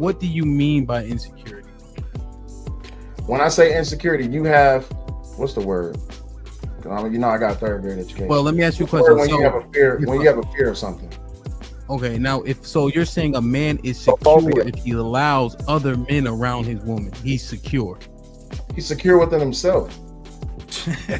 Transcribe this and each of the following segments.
what do you mean by insecurity? When I say insecurity, you have, what's the word? You know, I got third grade education. Well, let me ask you a question. When you have a fear, when you have a fear of something. Okay, now if so, you're saying a man is secure if he allows other men around his woman. He's secure. He's secure within himself.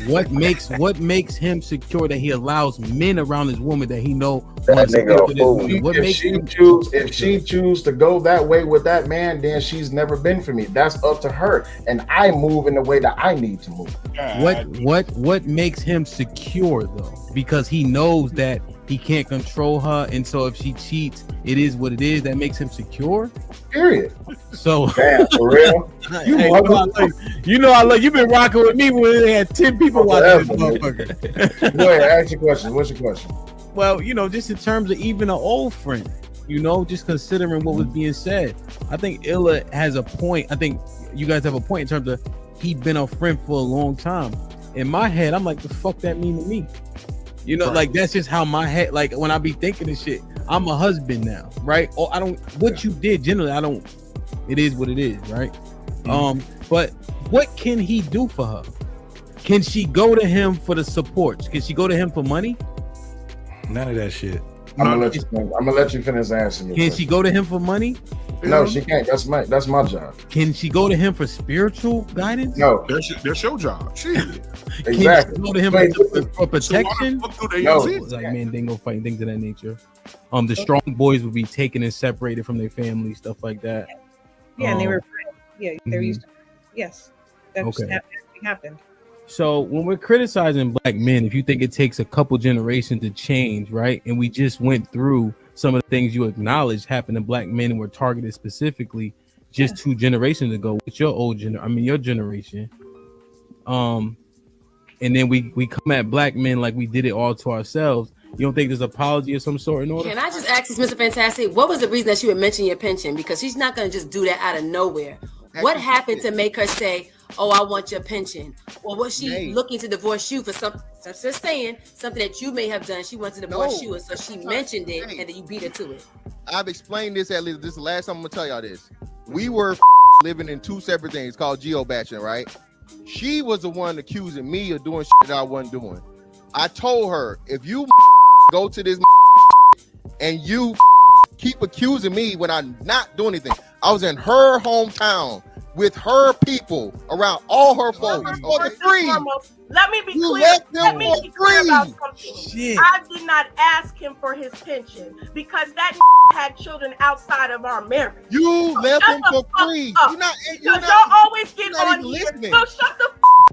What makes him secure that he allows men around his woman that he know? That nigga, what makes if she choose to go that way with that man, then she's never been for me. That's up to her, and I move in the way that I need to move. What makes him secure though? Because he knows that he can't control her, and so if she cheats, it is what it is. That makes him secure. Period. So, damn, for real. You know, I love you've been rocking with me when they had 10 people watching this motherfucker. Go ahead, ask your question. What's your question? Well, you know, just in terms of even an old friend, you know, just considering what was being said, I think Illa has a point. I think you guys have a point in terms of he been a friend for a long time. In my head, I'm like, the fuck that mean to me? You know, like that's just how my head, like when I be thinking this shit, I'm a husband now, right? Or I don't, what you did generally, I don't, it is what it is, right? But what can he do for her? Can she go to him for the support? Can she go to him for money? None of that shit. I'm gonna let you finish answering. Can she go to him for money? No, she can't. That's my job. Can she go to him for spiritual guidance? No, that's your job. Shit. Exactly. Can she go to him for protection? No, like men, they go fighting things of that nature. The strong boys would be taken and separated from their family, stuff like that. Yeah, and they were friends. Yeah, they're used to. Yes, that happened. So when we're criticizing black men, if you think it takes a couple generations to change, right? And we just went through some of the things you acknowledged happened to black men and were targeted specifically just 2 generations ago with your your generation. And then we come at black men like we did it all to ourselves. You don't think there's an apology of some sort in order? Can I just ask this, Mr. Fantastic, what was the reason that she would mention your pension? Because she's not going to just do that out of nowhere. What happened to make her say, oh, I want your pension? Or was she looking to divorce you for something? I'm just saying, something that you may have done. She wanted to divorce you, and so she mentioned it, and then you beat her to it. I've explained this at least. This is the last time I'm going to tell y'all this. We were living in 2 separate things called geobashing, right? She was the one accusing me of doing shit that I wasn't doing. I told her, if you go to this and you keep accusing me when I'm not doing anything. I was in her hometown with her people around all her folks for free. Let me be clear. Let me be clear about something. Shit. I did not ask him for his pension because that had children outside of our marriage. You left him for free. Y'all always get on here. Listening. So shut the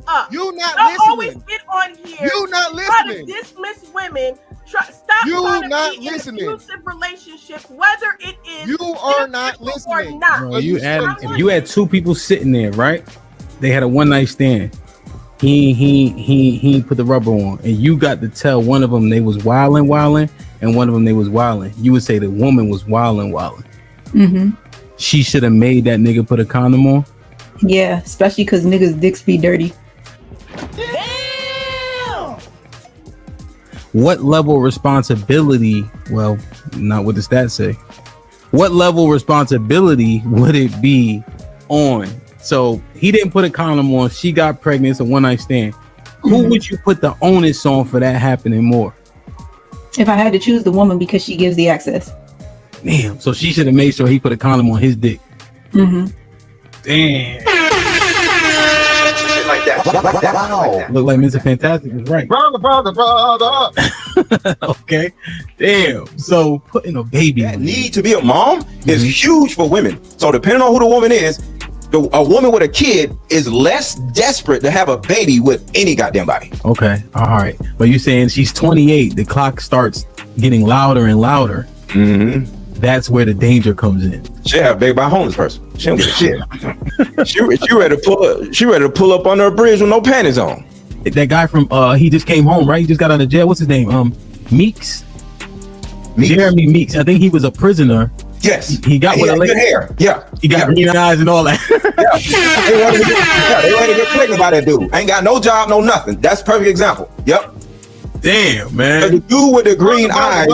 up. You not Y'all listening. always get on here. You not try listening. to dismiss women. Stop you trying to not be listening. in abusive relationships, whether it is you are not listening. Or not. Bro, if you had 2 people sitting there, right? They had a one night stand. He put the rubber on, and you got to tell one of them they was wilding, and one of them they was wilding. You would say the woman was wilding. Mm-hmm. She should have made that nigga put a condom on. Yeah, especially because niggas' dicks be dirty. What level of responsibility? Well, not what the stats say. What level of responsibility would it be on? So he didn't put a condom on. She got pregnant. It's a one night stand. Who would you put the onus on for that happening more? If I had to choose the woman because she gives the access. Damn. So she should have made sure he put a condom on his dick. Mm-hmm. Damn. Like that. Wow. Look like Mr. Fantastic is right. Brother. Okay. Damn. So putting a baby That need to be a mom is huge for women. So depending on who the woman is, a woman with a kid is less desperate to have a baby with any goddamn body. Okay. All right. But you're saying she's 28. The clock starts getting louder and louder. Mm-hmm. That's where the danger comes in. She have a baby by a homeless person. She don't give a shit. she ready to pull up under a bridge with no panties on. That guy from he just came home, right? He just got out of jail. What's his name? Meeks. Jeremy Meeks. I think he was a prisoner. Yes. He got good hair. Yeah. He got green eyes and all that. They wanted to get pregnant by that dude. Ain't got no job, no nothing. That's a perfect example. Yep. Damn, man. The dude with the green eyes,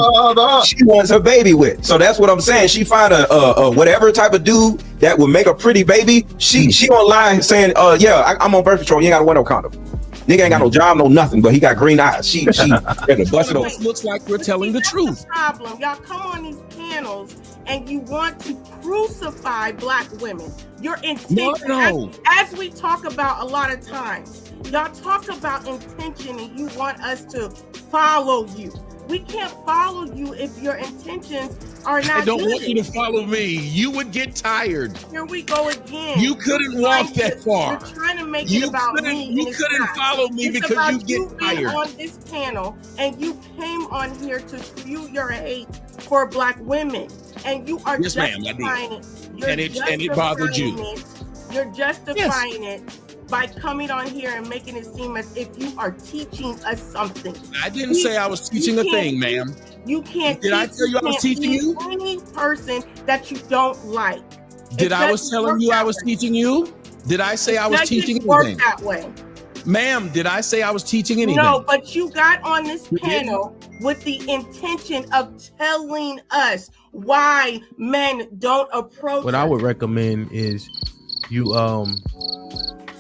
she wants her baby with. So that's what I'm saying. She find a whatever type of dude that will make a pretty baby. She online saying, I'm on birth control. You ain't got to wear no condom. Nigga ain't got no job, no nothing, but he got green eyes. She bust it open. Looks like we're telling the truth. The problem, y'all come on these panels and you want to crucify black women. Your intention, as we talk about a lot of times, y'all talk about intention and you want us to follow you. We can't follow you if your intentions are not. I don't want you to follow me. You would get tired. Here we go again. You couldn't walk that far. You're trying to make it about me. You couldn't follow me because you get tired. On this panel, and you came on here to spew your hate for black women, and you are justifying it. And it bothered you. You're justifying it by coming on here and making it seem as if you are teaching us something. I didn't say I was teaching a thing, ma'am. You can't. Did I tell you I was teaching you? Any person that you don't like. Did I was telling you I was teaching you? Did I say I was teaching anything? Work that way. Ma'am, did I say I was teaching anything? No, but you got on this panel with the intention of telling us why men don't approach. What I would recommend is you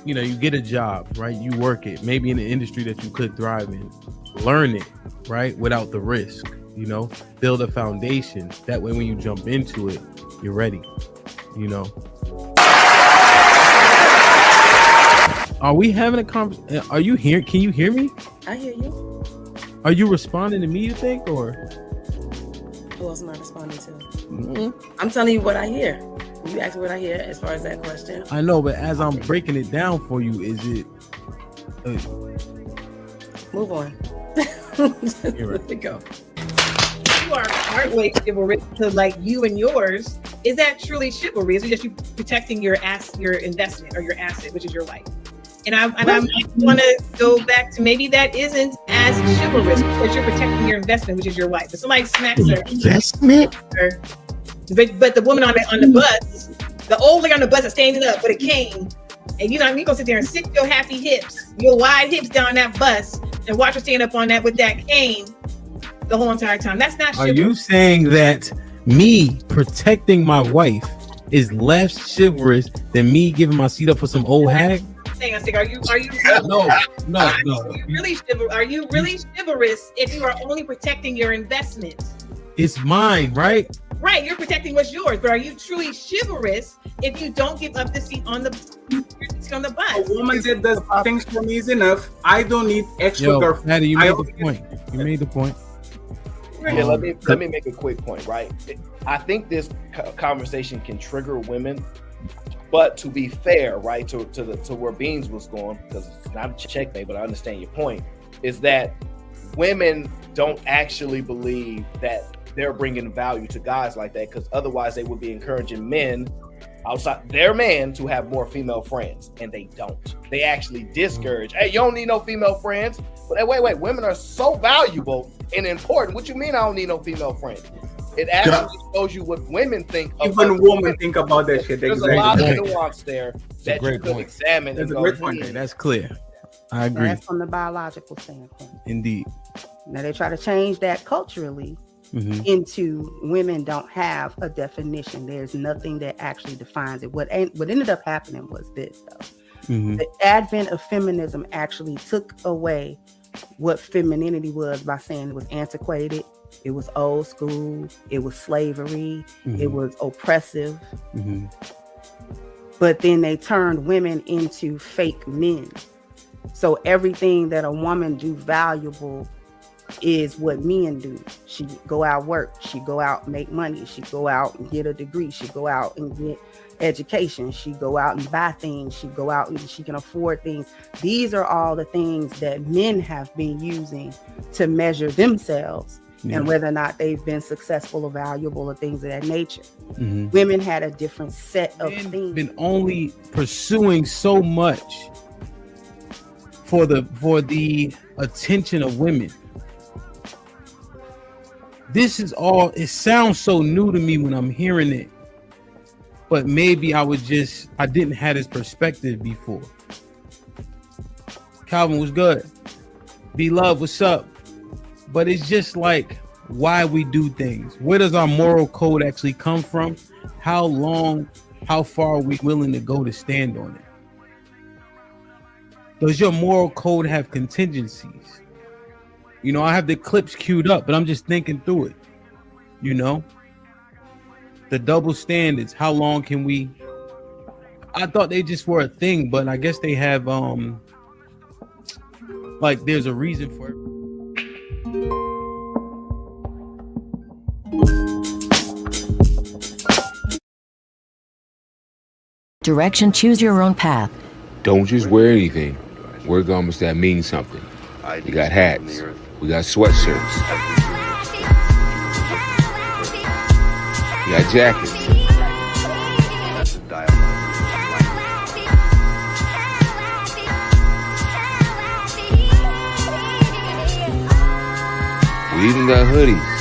you get a job, right? You work it, maybe in an industry that you could thrive in. Learn it, right? Without the risk, build a foundation. That way, when you jump into it, you're ready, Are we having a conversation? Are you here? Can you hear me? I hear you. Are you responding to me, you think, or? Who else am I responding to? Mm-hmm. I'm telling you what I hear. You asked me what I hear as far as that question. I know, but as I'm breaking it down for you, is it? Move on. Let it go. You are partway chivalrous to like you and yours. Is that truly chivalry? Is it just you protecting your investment or your asset, which is your wife? And I want to go back to maybe that isn't as chivalrous because you're protecting your investment, which is your wife. If somebody smacks her investment. But the woman on the bus, the old lady on the bus is standing up with a cane, and you gonna sit there and stick your happy hips, your wide hips down that bus, and watch her stand up on that with that cane the whole entire time. That's not chivalry. Are you saying that me protecting my wife is less chivalrous than me giving my seat up for some old hag? Are you No. Are you really chivalrous if you are only protecting your investment? It's mine, right? Right, you're protecting what's yours, but are you truly chivalrous if you don't give up the seat on the bus? A woman that does things for me is enough. I don't need extra girlfriend. Maddie, you made the point. You made the point. Yeah, let me make a quick point, right? I think this conversation can trigger women, but to be fair, right, to where Beans was going, because it's not a checkmate, but I understand your point, is that women don't actually believe that they're bringing value to guys like that, because otherwise they would be encouraging men outside their man to have more female friends, and they don't. They actually discourage, hey, you don't need no female friends. But wait, women are so valuable and important. What you mean I don't need no female friends? It actually shows you what women think. Even women think about that shit. There's a lot of nuance there that you could examine. That's a great point. That's clear. I agree. That's from the biological standpoint. Indeed. Now they try to change that culturally into women don't have a definition. There's nothing that actually defines it. What ended up happening was this, though. The advent of feminism actually took away what femininity was by saying it was antiquated, it was old school, it was slavery, it was oppressive. But then they turned women into fake men. So everything that a woman do valuable is what men do. She go out work, she go out and make money, she go out and get a degree, she go out and get education, she go out and buy things, she go out and she can afford things. These are all the things that men have been using to measure themselves and whether or not they've been successful or valuable or things of that nature. Women had a different set of things. Been only pursuing so much for the attention of women. This is all, it sounds so new to me when I'm hearing it, but maybe I didn't have this perspective before. Calvin was good. B Love, what's up? but it's just like why we do things. Where does our moral code actually come from? How far are we willing to go to stand on it? Does your moral code have contingencies? You know, I have the clips queued up, but I'm just thinking through it. You know, the double standards. How long can we? I thought they just were a thing, but I guess they have like there's a reason for it. Direction, choose your own path. Don't just wear anything. Wear garments that mean something. We got hats. We got sweatshirts. We got jackets. We even got hoodies.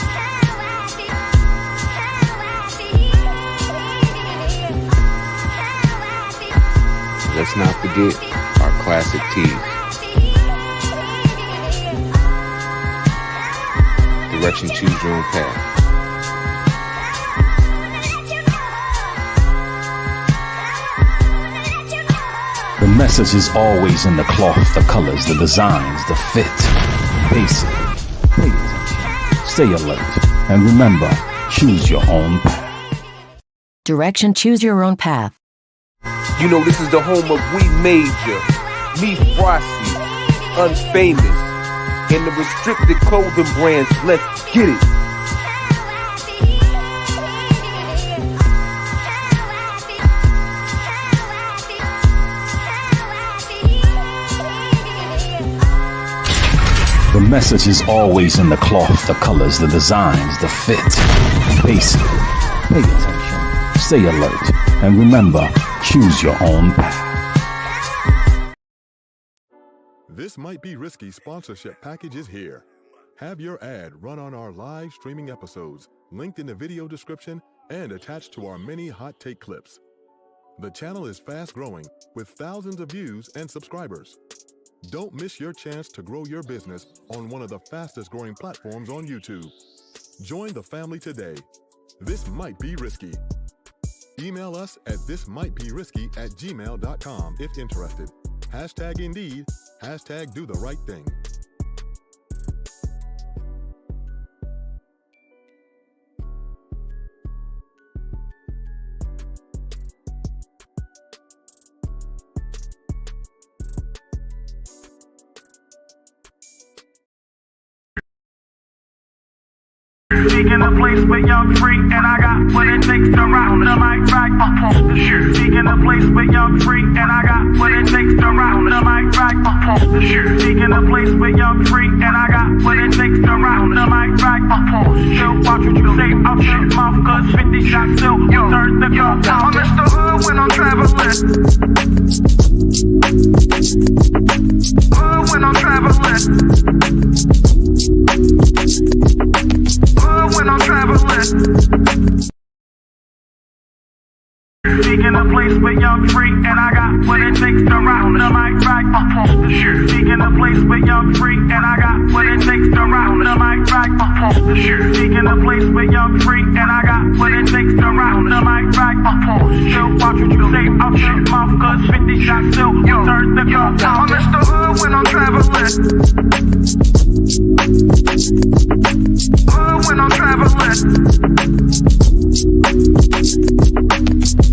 Let's not forget our classic tees. Direction, choose your own path. The message is always in the cloth, the colors, the designs, the fit. Basic. Pay attention. Stay alert. And remember, choose your own path. Direction, choose your own path. You know, this is the home of We Major, Me Frosty, Unfamous, and the restricted clothing brands. Let's get it. The message is always in the cloth, the colors, the designs, the fit. Basic. Pay attention. Stay alert. And remember, choose your own path. This Might Be Risky sponsorship package is here. Have your ad run on our live streaming episodes, linked in the video description and attached to our many hot take clips. The channel is fast growing with thousands of views and subscribers. Don't miss your chance to grow your business on one of the fastest growing platforms on YouTube. Join the family today. This might be risky. Email us at thismightberisky@gmail.com if interested. Hashtag Indeed, hashtag do the right thing. Seeking a place where young free, and I got what it takes to round the mic right up on the shoot. Seeking a place where young free, and I got what it takes to round the mic right up on the shoot. Seeking a place where young free, and I got what it takes to round the mic right up on the shoot. Watch what you say, I'm shit mouth, cause 50 shots still turn the gun down. I'm Mr. Hood when I'm traveling. Hood when I'm traveling. When I'm traveling, seeking a place where young free, and I got what it takes to round the mic right up on the shoot. Seeking a place where young free, and I got what it takes to round the mic right up on the shoot. Seeking a place where young free, and I got what it takes to round the mic right up on the shoot. Watch what you say, I'm shit mouth, cause 50 shots still turn the gun down. I'm Mr. Hood when I'm traveling. Hood when I'm traveling.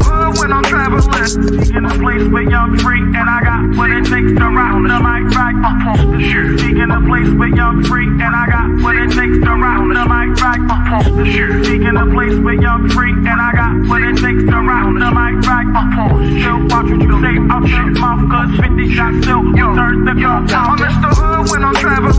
Hood when I'm traveling. Seeking a place where young free, and I got what it takes to round the mic right up on the shoot. Seeking a place where young free, and I got what it takes to round the mic right up on the shoot. Seeking a place where young free, and I got what it takes to round the mic right up on the shoot. Watch what you say, I'm shit mouth, cause 50 shots still turn the gun down. I'm Mr. Hood when I'm traveling.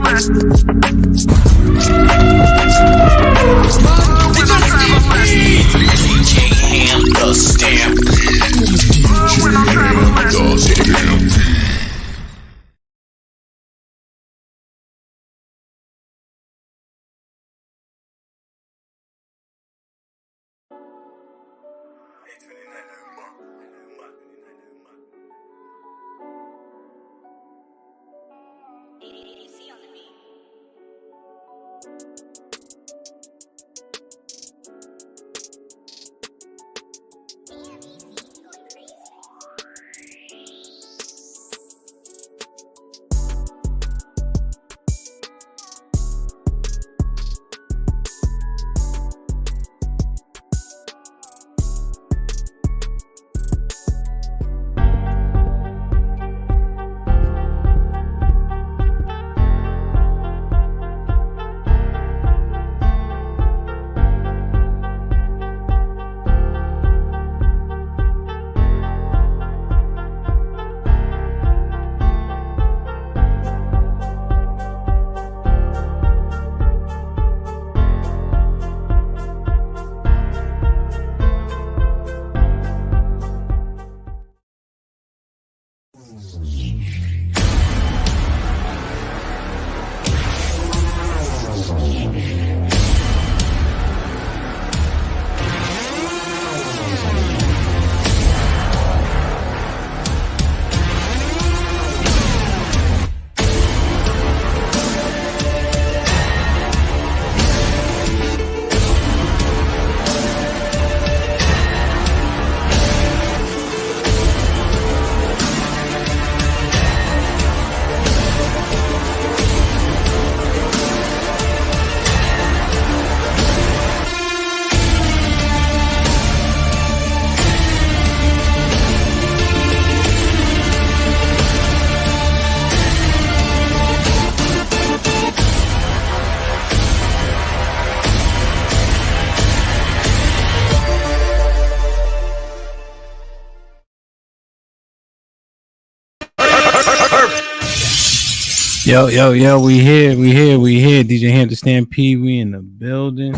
Yo, we here. DJ Ham the Stampede, we in the building.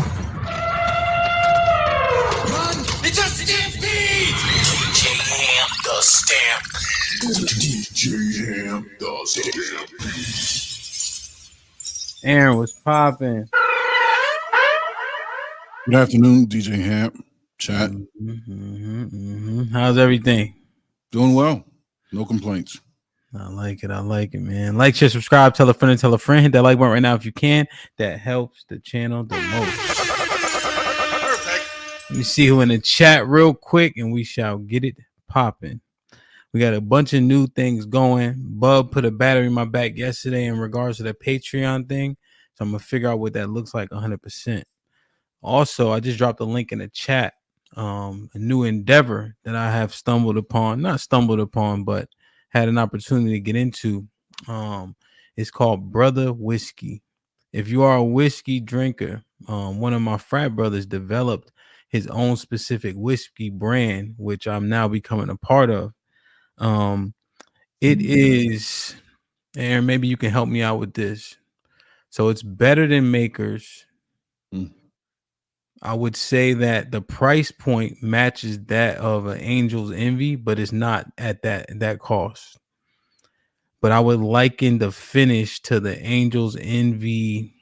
It's a stampede! DJ Ham the Stampede. Aaron was popping. Good afternoon, DJ Ham. Chat. How's everything? Doing well. No complaints. I like it, man. Like, share, subscribe, tell a friend, and tell a friend. Hit that like button right now if you can. That helps the channel the most. Let me see who in the chat real quick, and we shall get it popping. We got a bunch of new things going. Bub put a battery in my back yesterday in regards to the Patreon thing, so I'm gonna figure out what that looks like 100%. Also, I just dropped a link in the chat. A new endeavor that I have not stumbled upon, but had an opportunity to get into. It's called Brother Whiskey. If you are a whiskey drinker, one of my frat brothers developed his own specific whiskey brand, which I'm now becoming a part of. It is, Aaron, maybe you can help me out with this. So it's better than Makers. I would say that the price point matches that of an Angel's Envy, but it's not at that cost. But I would liken the finish to the Angel's Envy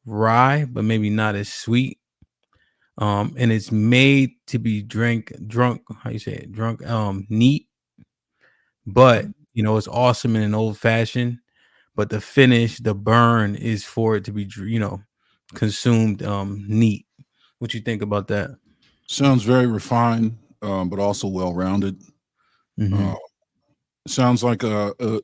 rye, but maybe not as sweet. And it's made to be drunk, how you say it? Drunk, neat. But it's awesome in an old fashioned. But the finish, the burn is for it to be, consumed neat. What you think about that? Sounds very refined, but also well-rounded. Sounds like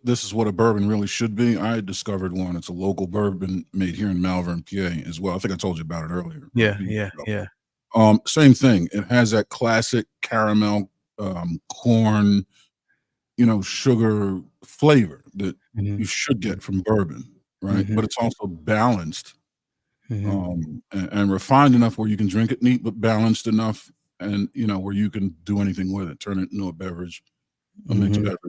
this is what a bourbon really should be. I discovered one. It's a local bourbon made here in Malvern, PA as well. I think I told you about it earlier. Yeah. Same thing. It has that classic caramel, corn, sugar flavor that you should get from bourbon, right? But it's also balanced and refined enough where you can drink it neat, but balanced enough and where you can do anything with it, turn it into a beverage, a mixed beverage,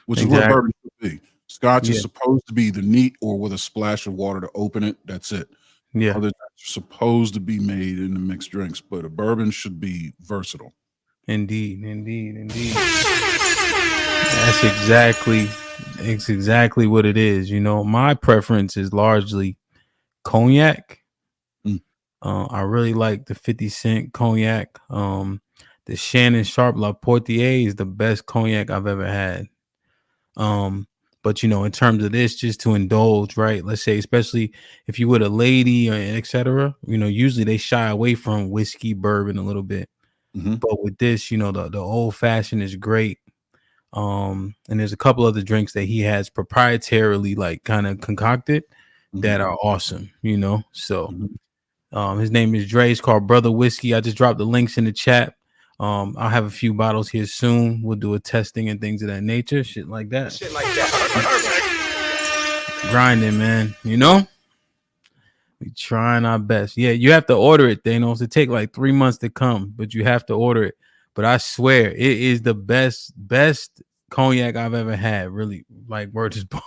which is what bourbon should be. Scotch is supposed to be the neat or with a splash of water to open it. That's it. Yeah. Other drinks are supposed to be made into mixed drinks, but a bourbon should be versatile. Indeed. That's exactly what it is. My preference is largely cognac. I really like the 50 Cent cognac. The Shannon Sharp La Portier is the best cognac I've ever had. But in terms of this, just to indulge, right? Let's say, especially if you with a lady or etc., usually they shy away from whiskey, bourbon a little bit. But with this, the old fashioned is great. And there's a couple other drinks that he has proprietarily like kind of concocted that are awesome, So his name is Dre. It's called Brother Whiskey. I just dropped the links in the chat. I'll have a few bottles here soon. We'll do a testing and things of that nature. Shit like that. Grinding, man. We trying our best. Yeah, you have to order it, Thanos. It take like 3 months to come, but you have to order it. But I swear, it is the best cognac I've ever had. Really, like, word is born.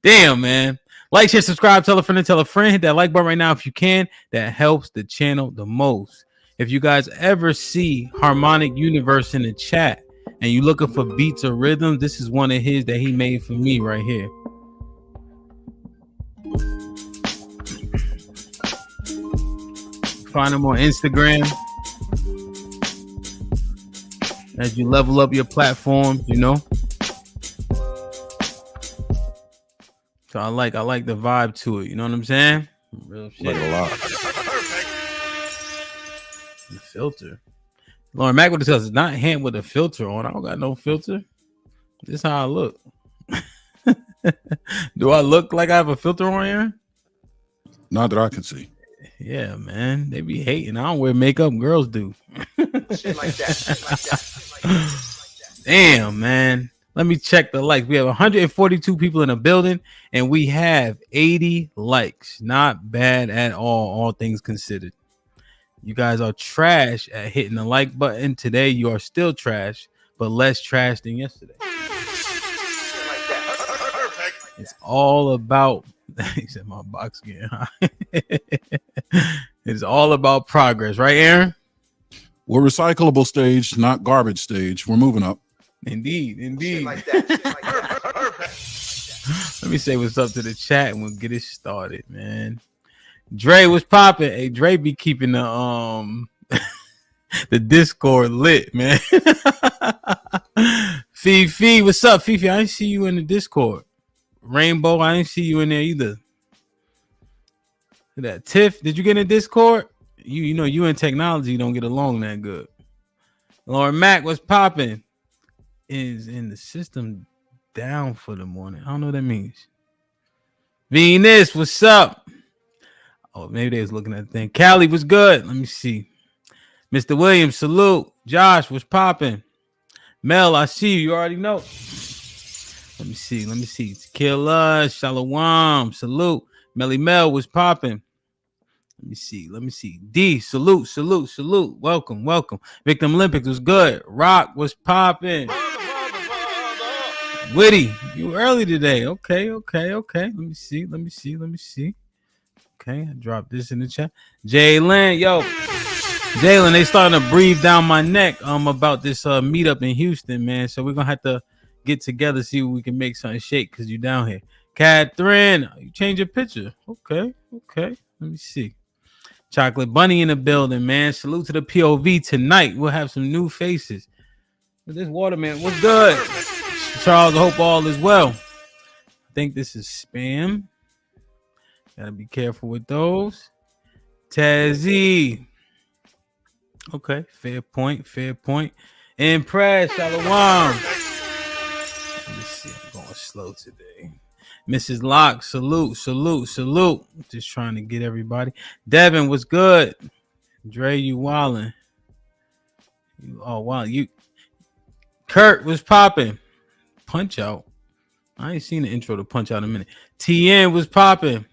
Damn, man. Like, share, subscribe, tell a friend, hit that like button right now if you can. That helps the channel the most. If you guys ever see Harmonic Universe in the chat and you looking for beats or rhythms, this is one of his that he made for me right here. Find him on Instagram. As you level up your platforms, So I like the vibe to it. You know what I'm saying? Real shit. Like a lot. The filter. Lauren Mack would tell us, not hand with a filter on. I don't got no filter. This is how I look. Do I look like I have a filter on here? Not that I can see. Yeah, man. They be hating. I don't wear makeup. Girls do. Shit like that. Damn, man. Let me check the likes. We have 142 people in the building, and we have 80 likes. Not bad at all things considered. You guys are trash at hitting the like button. Today, you are still trash, but less trash than yesterday. It's all about. He said my box again. It's all about progress, right, Aaron? We're recyclable stage, not garbage stage. We're moving up. Indeed. Shit like that. Let me say what's up to the chat and we'll get it started, man. Dre was popping. Hey, Dre be keeping the the Discord lit, man. Fifi, what's up, Fifi? I didn't see you in the Discord. Rainbow, I didn't see you in there either. Look at that. Tiff, did you get in Discord? You know you in technology don't get along that good. Lauren Mack, what's popping? Is in the system down for the morning. I don't know what that means. Venus, what's up? Oh, maybe they was looking at the thing. Callie, was good? Let me see. Mr. Williams, salute. Josh, what's popping? Mel, I see you. You already know. Let me see. Tequila, Shalom, salute. Melly Mel was popping. Let me see. D, salute. Welcome. Victim Olympics was good. Rock was popping. Witty, you early today. Okay. Let me see. Okay, I dropped this in the chat. Jalen, they starting to breathe down my neck about this meetup in Houston, man. So we're gonna have to get together, see if we can make something shake because you down here. Catherine, you change your picture. Okay. Let me see. Chocolate Bunny in the building, man. Salute to the POV tonight. We'll have some new faces. But this waterman, what's good? Charles, I hope all is well. I think this is spam. Gotta be careful with those. Tazzy. Okay, fair point. Impress, Shalom. Let me see, I'm going slow today. Mrs. Locke, salute. Just trying to get everybody. Devin, what's good? Dre, you wildin'. You Kurt was popping. Punch Out. I ain't seen the intro to Punch Out in a minute. TN was popping.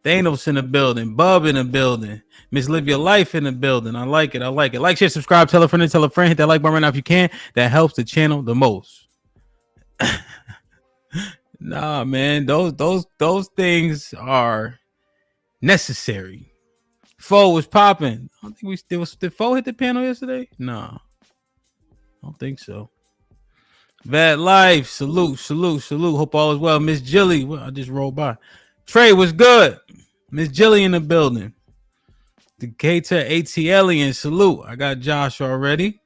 Thanos in the building. Bub in the building. Miss Live Your Life in the building. I like it. Like, share, subscribe, tell a friend. Hit that like button right now if you can. That helps the channel the most. Nah, man. Those things are necessary. Foe was popping. I don't think did Foe hit the panel yesterday? No. I don't think so. Bad Life. Salute. Hope all is well. Miss Jilly. Well, I just rolled by. Trey was good. Miss Jilly in the building. Decatur ATLian. Salute. I got Josh already.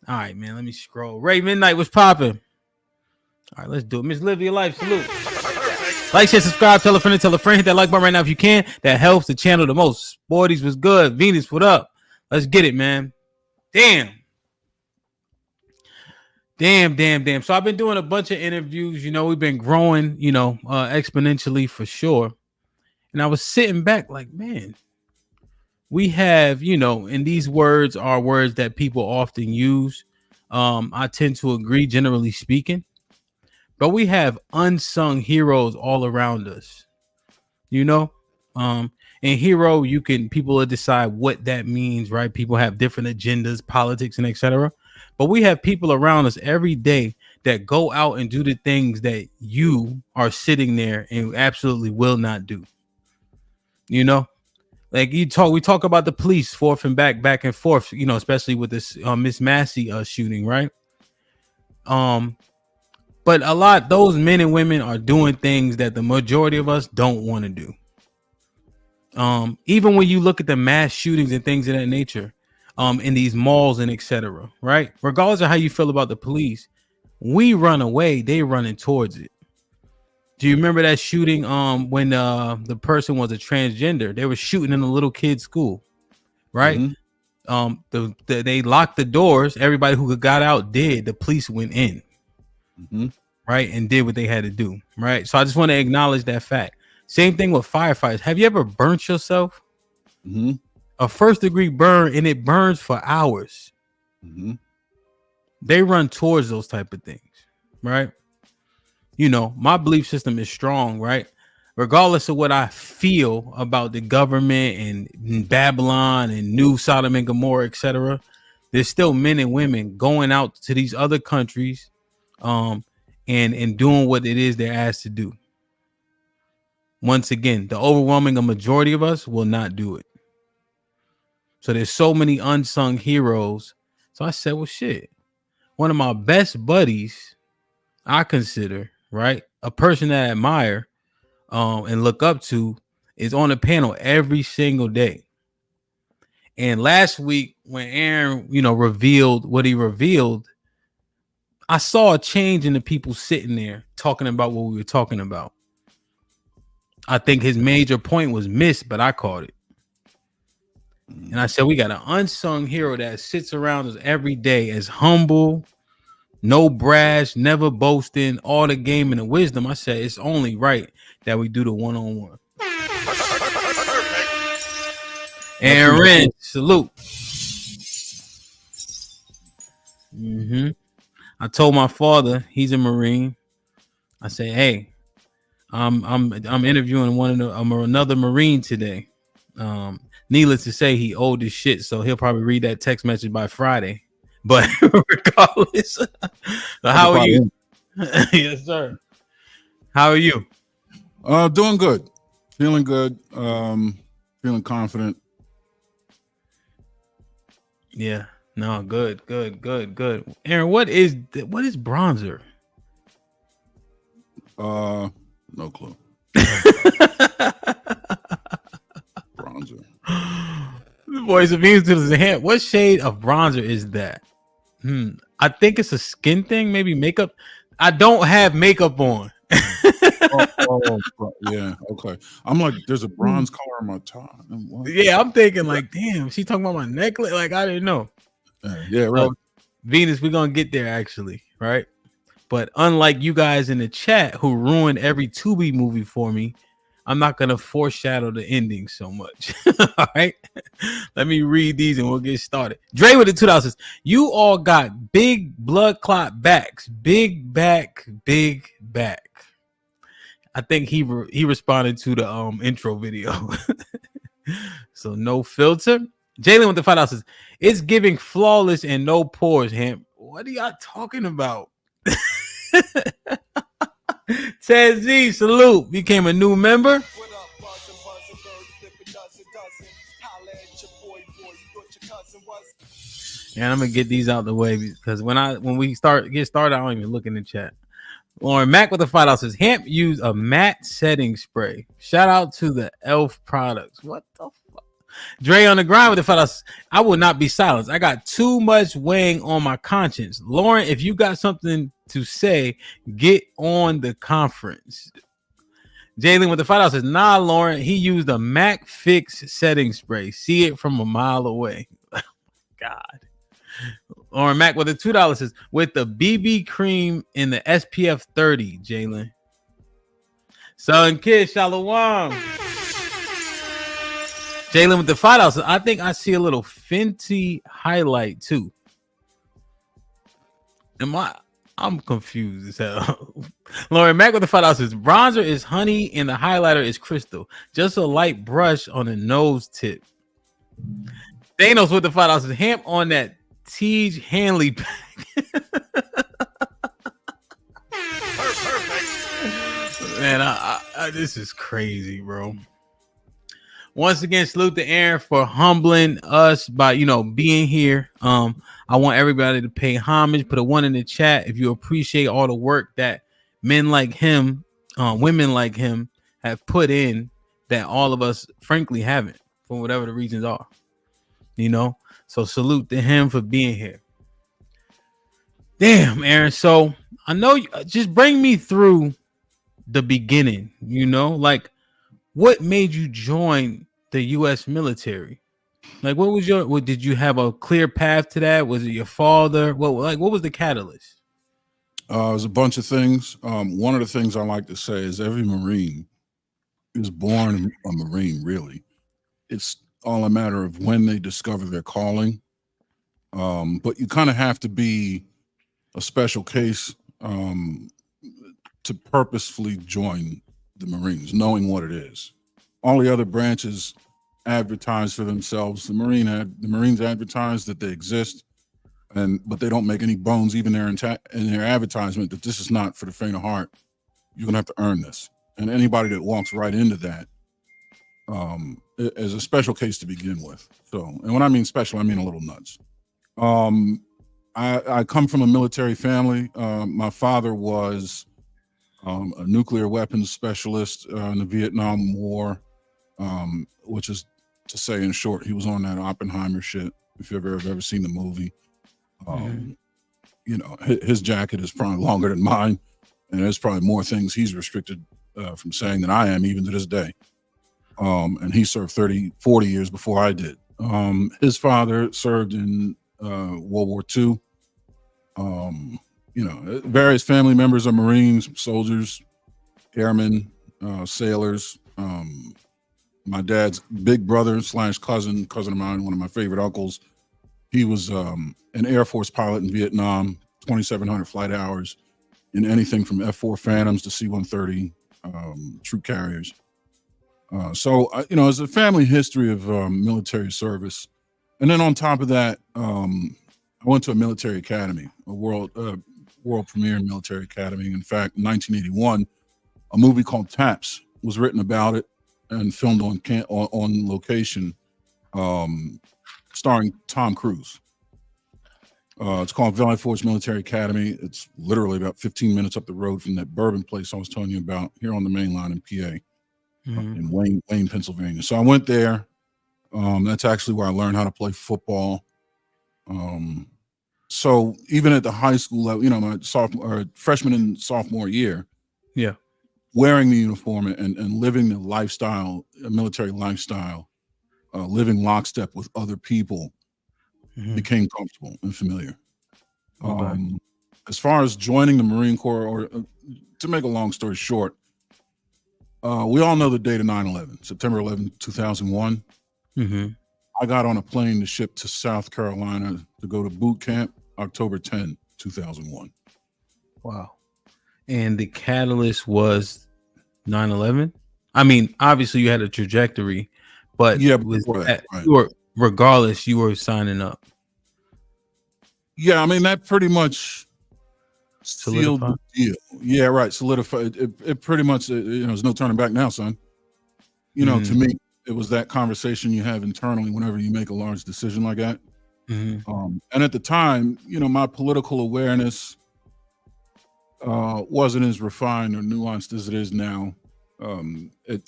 All right, man. Let me scroll. Ray Midnight was popping. All right, let's do it. Miss Live Your Life. Salute. Like, share, subscribe, tell a friend. Hit that like button right now if you can. That helps the channel the most. Sporties was good. Venus, what up? Let's get it, man. Damn. So I've been doing a bunch of interviews. We've been growing, exponentially for sure. And I was sitting back like, man, we have, and these words are words that people often use. I tend to agree, generally speaking. But we have unsung heroes all around us, and hero, people will decide what that means, right? People have different agendas, politics, and etc. But we have people around us every day that go out and do the things that you are sitting there and absolutely will not do. Like we talk about the police forth and back and forth, especially with this Miss Massey shooting, right? But those men and women are doing things that the majority of us don't want to do. Even when you look at the mass shootings and things of that nature, in these malls and etc., right? Regardless of how you feel about the police, we run away, they running towards it. Do you remember that shooting when the person was a transgender? They were shooting in a little kid's school, right? Mm-hmm. They locked the doors. Everybody who got out did. The police went in, right, and did what they had to do, right? So I just want to acknowledge that fact. Same thing with firefighters. Have you ever burnt yourself? Mm-hmm. A first-degree burn, and it burns for hours. Mm-hmm. They run towards those type of things, right? My belief system is strong, right? Regardless of what I feel about the government and Babylon and New Sodom and Gomorrah, etc., there's still men and women going out to these other countries and and doing what it is they're asked to do. Once again, the overwhelming majority of us will not do it. So there's so many unsung heroes. So I said, well, shit. One of my best buddies, I consider, right, a person that I admire and look up to, is on the panel every single day. And last week when Aaron, revealed what he revealed, I saw a change in the people sitting there talking about what we were talking about. I think his major point was missed, but I caught it. And I said, we got an unsung hero that sits around us every day, as humble, no brash, never boasting, all the game and the wisdom. I said, it's only right that we do the one-on-one. Aaron, salute. I told my father, he's a Marine. I say, hey, I'm interviewing another Marine today. Needless to say, he old as shit, so he'll probably read that text message by Friday. But regardless, how are you? Yes, sir. How are you? Doing good. Feeling good. Feeling confident. Yeah. No, good. Aaron, what is bronzer? No clue. Bronzer. The voice of music to the hand. What shade of bronzer is that? I think it's a skin thing, maybe makeup. I don't have makeup on. Yeah, okay. I'm like, there's a bronze color on my tie. Yeah, I'm thinking like, damn, she talking about my necklace? Like, I didn't know. Yeah, right. So, Venus, we're gonna get there actually, right? But unlike you guys in the chat who ruined every Tubi movie for me, I'm not gonna foreshadow the ending so much. All right, let me read these and we'll get started. Dre with the $2. You all got big blood clot backs, big back, big back. I think he responded to the intro video. So no filter. Jalen with the $5. It's giving flawless and no pores. Him. What are y'all talking about? Ted Z, salute. Became a new member. And I'm gonna get these out the way because when we get started, I don't even look in the chat. Lauren Mack with the $5 says Hamp used a matte setting spray. Shout out to the Elf products. What the fuck? Dre on the grind with the $5. I will not be silenced. I got too much weighing on my conscience. Lauren, if you got something to say, get on the conference. Jalen with the $5 says, nah, Lauren, he used a Mac Fix setting spray. See it from a mile away. God. Lauren Mack with the $2 says, with the BB cream in the SPF 30, Jalen. Southern Kid, Shalom. Jalen with the $5 says, I think I see a little Fenty highlight too. I'm confused as hell. Lauren Mack with the $5 says, bronzer is honey and the highlighter is crystal. Just a light brush on the nose tip. Thanos with the $5 says, Hamp on that Tej Hanley pack. Man, this is crazy, bro. Once again, salute to Aaron for humbling us by being here. I want everybody to pay homage. Put a 1 in the chat if you appreciate all the work that men like him, women like him have put in that all of us frankly haven't, for whatever the reasons are. So salute to him for being here. Damn, Aaron. So I know just bring me through the beginning, like what made you join the U.S. military? Like, what did you have a clear path to that? Was it your father? What was the catalyst? It was a bunch of things. One of the things I like to say is every Marine is born a Marine, really. It's all a matter of when they discover their calling. But you kind of have to be a special case to purposefully join the Marines, knowing what it is. All the other branches advertise for themselves. The Marines advertise that they exist. but they don't make any bones even in their advertisement that this is not for the faint of heart. You're gonna have to earn this, and anybody that walks right into that is a special case to begin with. So, and when I mean special, I mean a little nuts. I come from a military family. My father was a nuclear weapons specialist in the Vietnam War, which is to say, in short, he was on that Oppenheimer shit. If you've ever seen the movie, you know, his jacket is probably longer than mine, and there's probably more things he's restricted from saying than I am, even to this day. And he served 40 years before I did. His father served in World War II. You know, various family members are Marines, soldiers, airmen, sailors. My dad's big brother / cousin of mine, one of my favorite uncles. He was an Air Force pilot in Vietnam, 2,700 flight hours in anything from F-4 Phantoms to C-130 troop carriers. So, you know, there's a family history of military service. And then on top of that, I went to a military academy, a world premiere military academy. In fact, in 1981, a movie called Taps was written about it and filmed on location, starring Tom Cruise. It's called Valley Forge Military Academy. It's literally about 15 minutes up the road from that bourbon place I was telling you about here on the main line in PA, in Wayne, Pennsylvania. So I went there. That's actually where I learned how to play football. So even at the high school level, you know, my freshman and sophomore year, wearing the uniform and living the lifestyle, a military lifestyle, living lockstep with other people, became comfortable and familiar. As far as joining the Marine Corps, or to make a long story short, we all know the date of 9/11, September 11, 2001. I got on a plane to ship to South Carolina to go to boot camp, October 10, 2001. Wow. And the catalyst was 9/11? I mean, obviously you had a trajectory, but regardless, you were signing up. Yeah, I mean, that pretty much sealed the deal. Yeah, right. Solidified. It pretty much, you know, there's no turning back now, son. You know, to me, it was that conversation you have internally whenever you make a large decision like that. And at the time, you know, my political awareness wasn't as refined or nuanced as it is now.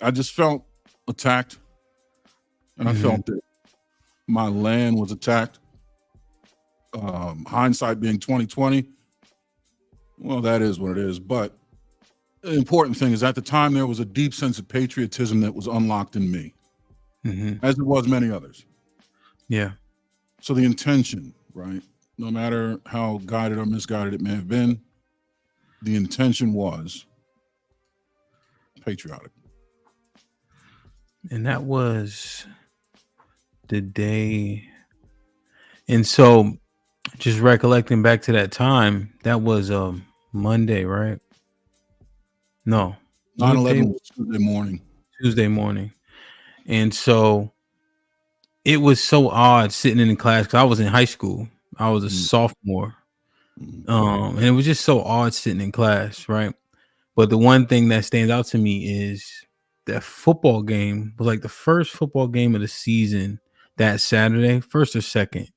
I just felt attacked, and I felt that my land was attacked. Hindsight being 2020, well, that is what it is. But the important thing is, at the time, there was a deep sense of patriotism that was unlocked in me, as it was many others. Yeah. So the intention, right? No matter how guided or misguided it may have been, the intention was patriotic. And that was the day. And so, just recollecting back to that time, that was Monday, right? No. 9/11 was Tuesday morning. Tuesday morning. And so it was so odd sitting in the class, because I was in high school. I was a sophomore. And it was just so odd sitting in class, right? But the one thing that stands out to me is that football game was like the first football game of the season that Saturday, first or second.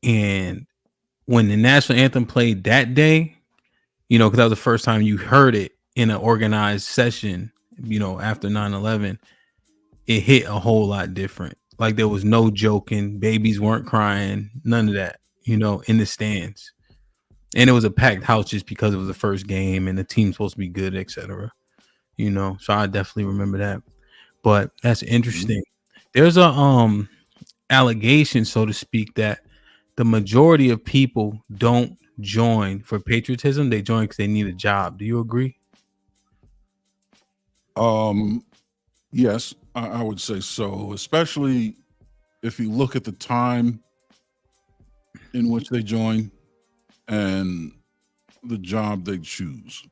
And when the national anthem played that day, you know, because that was the first time you heard it in an organized session, you know, after 9/11, it hit a whole lot different. Like there was no joking, babies weren't crying, none of that, you know, in the stands. And it was a packed house just because it was the first game and the team's supposed to be good, etc. You know, so I definitely remember that. But that's interesting. There's a allegation, so to speak, that the majority of people don't join for patriotism. They join because they need a job. Do you agree? Yes, I would say so, especially if you look at the time in which they join and the job they choose.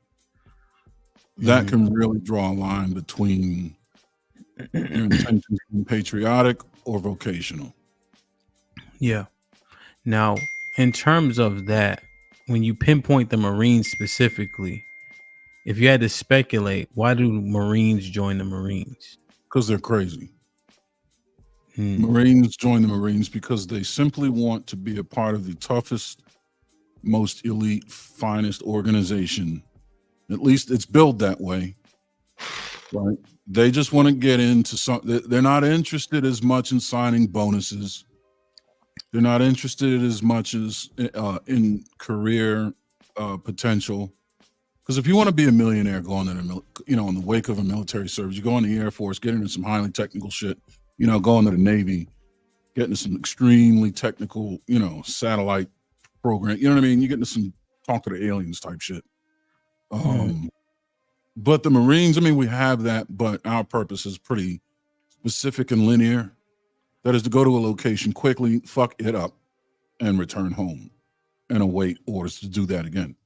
That can really draw a line between your intentions being patriotic or vocational. Yeah. Now, in terms of that, when you pinpoint the Marines specifically, if you had to speculate, why do Marines join the Marines? Because they're crazy. Marines join the Marines because they simply want to be a part of the toughest, most elite, finest organization. At least it's built that way. Right? They just want to get into something. They're not interested as much in signing bonuses. They're not interested as much as in career potential. Because if you want to be a millionaire, going in the wake of a military service, you go in the Air Force, get into some highly technical shit. Go into the Navy, get into some extremely technical, satellite program. You know what I mean? You get into some talk to the aliens type shit. But the Marines, we have that, but our purpose is pretty specific and linear. That is to go to a location quickly, fuck it up, and return home and await orders to do that again.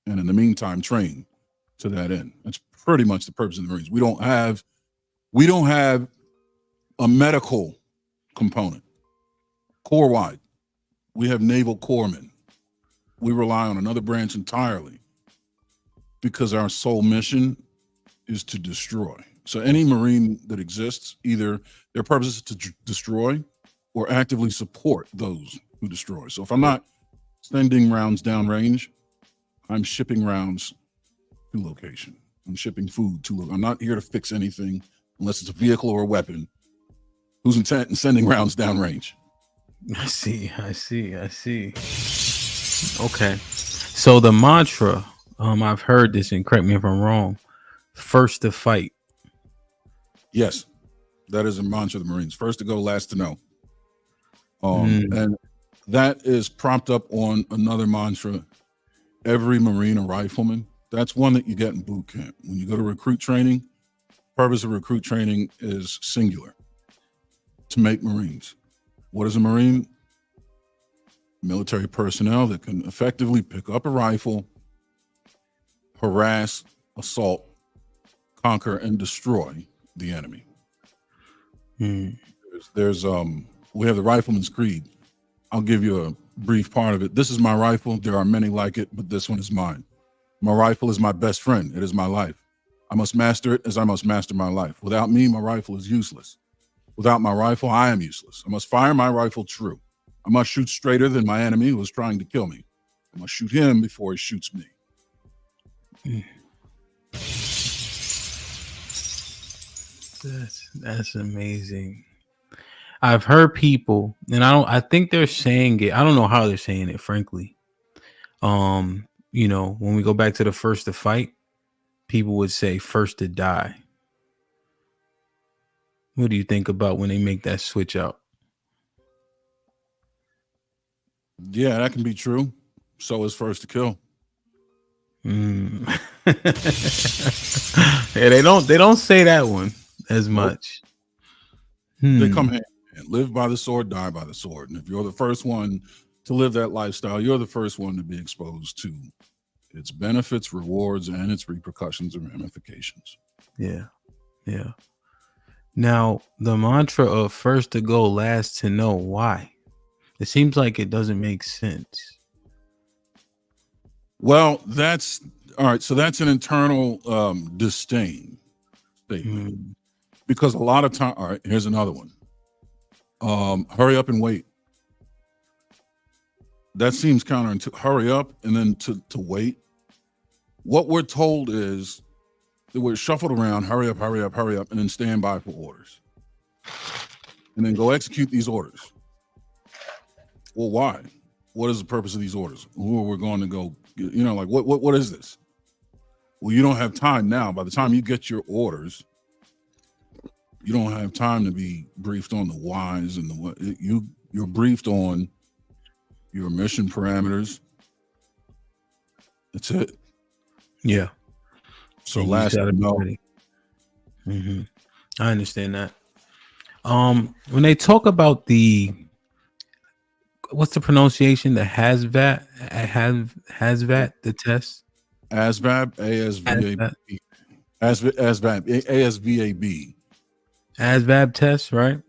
And in the meantime, train to that end. That's pretty much the purpose of the Marines. We don't have a medical component. Corps-wide. We have naval corpsmen. We rely on another branch entirely because our sole mission is to destroy. So any Marine that exists, either their purpose is to destroy or actively support those who destroy. So if I'm not sending rounds downrange, I'm shipping rounds to location. I'm shipping food to location. I'm not here to fix anything unless it's a vehicle or a weapon. Whose intent in sending rounds downrange? I see. Okay. So the mantra, I've heard this, and correct me if I'm wrong, first to fight. Yes, that is a mantra of the Marines. First to go, last to know. And that is propped up on another mantra. Every Marine, a rifleman. That's one that you get in boot camp. When you go to recruit training, purpose of recruit training is singular. To make Marines. What is a Marine? Military personnel that can effectively pick up a rifle, harass, assault, conquer, and destroy the enemy. There's we have the Rifleman's Creed. I'll give you a brief part of it. This is my rifle. There are many like it, but this one is mine. My rifle is my best friend. It is my life. I must master it as I must master my life. Without me, my rifle is useless. Without my rifle, I am useless. I must fire my rifle true. I must shoot straighter than my enemy who is trying to kill me. I must shoot him before he shoots me. That's amazing. I've heard people, and I think they're saying it. I don't know how they're saying it, frankly. When we go back to the first to fight, people would say first to die. What do you think about when they make that switch out? Yeah, that can be true. So is first to kill. Yeah, they don't say that one as much. They come hand in hand. Live by the sword, die by the sword. And if you're the first one to live that lifestyle, you're the first one to be exposed to its benefits, rewards, and its repercussions and ramifications. Yeah. Now, the mantra of first to go, last to know. Why? It seems like it doesn't make sense. Well, that's all right. So that's an internal disdain statement. Because a lot of time, all right, here's another one. Hurry up and wait. That seems counterintuitive. Hurry up and then to wait. What we're told is that we're shuffled around, hurry up, and then stand by for orders. And then go execute these orders. Well, why? What is the purpose of these orders? Who are we going to go? What is this? Well, you don't have time now. By the time you get your orders, you don't have time to be briefed on the whys and the what. You're briefed on your mission parameters. That's it. Yeah. So last to know. I understand that. When they talk about what's the pronunciation? The HAZVAT, the test. ASVAB, ASVAB. ASVAB test, right?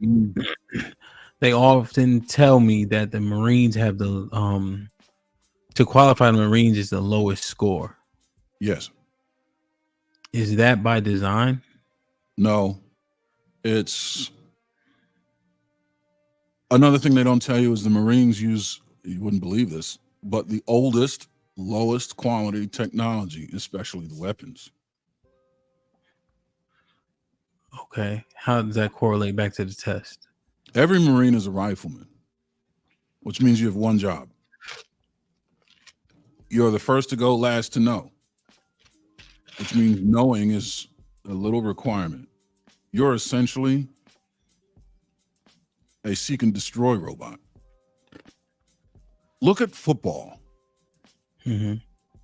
they often tell me that the Marines have the to qualify the Marines is the lowest score. Yes. Is that by design? No. It's another thing they don't tell you is the Marines use, you wouldn't believe this, but the oldest, lowest quality technology, especially the weapons. Okay. How does that correlate back to the test? Every Marine is a rifleman, which means you have one job. You're the first to go, last to know, which means knowing is a little requirement. You're essentially a seek and destroy robot. Look at football. Mm-hmm.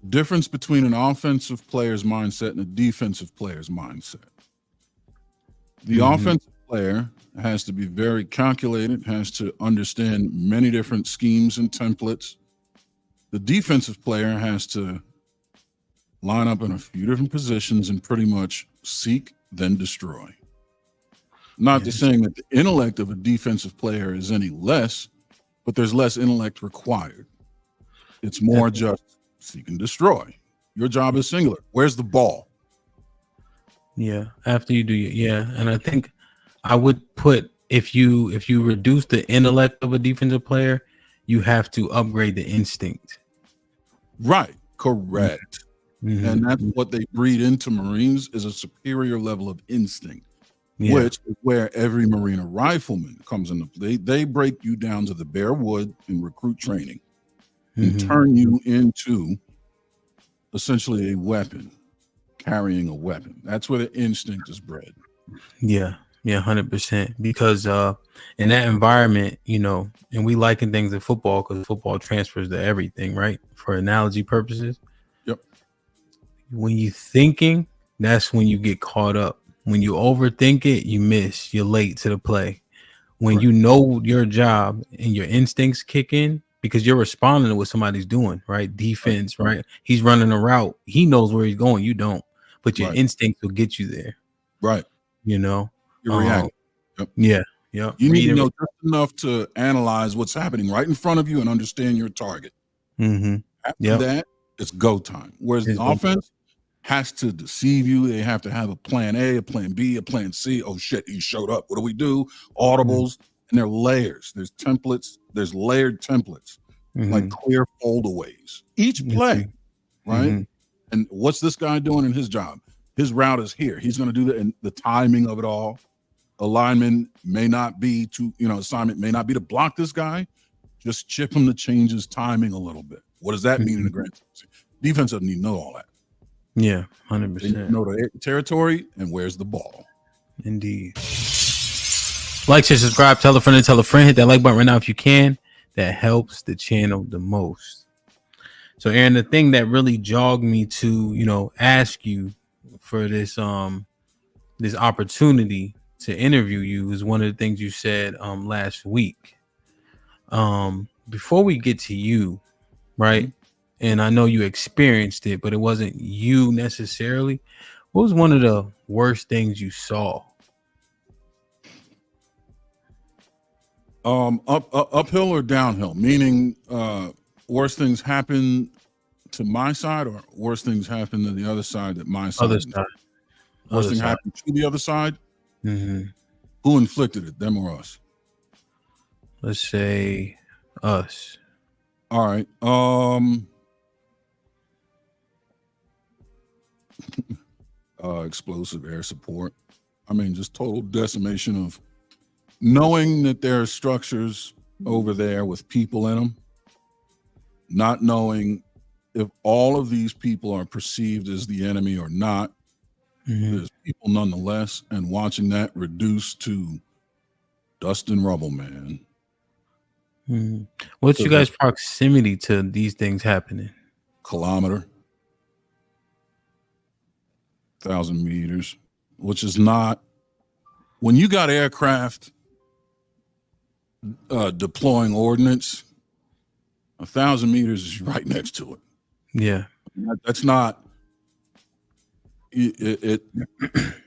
Difference between an offensive player's mindset and a defensive player's mindset. The offensive player has to be very calculated, has to understand many different schemes and templates. The defensive player has to line up in a few different positions and pretty much seek, then destroy. Not to saying that the intellect of a defensive player is any less, but there's less intellect required. It's more just seek and destroy. Your job is singular. Where's the ball? Yeah. After you do and I think I would put if you reduce the intellect of a defensive player, you have to upgrade the instinct. Right. Correct. And that's what they breed into Marines is a superior level of instinct. Which is where every Marine or rifleman comes into play. They break you down to the bare wood in recruit training and turn you into essentially a weapon, carrying a weapon. That's where the instinct is bred. Yeah, 100%. Because in that environment, and we liken things in football because football transfers to everything, right? For analogy purposes. Yep. When you thinking, that's when you get caught up. When you overthink it, you miss. You're late to the play. When you know your job and your instincts kick in, because you're responding to what somebody's doing, right? Defense, right? He's running a route. He knows where he's going. You don't. But your instincts will get you there. Right. You're reacting. Yep. Yeah. Yep. You need to know just enough to analyze what's happening right in front of you and understand your target. After that, it's go time. Whereas the offense has to deceive you. They have to have a plan A, a plan B, a plan C. Oh shit, he showed up. What do we do? Audibles, and they're layers. There's templates. There's layered templates, like clear foldaways. Each play, right? And what's this guy doing in his job? His route is here. He's going to do and the timing of it all. Alignment may not be assignment may not be to block this guy. Just chip him to change his timing a little bit. What does that mean in the grand? Defense doesn't need to know all that. Yeah, 100%. Know the territory and where's the ball. Indeed. Like, share, subscribe, tell a friend and tell a friend. Hit that like button right now if you can. That helps the channel the most. So, Aaron, the thing that really jogged me to, ask you for this this opportunity to interview you is one of the things you said last week. Before we get to you, right? And I know you experienced it, but it wasn't you necessarily. What was one of the worst things you saw? Uphill or downhill? Meaning, worse things happen to my side, or worse things happen to the other side that my side. Other side. Worst thing happened to the other side. Who inflicted it? Them or us? Let's say us. All right. Explosive air support. I mean, just total decimation of knowing that there are structures over there with people in them, not knowing if all of these people are perceived as the enemy or not. There's people nonetheless, and watching that reduce to dust and rubble, man. What's you guys' proximity to these things happening? Kilometer. 1,000 meters, which is not when you got aircraft deploying ordnance, 1,000 meters is right next to it. Yeah, that's not it.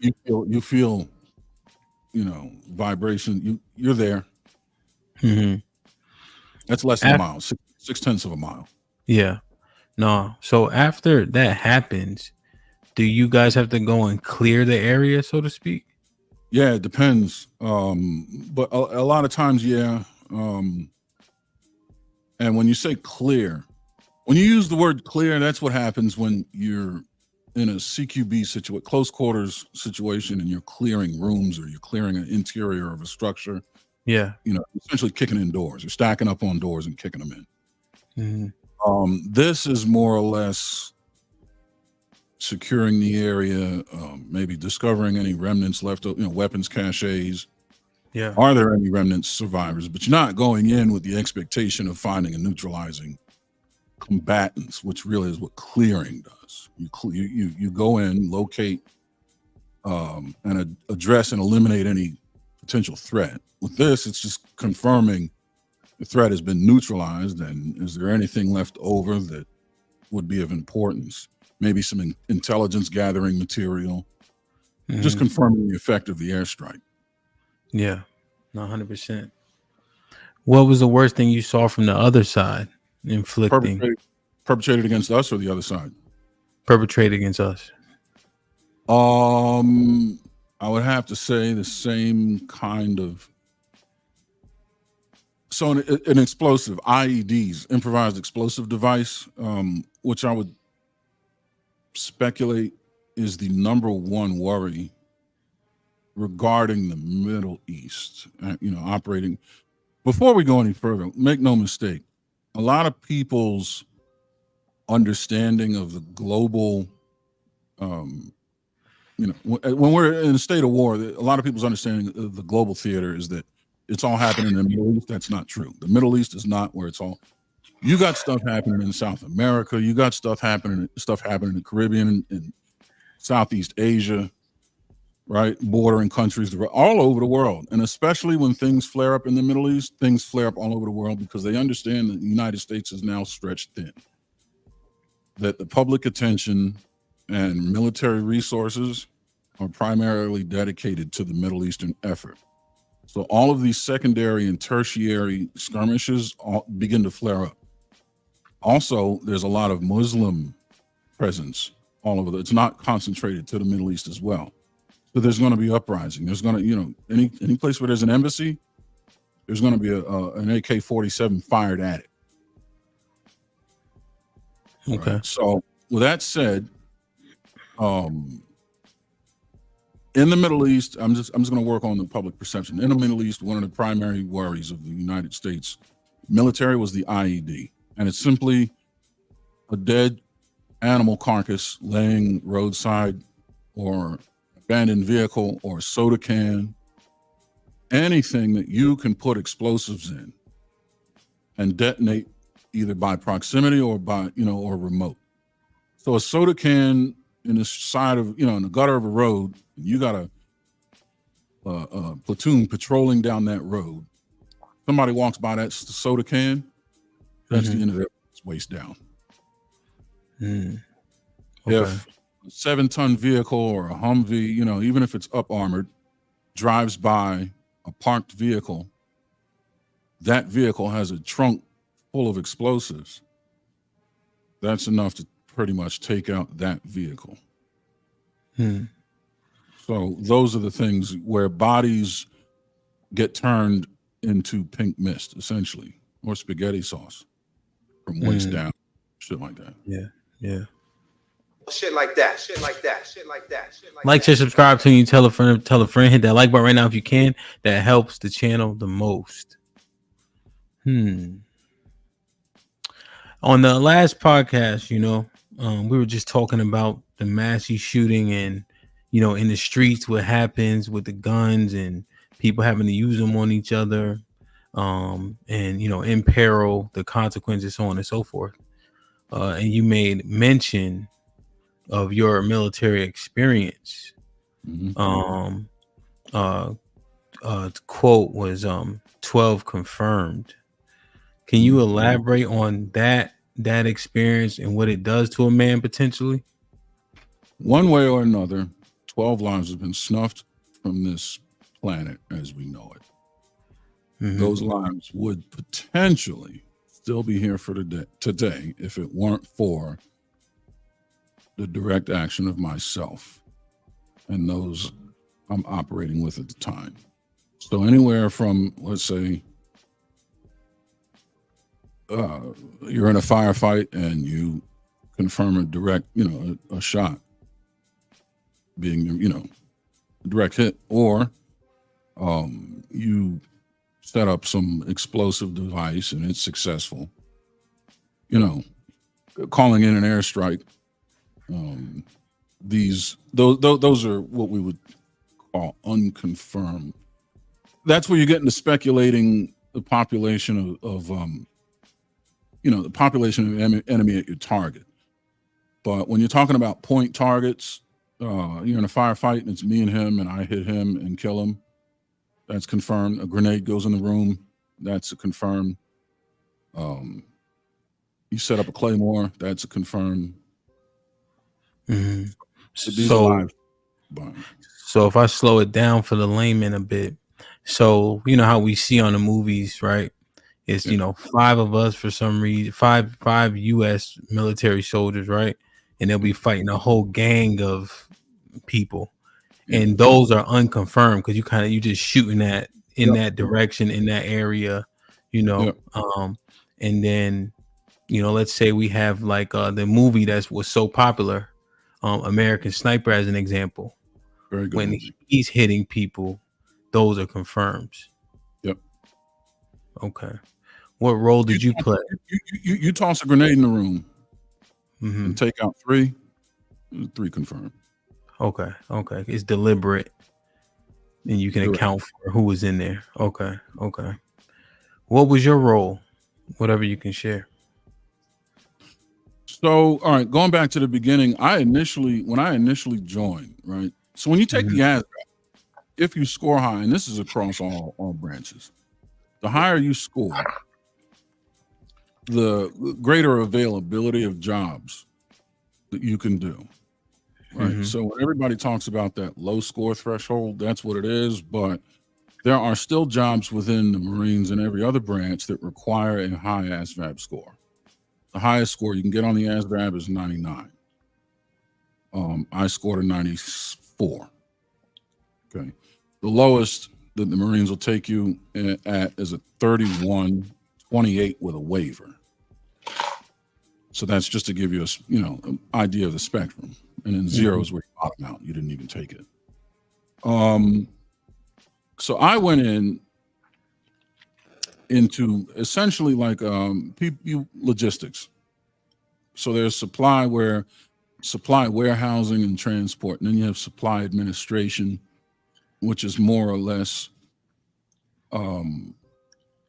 You feel vibration. You're there. Mm-hmm. That's less than a mile, 6/10 of a mile. Yeah. No. So after that happens, do you guys have to go and clear the area, so to speak? Yeah, it depends. But a lot of times, yeah. And when you say clear, when you use the word clear, that's what happens when you're in a CQB situation, close quarters situation, and you're clearing rooms or you're clearing an interior of a structure. Yeah. You know, essentially kicking in doors. You're stacking up on doors and kicking them in. Mm-hmm. This is more or less securing the area, maybe discovering any remnants left, weapons caches. Yeah. Are there any remnants, survivors? But you're not going in with the expectation of finding and neutralizing combatants, which really is what clearing does. You go in, locate, and address and eliminate any potential threat. With this, it's just confirming the threat has been neutralized, and is there anything left over that would be of importance? Maybe some intelligence gathering material, just confirming the effect of the airstrike. Yeah, 100%. What was the worst thing you saw from the other side inflicting? Perpetrated against us or the other side? Perpetrated against us. I would have to say the same kind of. So an explosive, IEDs, improvised explosive device, which I would speculate is the number one worry regarding the Middle East. Operating. Before we go any further, make no mistake, a lot of people's understanding of the global, when we're in a state of war, a lot of people's understanding of the global theater is that it's all happening in the Middle East. That's not true. The Middle East is not where it's all. You got stuff happening in South America. You got stuff happening in the Caribbean and Southeast Asia, right? Bordering countries all over the world. And especially when things flare up in the Middle East, things flare up all over the world because they understand that the United States is now stretched thin. That the public attention and military resources are primarily dedicated to the Middle Eastern effort. So all of these secondary and tertiary skirmishes begin to flare up. Also, there's a lot of Muslim presence all over. It's not concentrated to the Middle East as well. So there's going to be uprising. There's going to, any place where there's an embassy, there's going to be an AK-47 fired at it. Okay. Right? So with that said, in the Middle East, I'm just going to work on the public perception. In the Middle East, one of the primary worries of the United States military was the IED. And it's simply a dead animal carcass laying roadside or abandoned vehicle or soda can, anything that you can put explosives in and detonate either by proximity or by, or remote. So a soda can in the side of, in the gutter of a road, you got a platoon patrolling down that road. Somebody walks by that soda can, that's the end of their waist down. Okay. If a 7-ton vehicle or a Humvee, even if it's up armored, drives by a parked vehicle, that vehicle has a trunk full of explosives. That's enough to pretty much take out that vehicle. So those are the things where bodies get turned into pink mist, essentially, or spaghetti sauce from waist down, shit like that. Yeah. Shit like that. Like, share, subscribe to you. Tell a friend. Hit that like button right now if you can. That helps the channel the most. On the last podcast, we were just talking about the massy shooting and, in the streets, what happens with the guns and people having to use them on each other, and, imperil the consequences, so on and so forth. And you made mention of your military experience. Quote was 12 confirmed. Can you elaborate on that experience and what it does to a man potentially? One way or another, 12 lives have been snuffed from this planet as we know it. those lives would potentially still be here for today if it weren't for the direct action of myself and those I'm operating with at the time. So anywhere from, let's say, you're in a firefight and you confirm a direct, a shot being, a direct hit, or you set up some explosive device and it's successful, calling in an airstrike. Those are what we would call unconfirmed. That's where you get into speculating the population of the population of enemy at your target. But when you're talking about point targets, you're in a firefight and it's me and him and I hit him and kill him. That's confirmed. A grenade goes in the room. That's a confirmed. You set up a claymore. That's a confirmed. So if I slow it down for the layman a bit, so you know how we see on the movies, right? It's 5 of us for some reason, five U.S. military soldiers, right? And they'll be fighting a whole gang of people, and those are unconfirmed because you just shooting that in that direction in that area, and then let's say we have like the movie that was so popular, American Sniper as an example. Very good. When he's hitting people, those are confirmed. Yep. Okay. What role did you play? You toss a grenade in the room and take out 3 confirmed. Okay. It's deliberate, and you can account for who was in there. Okay. What was your role? Whatever you can share. So, all right, going back to the beginning, when I initially joined, right? So when you take the ASVAB, if you score high, and this is across all branches, the higher you score, the greater availability of jobs that you can do, right? So when everybody talks about that low score threshold, that's what it is, but there are still jobs within the Marines and every other branch that require a high ASVAB score. The highest score you can get on the ASVAB is 99. I scored a 94. Okay. The lowest that the Marines will take you at is a 31-28 with a waiver. So that's just to give you an idea of the spectrum. And then 0 is where you bottom out. You didn't even take it. So I went into essentially like logistics. So there's supply warehousing and transport, and then you have supply administration, which is more or less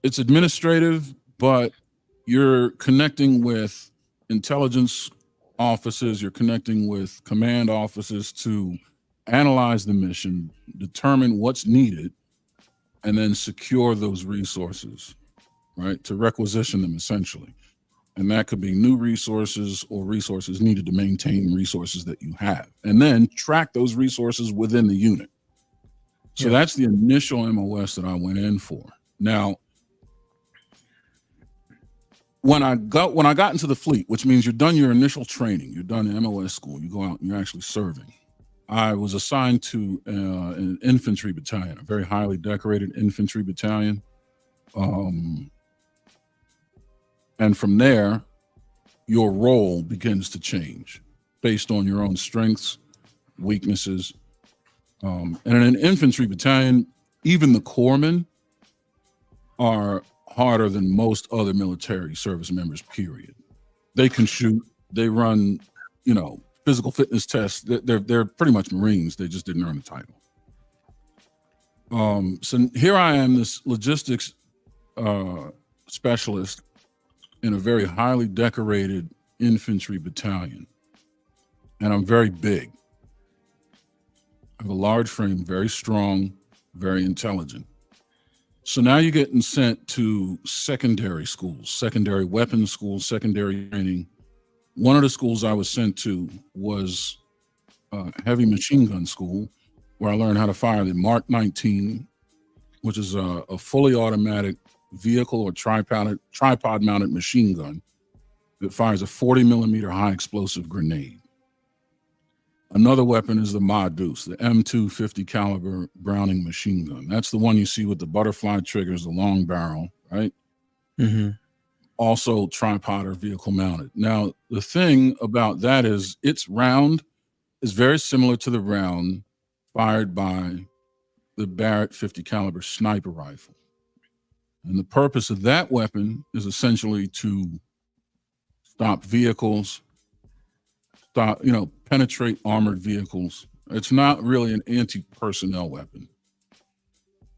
it's administrative, but you're connecting with intelligence offices, you're connecting with command offices to analyze the mission, determine what's needed, and then secure those resources, right? To requisition them essentially. And that could be new resources or resources needed to maintain resources that you have. And then track those resources within the unit. So that's the initial MOS that I went in for. Now, when I got into the fleet, which means you're done your initial training, you're done the MOS school, you go out and you're actually serving. I was assigned to an infantry battalion, a very highly decorated infantry battalion. And from there, your role begins to change based on your own strengths, weaknesses. And in an infantry battalion, even the corpsmen are harder than most other military service members, period. They can shoot, they run, physical fitness tests. They're pretty much Marines. They just didn't earn the title. So here I am, this logistics specialist in a very highly decorated infantry battalion. And I'm very big. I have a large frame, very strong, very intelligent. So now you're getting sent to secondary schools, secondary weapons schools, secondary training. One of the schools I was sent to was heavy machine gun school, where I learned how to fire the Mark 19 which is a fully automatic vehicle or tripod-mounted machine gun that fires a 40 millimeter high explosive grenade. Another weapon is the Ma Deuce, the M2 50 caliber Browning machine gun. That's the one you see with the butterfly triggers, the long barrel, right? Mm-hmm. Also tripod or vehicle mounted. Now, the thing about that is its round is very similar to the round fired by the Barrett 50 caliber sniper rifle. And the purpose of that weapon is essentially to stop vehicles, penetrate armored vehicles. It's not really an anti-personnel weapon.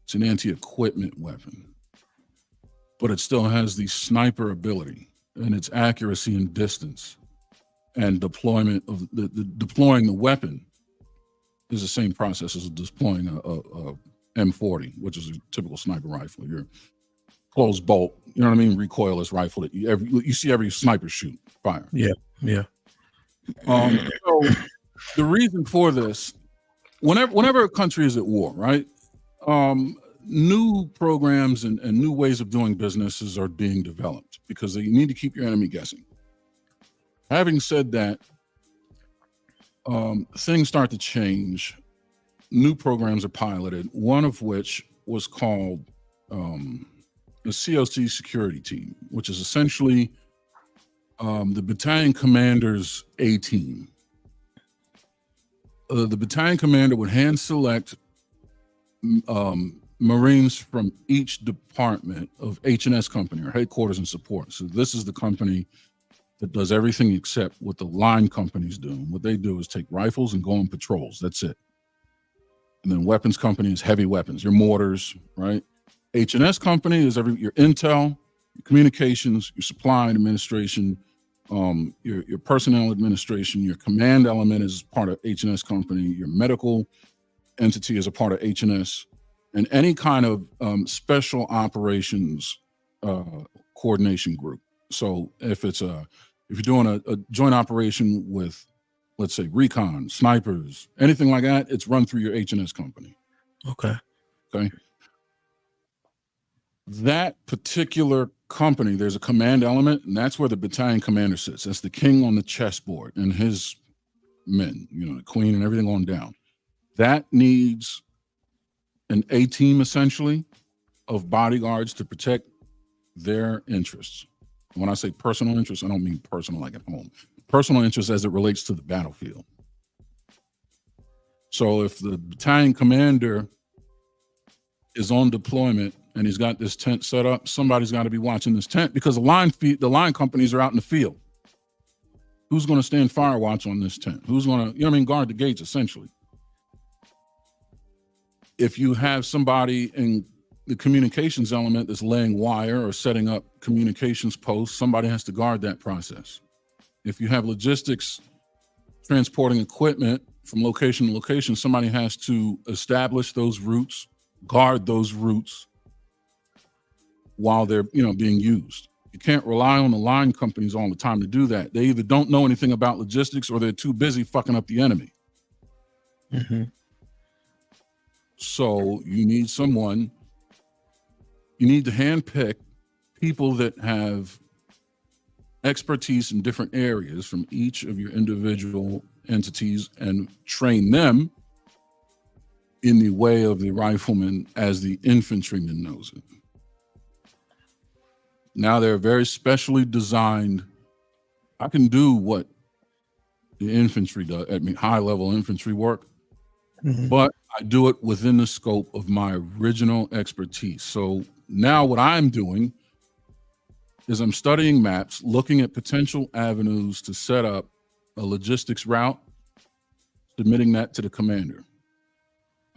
It's an anti-equipment weapon. But it still has the sniper ability and its accuracy and distance and deployment of deploying the weapon is the same process as deploying a M40, which is a typical sniper rifle. Your closed bolt, you know what I mean? Recoilless rifle that you see every sniper shoot fire. Yeah. So the reason for this, whenever a country is at war, right? New programs and new ways of doing businesses are being developed because you need to keep your enemy guessing. Having said that, things start to change. New programs are piloted, one of which was called the COC security team, which is essentially the battalion commander's A team. The battalion commander would hand select Marines from each department of H&S company or headquarters and support. So this is the company that does everything except what the line companies do. What they do is take rifles and go on patrols. That's it. And then weapons company is heavy weapons, your mortars, right? H&S company is your intel, your communications, your supply and administration, your personnel administration, your command element is part of H&S company, your medical entity is a part of H&S, and any kind of special operations coordination group. So if you're doing a joint operation with, let's say, recon, snipers, anything like that, it's run through your H&S company. Okay. That particular company, there's a command element, and that's where the battalion commander sits. That's the king on the chessboard and his men, the queen and everything on down. That needs an A team, essentially, of bodyguards to protect their interests. When I say personal interests, I don't mean personal like at home. Personal interests as it relates to the battlefield. So if the battalion commander is on deployment and he's got this tent set up, somebody's got to be watching this tent because the line companies are out in the field. Who's going to stand fire watch on this tent? Who's going to, guard the gates, essentially? If you have somebody in the communications element that's laying wire or setting up communications posts, somebody has to guard that process. If you have logistics transporting equipment from location to location, somebody has to establish those routes, guard those routes while they're being used. You can't rely on the line companies all the time to do that. They either don't know anything about logistics or they're too busy fucking up the enemy. Mm-hmm. So you need to handpick people that have expertise in different areas from each of your individual entities and train them in the way of the rifleman as the infantryman knows it. Now they're very specially designed. I can do what the infantry does, high-level infantry work, but I do it within the scope of my original expertise. So now what I'm doing is I'm studying maps, looking at potential avenues to set up a logistics route, submitting that to the commander.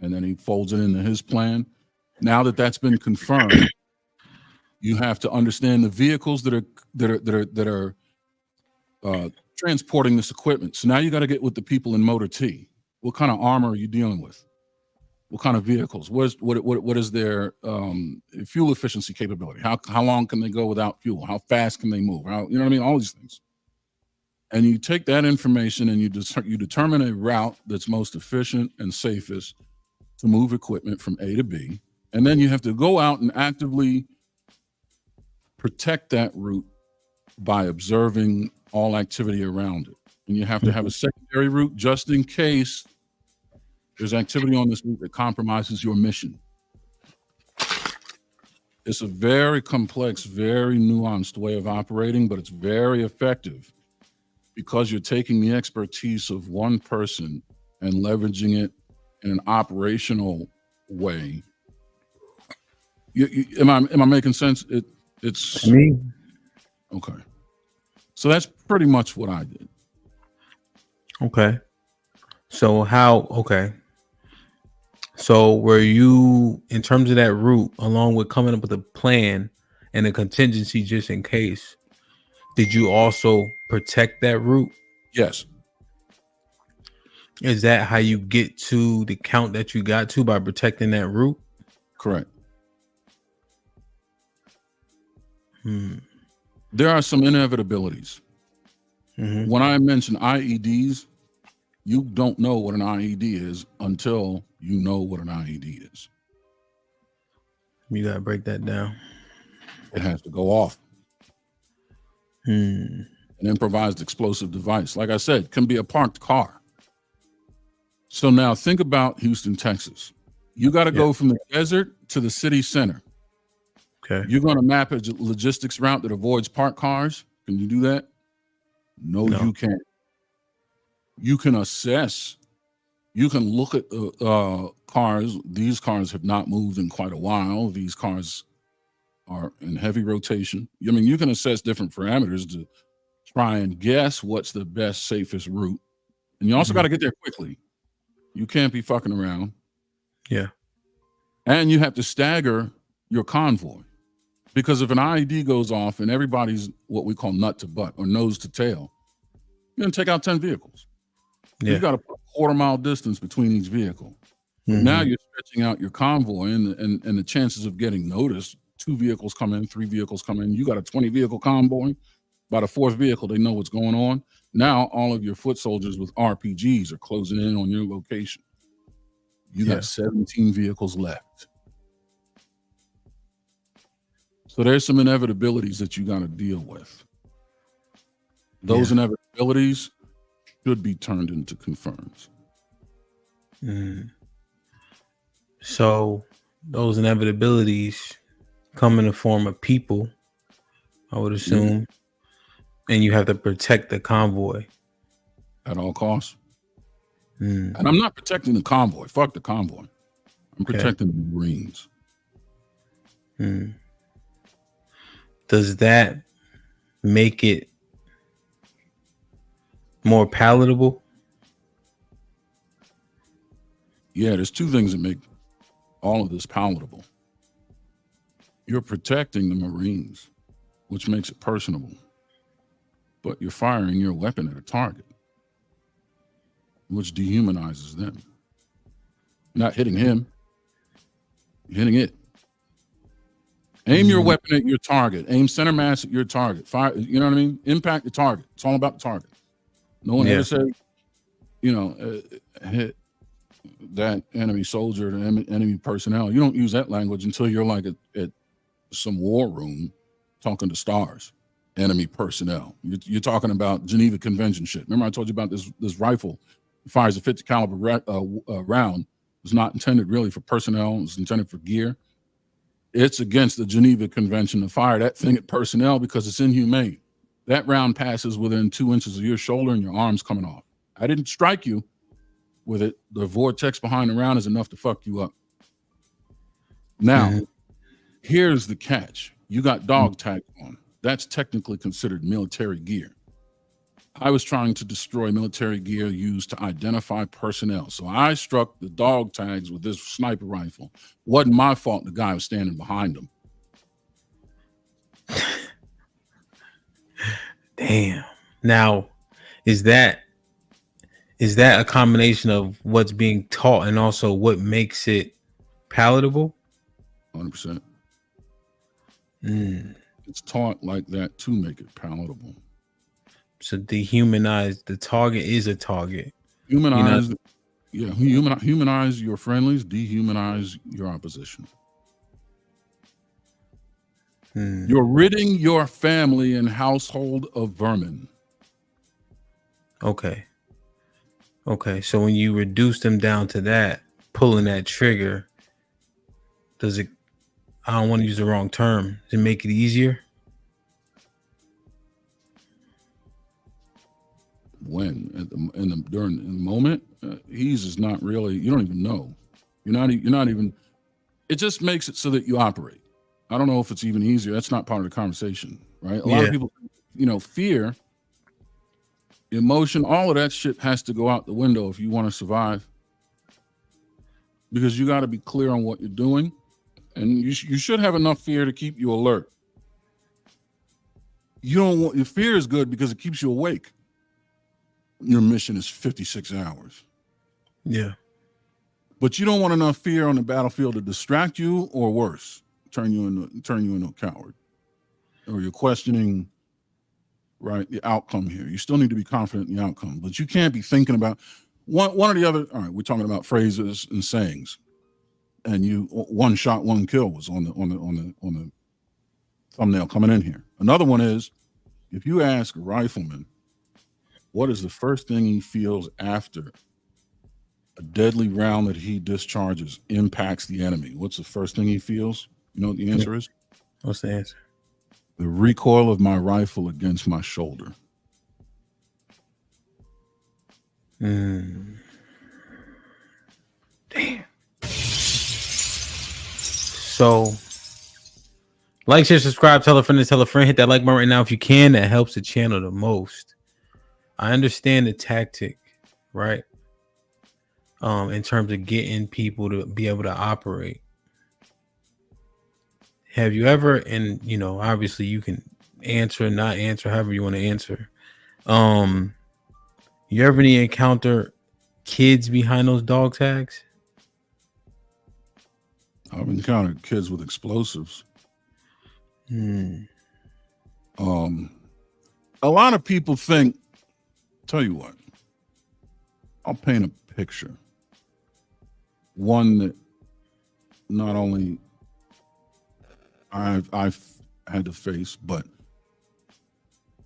And then he folds it into his plan. Now that that's been confirmed, you have to understand the vehicles that are transporting this equipment. So now you got to get with the people in Motor T. What kind of armor are you dealing with? What kind of vehicles? What is their fuel efficiency capability? How long can they go without fuel? How fast can they move? All these things. And you take that information and you determine a route that's most efficient and safest to move equipment from A to B. And then you have to go out and actively protect that route by observing all activity around it. And you have to have a secondary route just in case there's activity on this route that compromises your mission. It's a very complex, very nuanced way of operating, but it's very effective because you're taking the expertise of one person and leveraging it in an operational way. Am I making sense? It's me. Okay. So that's pretty much what I did. Okay. So were you, in terms of that route, along with coming up with a plan and a contingency just in case, did you also protect that route? Yes. Is that how you get to the count that you got to, by protecting that route? Correct. There are some inevitabilities. When I mention IEDs, you don't know what an IED is until you know what an IED is. You gotta break that down. It has to go off. An improvised explosive device, like I said, can be a parked car. So now think about Houston, Texas. You got to go from the desert to the city center. Okay. You're going to map a logistics route that avoids parked cars. Can you do that? No, you can't. You can assess. You can look at cars. These cars have not moved in quite a while. These cars are in heavy rotation. I mean, you can assess different parameters to try and guess what's the best, safest route. And you also got to get there quickly. You can't be fucking around. Yeah. And you have to stagger your convoy. Because if an IED goes off and everybody's what we call nut to butt or nose to tail, you're going to take out 10 vehicles. Yeah. You've got a quarter-mile distance between each vehicle. Now you're stretching out your convoy and the chances of getting noticed. 2 vehicles come in, 3 vehicles come in. You got a 20-vehicle convoy. By the 4th vehicle, they know what's going on. Now all of your foot soldiers with RPGs are closing in on your location. You got 17 vehicles left. So there's some inevitabilities that you got to deal with. Those inevitabilities should be turned into confirms. So those inevitabilities come in the form of people, I would assume, and you have to protect the convoy at all costs. And I'm not protecting the convoy. Fuck the convoy. I'm protecting the Marines. Does that make it more palatable? Yeah, there's 2 things that make all of this palatable. You're protecting the Marines, which makes it personable. But you're firing your weapon at a target, which dehumanizes them. You're not hitting him, you're hitting it. Aim your weapon at your target. Aim center mass at your target. Fire, you know what I mean? Impact the target. It's all about the target. No one ever said, hit that enemy soldier, enemy personnel. You don't use that language until you're like at some war room talking to stars. Enemy personnel. You're talking about Geneva Convention shit. Remember I told you about this rifle? It fires a 50 caliber round. It's not intended really for personnel. It's intended for gear. It's against the Geneva Convention to fire that thing at personnel because it's inhumane. That round passes within 2 inches of your shoulder and your arm's coming off. I didn't strike you with it. The vortex behind the round is enough to fuck you up. Now, here's the catch. You got dog tags on. That's technically considered military gear. I was trying to destroy military gear used to identify personnel. So I struck the dog tags with this sniper rifle. Wasn't my fault the guy was standing behind him. Damn. Now, is that a combination of what's being taught and also what makes it palatable? 100%. It's taught like that to make it palatable. So dehumanize the target is a target. Humanize, humanize your friendlies, dehumanize your opposition. You're ridding your family and household of vermin. Okay. So when you reduce them down to that, pulling that trigger, does it? I don't want to use the wrong term. Does it make it easier? When during the moment, ease is not really. You don't even know. You're not even. It just makes it so that you operate. I don't know if it's even easier. That's not part of the conversation, right? A lot of people, fear, emotion, all of that shit has to go out the window if you want to survive. Because you got to be clear on what you're doing, and you should have enough fear to keep you alert. Your fear is good because it keeps you awake. Your mission is 56 hours. Yeah. But you don't want enough fear on the battlefield to distract you, or worse, turn you into a coward. Or you're questioning, right, the outcome here. You still need to be confident in the outcome, but you can't be thinking about one or the other. All right, we're talking about phrases and sayings, and one shot, one kill was on the thumbnail coming in here. Another one is, if you ask a rifleman, what is the first thing he feels after a deadly round that he discharges impacts the enemy? What's the first thing he feels? You know what the answer is? What's the answer? The recoil of my rifle against my shoulder. Damn. So, like, share, subscribe, tell a friend, hit that like button right now if you can. That helps the channel the most. I understand the tactic, right? In terms of getting people to be able to operate. Have you ever, and obviously you can answer, not answer, however you want to answer. You ever encounter kids behind those dog tags? I've encountered kids with explosives. A lot of people think, tell you what, I'll paint a picture. One that not only I've had to face, but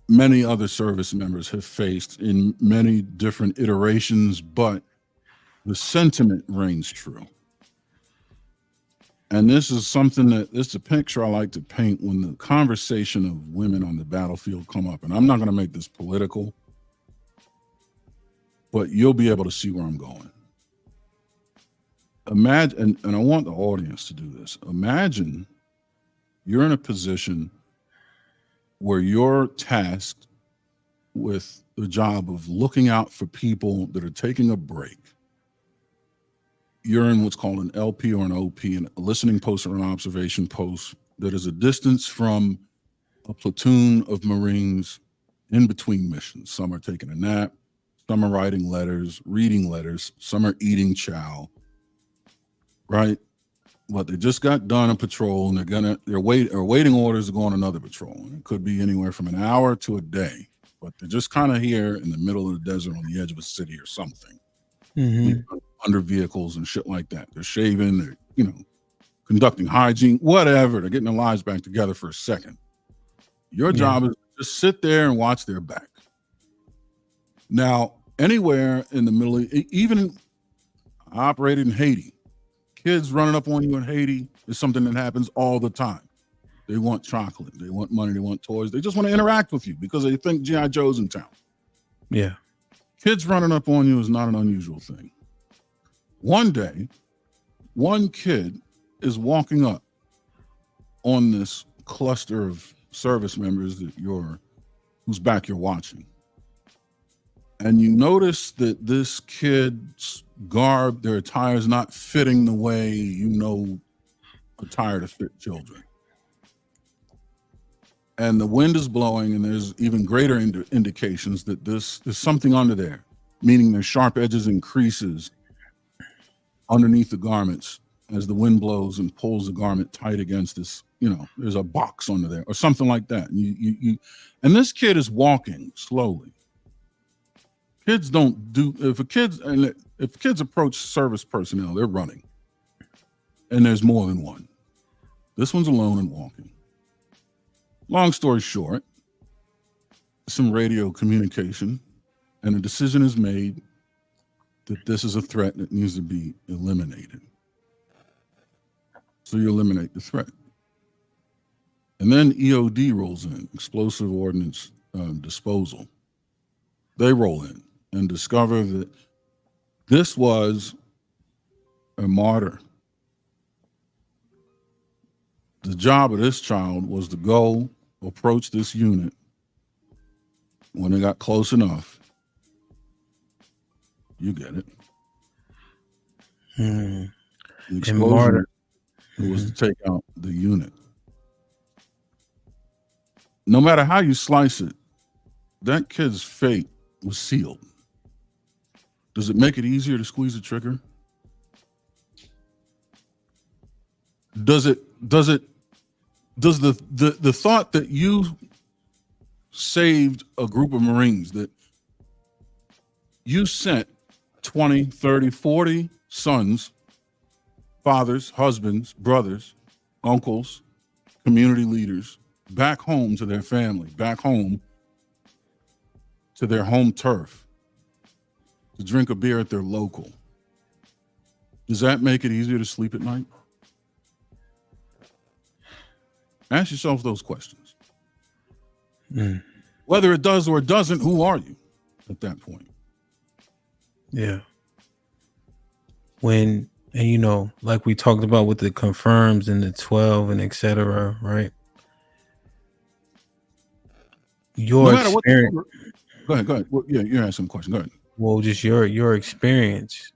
many other service members have faced in many different iterations, but the sentiment reigns true. And this is a picture I like to paint when the conversation of women on the battlefield come up. And I'm not going to make this political, but you'll be able to see where I'm going. Imagine, and I want the audience to do this. Imagine you're in a position where you're tasked with the job of looking out for people that are taking a break. You're in what's called an LP or an OP, a listening post or an observation post that is a distance from a platoon of Marines in between missions. Some are taking a nap, some are writing letters, reading letters, some are eating chow, right? But they just got done a patrol and they're waiting orders to go on another patrol. And it could be anywhere from an hour to a day, but they're just kind of here in the middle of the desert on the edge of a city or something. Under vehicles and shit like that. They're shaving, they're, conducting hygiene, whatever. They're getting their lives back together for a second. Your job is to just sit there and watch their back. Now, anywhere in the Middle East, even I operated in Haiti. Kids running up on you in Haiti is something that happens all the time. They want chocolate, they want money, they want toys. They just want to interact with you because they think G.I. Joe's in town. Yeah. Kids running up on you is not an unusual thing. One day, one kid is walking up on this cluster of service members whose back you're watching. And you notice that this kid's garb, their attire is not fitting the way attire to fit children. And the wind is blowing, and there's even greater indications that there's something under there, meaning there's sharp edges and creases underneath the garments as the wind blows and pulls the garment tight against this, there's a box under there or something like that. And this kid is walking slowly. Kids don't do, if kids approach service personnel, they're running. And there's more than one. This one's alone and walking. Long story short, some radio communication, and a decision is made that this is a threat that needs to be eliminated. So you eliminate the threat. And then EOD rolls in, explosive ordnance disposal. They roll in and discover that this was a martyr. The job of this child was to go approach this unit. When they got close enough, you get it. The explosion was to take out the unit. No matter how you slice it, that kid's fate was sealed. Does it make it easier to squeeze the trigger? Does the thought that you saved a group of Marines, that you sent 20, 30, 40 sons, fathers, husbands, brothers, uncles, community leaders back home to their family, back home to their home turf, to drink a beer at their local. Does that make it easier to sleep at night? Ask yourself those questions. Whether it does or it doesn't, who are you at that point? Yeah. And you know, like we talked about with the confirms and the 12 and etc., right? Your experience. Go ahead. Well, yeah, you're asking a question. Go ahead. Well, just your experience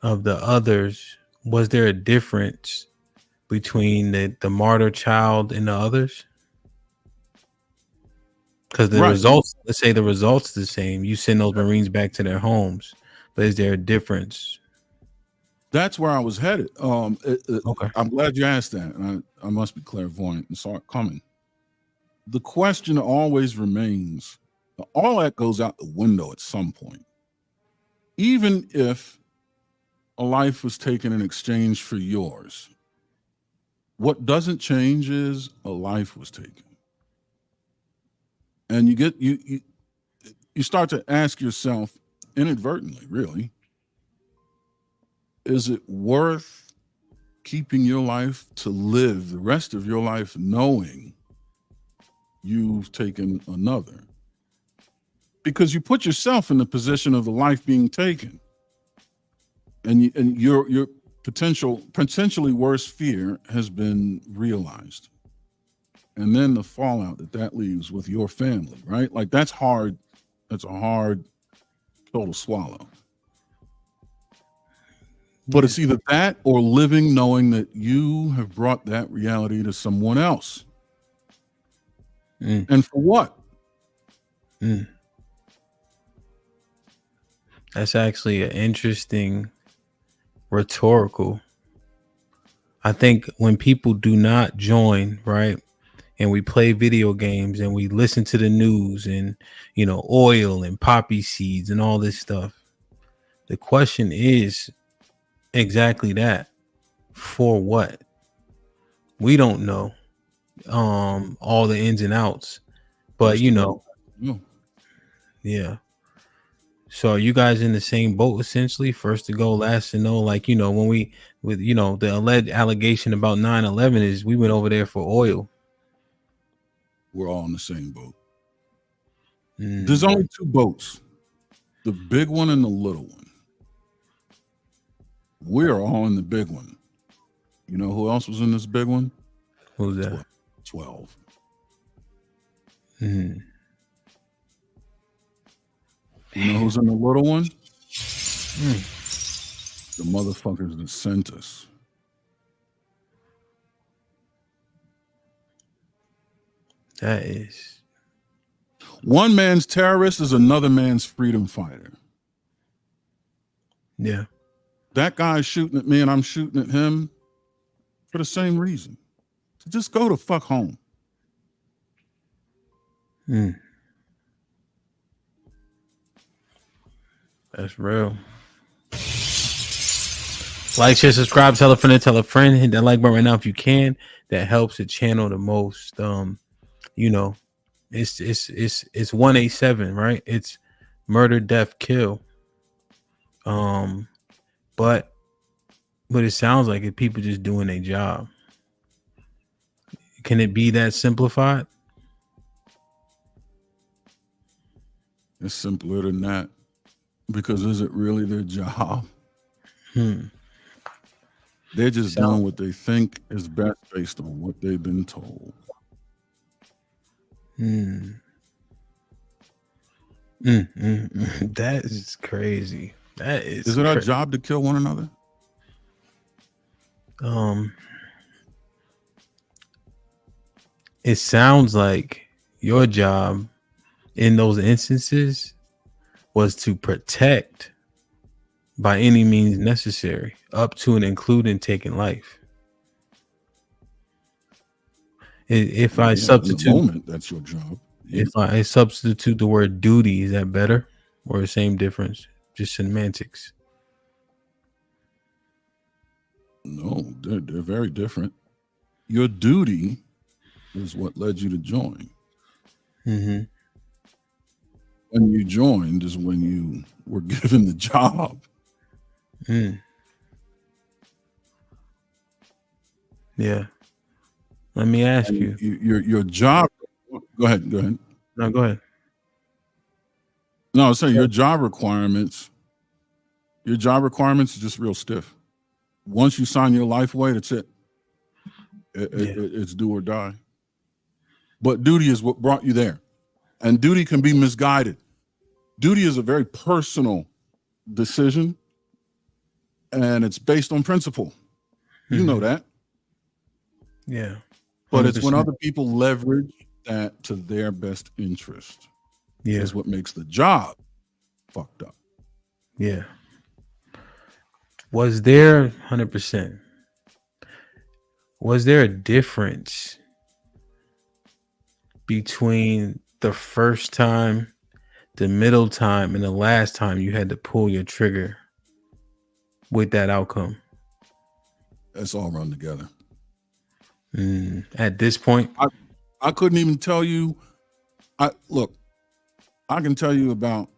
of the others. Was there a difference between the martyr child and the others? Because the results, let's say the results the same. You send those Marines back to their homes, but is there a difference? That's where I was headed. Okay. I'm glad you asked that. And I must be clairvoyant and saw it coming. The question always remains, all that goes out the window at some point. Even if a life was taken in exchange for yours, what doesn't change is a life was taken. And you start to ask yourself inadvertently, really, is it worth keeping your life to live the rest of your life knowing you've taken another? Because you put yourself in the position of the life being taken, and your potentially worst fear has been realized. And then the fallout that leaves with your family, right? Like that's hard. That's a hard pill to swallow. But it's either that or living knowing that you have brought that reality to someone else. And for what? That's actually an interesting rhetorical. I think when people do not join, right, and we play video games and we listen to the news and, you know, oil and poppy seeds and all this stuff, the question is exactly that. For what? We don't know all the ins and outs, but you know, yeah. So are you guys in the same boat essentially? First to go, last to know. Like, you know, when we with, you know, the alleged allegation about 9/11 is we went over there for oil. We're all in the same boat. There's only two boats, the big one and the little one. We're all in the big one. You know who else was in this big one? Who's that? 12. Mm. You know who's in the little one? The motherfuckers that sent us. That is. One man's terrorist is another man's freedom fighter. Yeah. That guy's shooting at me and I'm shooting at him for the same reason. To just go to fuck home. That's real. Like, share, subscribe, tell a friend, hit that like button right now if you can. That helps the channel the most. you know, it's 187, right? It's murder, death, kill. But it sounds like if people just doing their job. Can it be that simplified? It's simpler than that, because is it really their job? They're just doing what they think is best based on what they've been told. That is crazy. That is. Is it our job to kill one another? It sounds like your job in those instances was to protect by any means necessary, up to and including taking life. If I substitute, in the moment, that's your job. If I substitute the word duty, is that better or the same difference? Just semantics. No, they're very different. Your duty is what led you to join. When you joined is when you were given the job. Yeah. Let me ask you. Your job. Go ahead. No, go ahead. No, I was saying your job requirements is just real stiff. Once you sign your life away, that's it. It's do or die. But duty is what brought you there. And duty can be misguided. Duty is a very personal decision, and it's based on principle. You know that. Yeah. 100%. But it's when other people leverage that to their best interest. Yeah. Is what makes the job fucked up. Yeah. Was there 100%? Was there a difference between the first time, the middle time, and the last time you had to pull your trigger with that outcome? It's all run together. At this point, I couldn't even tell you. I can tell you about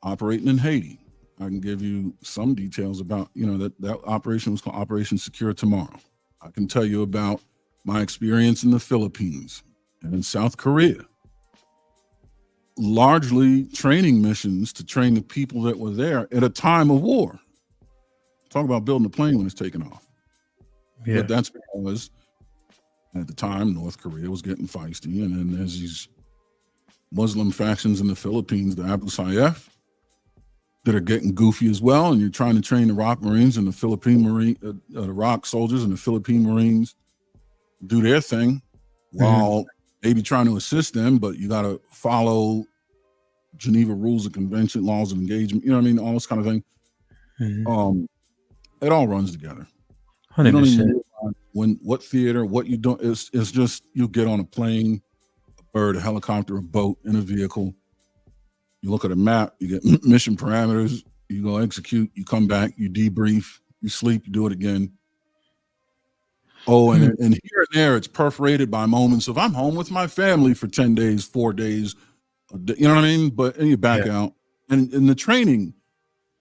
operating in Haiti. I can give you some details about, that operation was called Operation Secure Tomorrow. I can tell you about my experience in the Philippines and in South Korea. Largely training missions to train the people that were there at a time of war. Talk about building a plane when it's taken off. Yeah. But that's because at the time, North Korea was getting feisty, and then there's these Muslim factions in the Philippines, the Abu Sayyaf, that are getting goofy as well, and you're trying to train the ROC Marines and the ROC soldiers and the Philippine Marines do their thing while maybe trying to assist them, but you got to follow Geneva rules of convention, laws of engagement, all this kind of thing. It all runs together. 100%. You don't even realize what theater, what you don't, it's just you get on a plane, a bird, a helicopter, a boat, in a vehicle. You look at a map, you get mission parameters, you go execute, you come back, you debrief, you sleep, you do it again. And here and there, it's perforated by moments of I'm home with my family for 10 days, 4 days, you know what I mean? But and you back out. And in the training,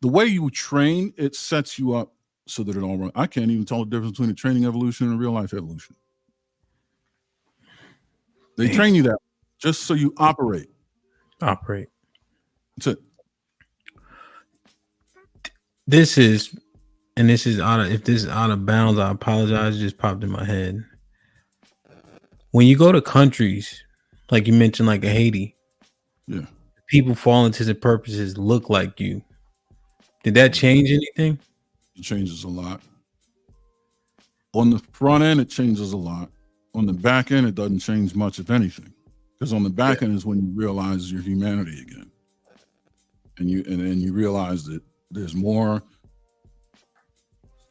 the way you train, it sets you up so that it all runs. I can't even tell the difference between a training evolution and a real life evolution. They train you that just so you operate. That's it. This is out of, if this is out of bounds, I apologize. It just popped in my head. When you go to countries, like you mentioned, like a Haiti, people for all intents and purposes look like you. Did that change anything? It changes a lot. On the front end, it changes a lot. On the back end, it doesn't change much, if anything. Because on the back end is when you realize your humanity again. And then you realize that there's more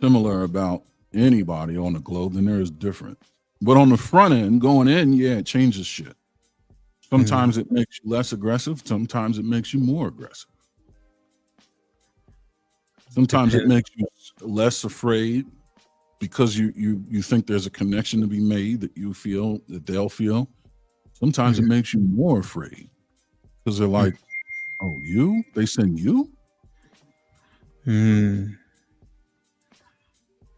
similar about anybody on the globe than there is different. But on the front end, going in, it changes shit. Sometimes it makes you less aggressive. Sometimes it makes you more aggressive. Sometimes it makes you less afraid because you think there's a connection to be made that you feel, that they'll feel. Sometimes it makes you more afraid because they're like, "Oh, you? They send you?" And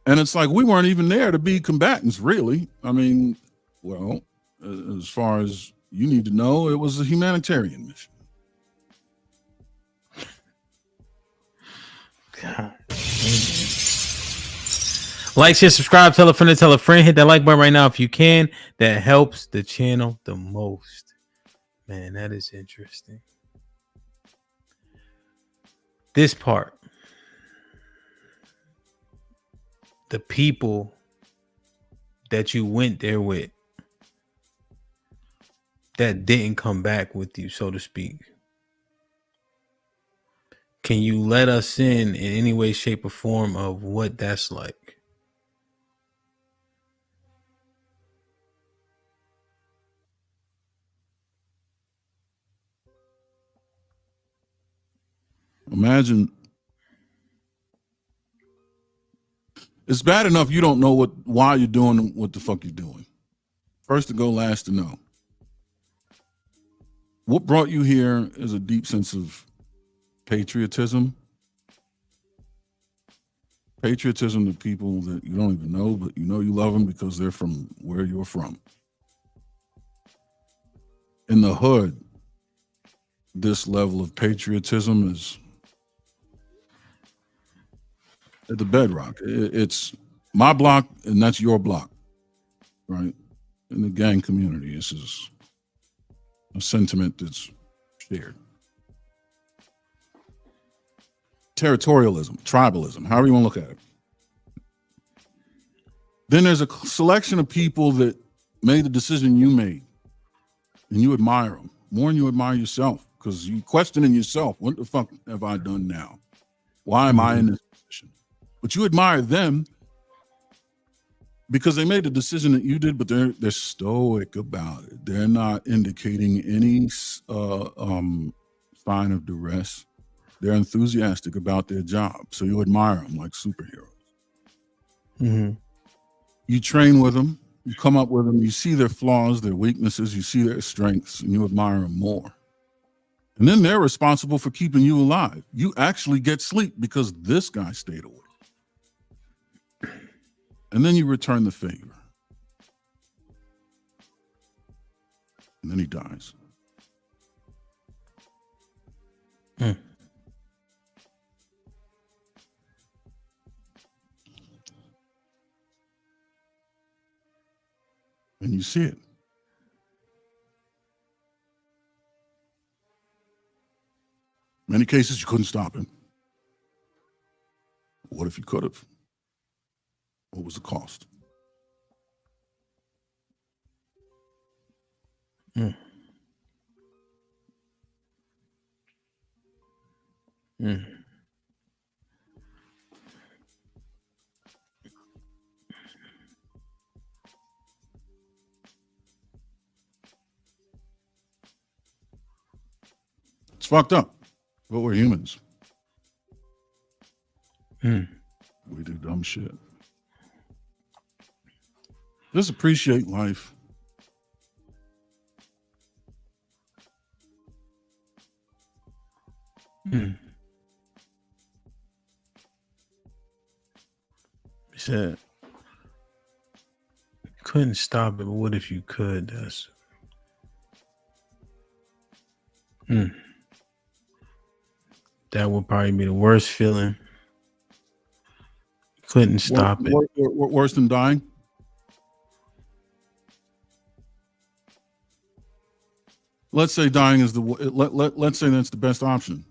it's like we weren't even there to be combatants, really. I mean, well, as far as you need to know, it was a humanitarian mission. God. Like, share, subscribe, tell a friend to tell a friend. Hit that like button right now if you can. That helps the channel the most. Man, that is interesting. This part. The people that you went there with that didn't come back with you, so to speak. Can you let us in any way, shape, or form of what that's like? Imagine it's bad enough you don't know why you're doing what the fuck you're doing. First to go, last to know. What brought you here is a deep sense of patriotism. Patriotism to people that you don't even know, but you know you love them because they're from where you're from. In the hood, this level of patriotism is at the bedrock. It's my block and that's your block, right? In the gang community, this is a sentiment that's shared. Territorialism, tribalism, however you want to look at it. Then there's a selection of people that made the decision you made, and you admire them more than you admire yourself, because you questioning yourself, what the fuck have I done now? Why am I in this position? But you admire them because they made the decision that you did, but they're stoic about it. They're not indicating any sign of duress. They're enthusiastic about their job, so you admire them like superheroes. You train with them, you come up with them, you see their flaws, their weaknesses, you see their strengths, and you admire them more. And then they're responsible for keeping you alive. You actually get sleep because this guy stayed awake. And then you return the favor. And then he dies. And you see it. Many cases you couldn't stop him. What if you could have? What was the cost? It's fucked up, but we're humans. We do dumb shit. Just appreciate life. You said you couldn't stop it, but what if you could? That's that would probably be the worst feeling. Couldn't stop it. Worse than dying? Let's say dying is let's say that's the best option.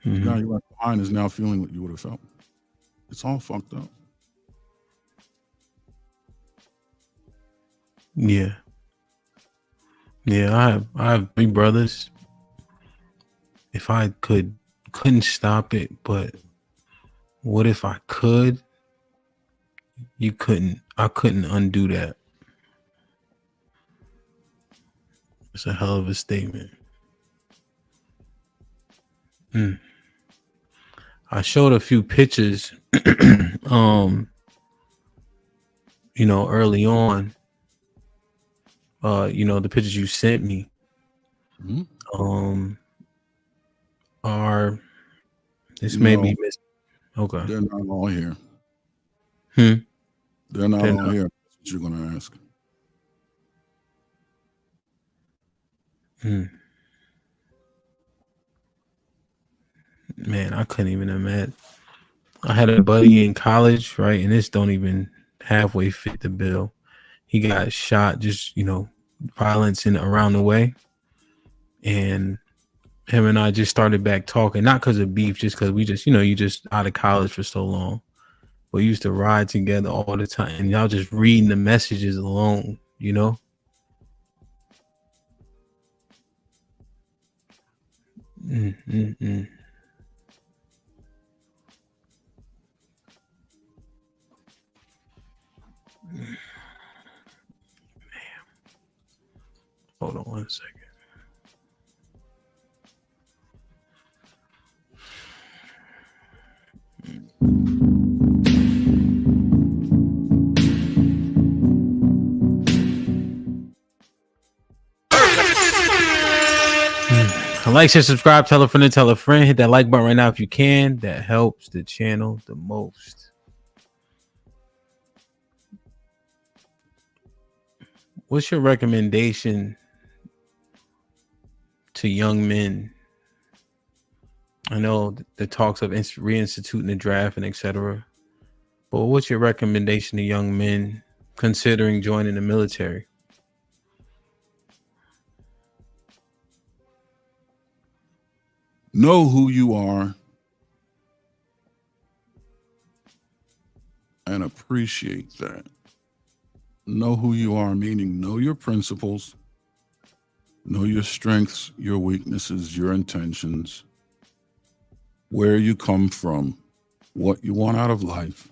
The guy you left behind is now feeling what you would have felt. It's all fucked up. Yeah. I have 3 brothers. If I couldn't stop it, but what if I could? I couldn't undo that. It's a hell of a statement. I showed a few pictures, early on, the pictures you sent me, are this may be missed. Okay, they're not all here. They're not all here. That's what you're gonna ask. Man, I couldn't even imagine. I had a buddy in college, right, and this don't even halfway fit the bill. He got shot, just violence in around the way, and him and I just started back talking, not because of beef, just because we just, you just out of college for so long. We used to ride together all the time, and y'all just reading the messages alone, Hold on 1 second. Like, share, subscribe, tell a friend to tell a friend. Hit that like button right now if you can. That helps the channel the most. What's your recommendation to young men? I know the talks of reinstituting the draft and etc. But what's your recommendation to young men considering joining the military? Know who you are and appreciate that. Know who you are, meaning know your principles, know your strengths, your weaknesses, your intentions, where you come from, what you want out of life.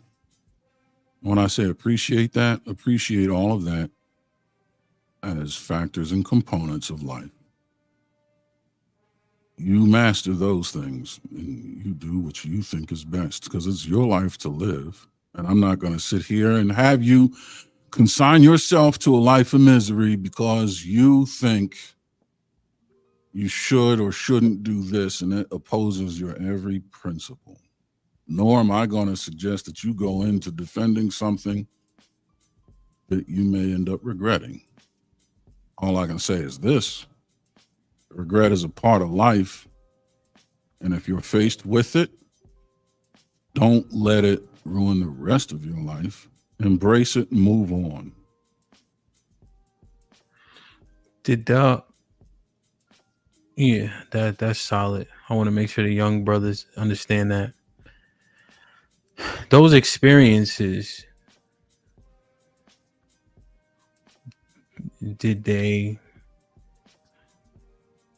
When I say appreciate that, appreciate all of that as factors and components of life. You master those things and you do what you think is best because it's your life to live. And I'm not going to sit here and have you consign yourself to a life of misery because you think you should or shouldn't do this, and it opposes your every principle. Nor am I going to suggest that you go into defending something that you may end up regretting. All I can say is this: regret is a part of life, and if you're faced with it, don't let it ruin the rest of your life. Embrace it and move on. Yeah, that's solid. I want to make sure the young brothers understand that. Those experiences, did they...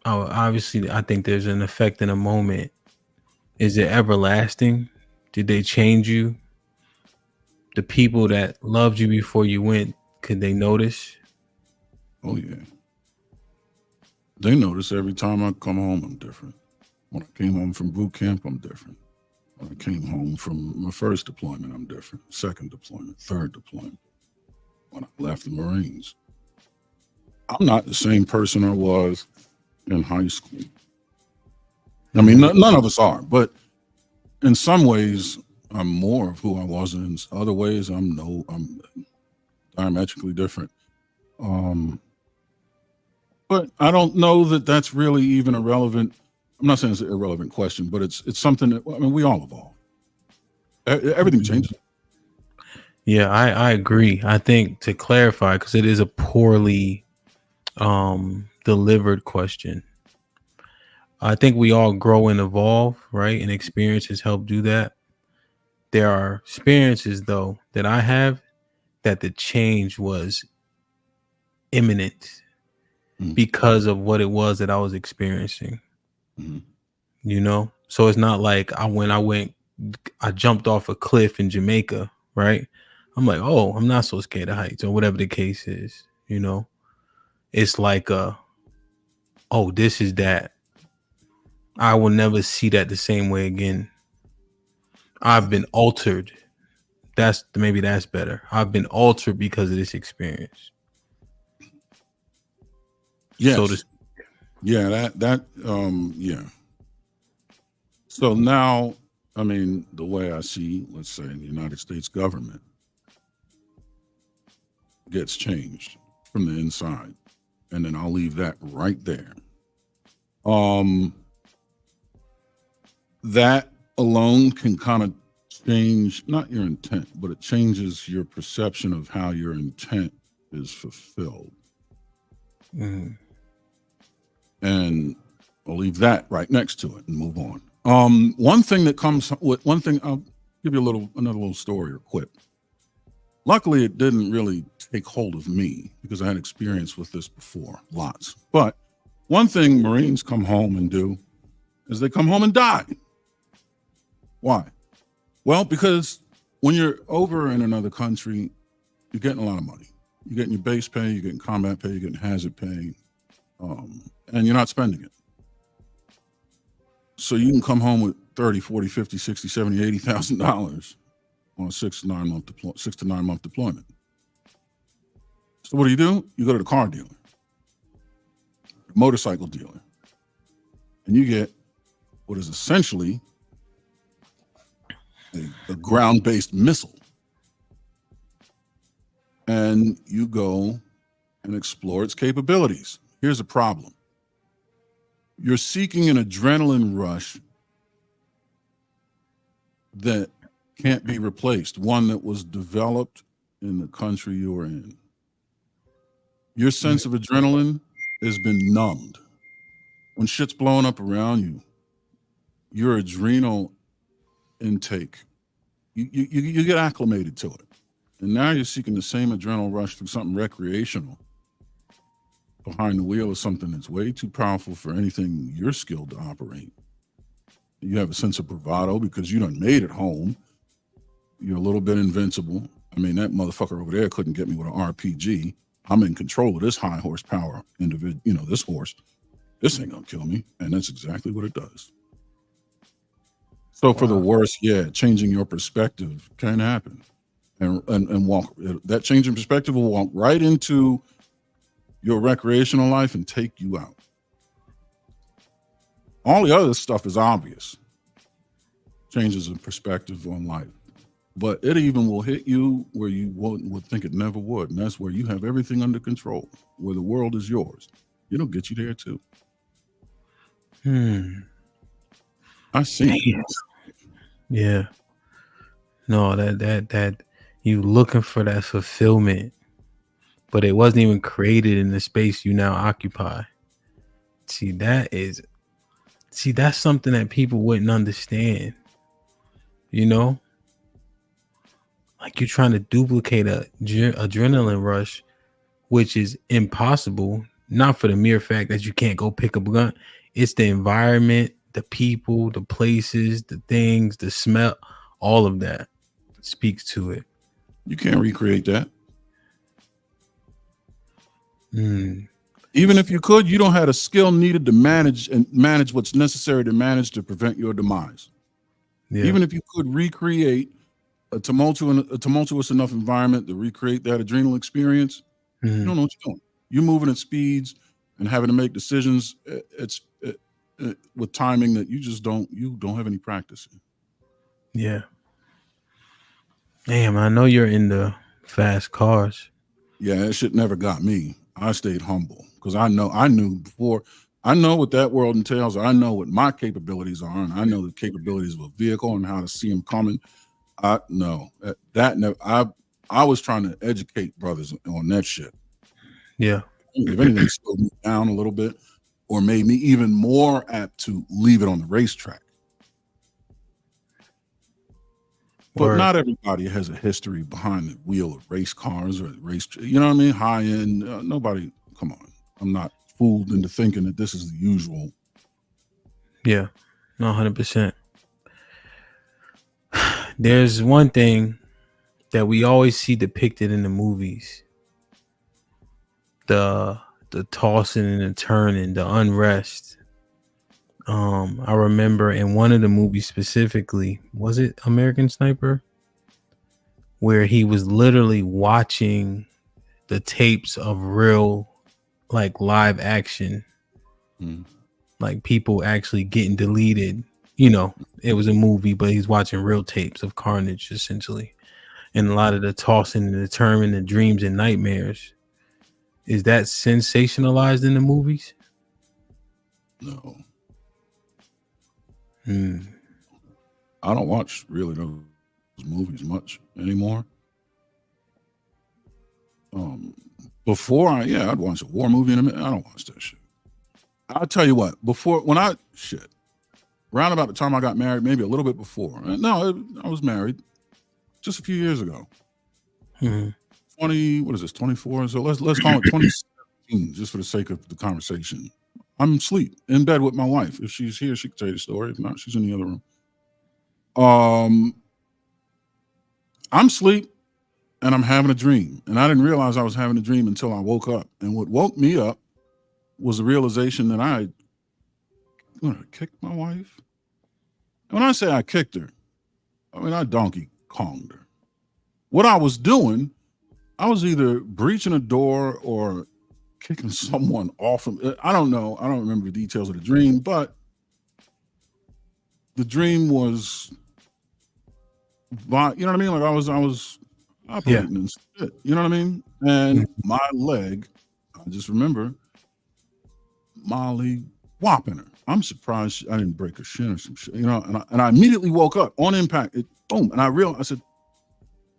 Oh, obviously, I think there's an effect in a moment. Is it everlasting? Did they change you? The people that loved you before you went, could they notice? Oh, yeah. They notice every time I come home, I'm different. When I came home from boot camp, I'm different. When I came home from my first deployment, I'm different. Second deployment, third deployment. When I left the Marines, I'm not the same person I was in high school. I mean, none of us are, but in some ways, I'm more of who I was. In other ways, I'm diametrically different. But I don't know that that's really even a relevant. I'm not saying it's an irrelevant question, but it's something that, I mean, we all evolve. Everything changes. Yeah, I agree. I think, to clarify, because it is a poorly delivered question, I think we all grow and evolve, right? And experiences help do that. There are experiences, though, that I have that the change was imminent because of what it was that I was experiencing. So it's not like I jumped off a cliff in Jamaica, right? I'm like, oh, I'm not so scared of heights, or whatever the case is. It's like, oh, this is that. I will never see that the same way again. I've been altered. Maybe that's better. I've been altered because of this experience. Yes. So to yeah. So now, I mean, the way I see, let's say, the United States government gets changed from the inside, and then I'll leave that right there. That alone can kind of change not your intent, but it changes your perception of how your intent is fulfilled. Mhm. And I'll leave that right next to it and move on. One thing that comes with one thing, I'll give you another little story or quip. Luckily, it didn't really take hold of me because I had experience with this before, lots. But one thing Marines come home and do is they come home and die. Why? Well, because when you're over in another country, you're getting a lot of money. You're getting your base pay, you're getting combat pay, you're getting hazard pay, and you're not spending it. So you can come home with 30, 40, 50, 60, 70, $80,000 on a 6 to 9 month deployment. So what do? You go to the car dealer, the motorcycle dealer, and you get what is essentially a ground-based missile. And you go and explore its capabilities. Here's a problem. You're seeking an adrenaline rush that can't be replaced, one that was developed in the country you are in. Your sense of adrenaline has been numbed. When shit's blowing up around you, your adrenal intake, you get acclimated to it. And now you're seeking the same adrenal rush through something recreational behind the wheel of something that's way too powerful for anything you're skilled to operate. You have a sense of bravado because you done made it home. You're a little bit invincible. I mean, that motherfucker over there couldn't get me with an RPG. I'm in control of this high horsepower individual, this horse. This ain't gonna kill me. And that's exactly what it does. So for the worst, changing your perspective can happen. And walk that change in perspective will walk right into your recreational life and take you out. All the other stuff is obvious. Changes in perspective on life. But it even will hit you where you would think it never would. And that's where you have everything under control, where the world is yours. It'll get you there too. I see. Yeah. No, that you looking for that fulfillment, but it wasn't even created in the space you now occupy. That's something that people wouldn't understand. Like you're trying to duplicate a adrenaline rush, which is impossible, not for the mere fact that you can't go pick up a gun. It's the environment, the people, the places, the things, the smell, all of that speaks to it. You can't recreate that. Even if you could, you don't have a skill needed to manage what's necessary to manage to prevent your demise. Yeah. Even if you could recreate a tumultuous enough environment to recreate that adrenal experience, you don't know what you're doing. You're moving at speeds and having to make decisions with timing that you don't have any practice in. Yeah. Damn, I know you're into fast cars. Yeah, that shit never got me. I stayed humble because I knew before. I know what that world entails. I know what my capabilities are, and I know the capabilities of a vehicle and how to see them coming. I was trying to educate brothers on that shit. Yeah. If anything slowed me down a little bit or made me even more apt to leave it on the racetrack. But not everybody has a history behind the wheel of race cars or race, you know what I mean? High end, nobody, come on. I'm not fooled into thinking that this is the usual. Yeah, no, 100%. There's one thing that we always see depicted in the movies. The tossing and the turning, the unrest. I remember in one of the movies specifically, was it American Sniper? Where he was literally watching the tapes of real like live action, like people actually getting deleted. You know, it was a movie, but he's watching real tapes of carnage essentially, and a lot of the tossing and the turning, the dreams and nightmares. Is that sensationalized in the movies? No. I don't watch really those movies much anymore. Before I'd watch a war movie in a minute. I don't watch that shit. I'll tell you what, round about the time I got married, maybe a little bit before. No, I was married just a few years ago. 24? So let's call it 2017, just for the sake of the conversation. I'm asleep in bed with my wife. If she's here, she can tell you the story. If not, she's in the other room. I'm asleep and I'm having a dream. And I didn't realize I was having a dream until I woke up. And what woke me up was the realization that I kicked my wife. And when I say I kicked her, I mean I Donkey Konged her. What I was doing, I was either breaching a door or kicking someone off. I don't know. I don't remember the details of the dream, but the dream was, you know what I mean? Like I was operating and shit, you know what I mean? And my leg, I just remember Molly whopping her. I'm surprised I didn't break her shin or some shit, you know? And I immediately woke up on impact. Boom. And I realized, I said,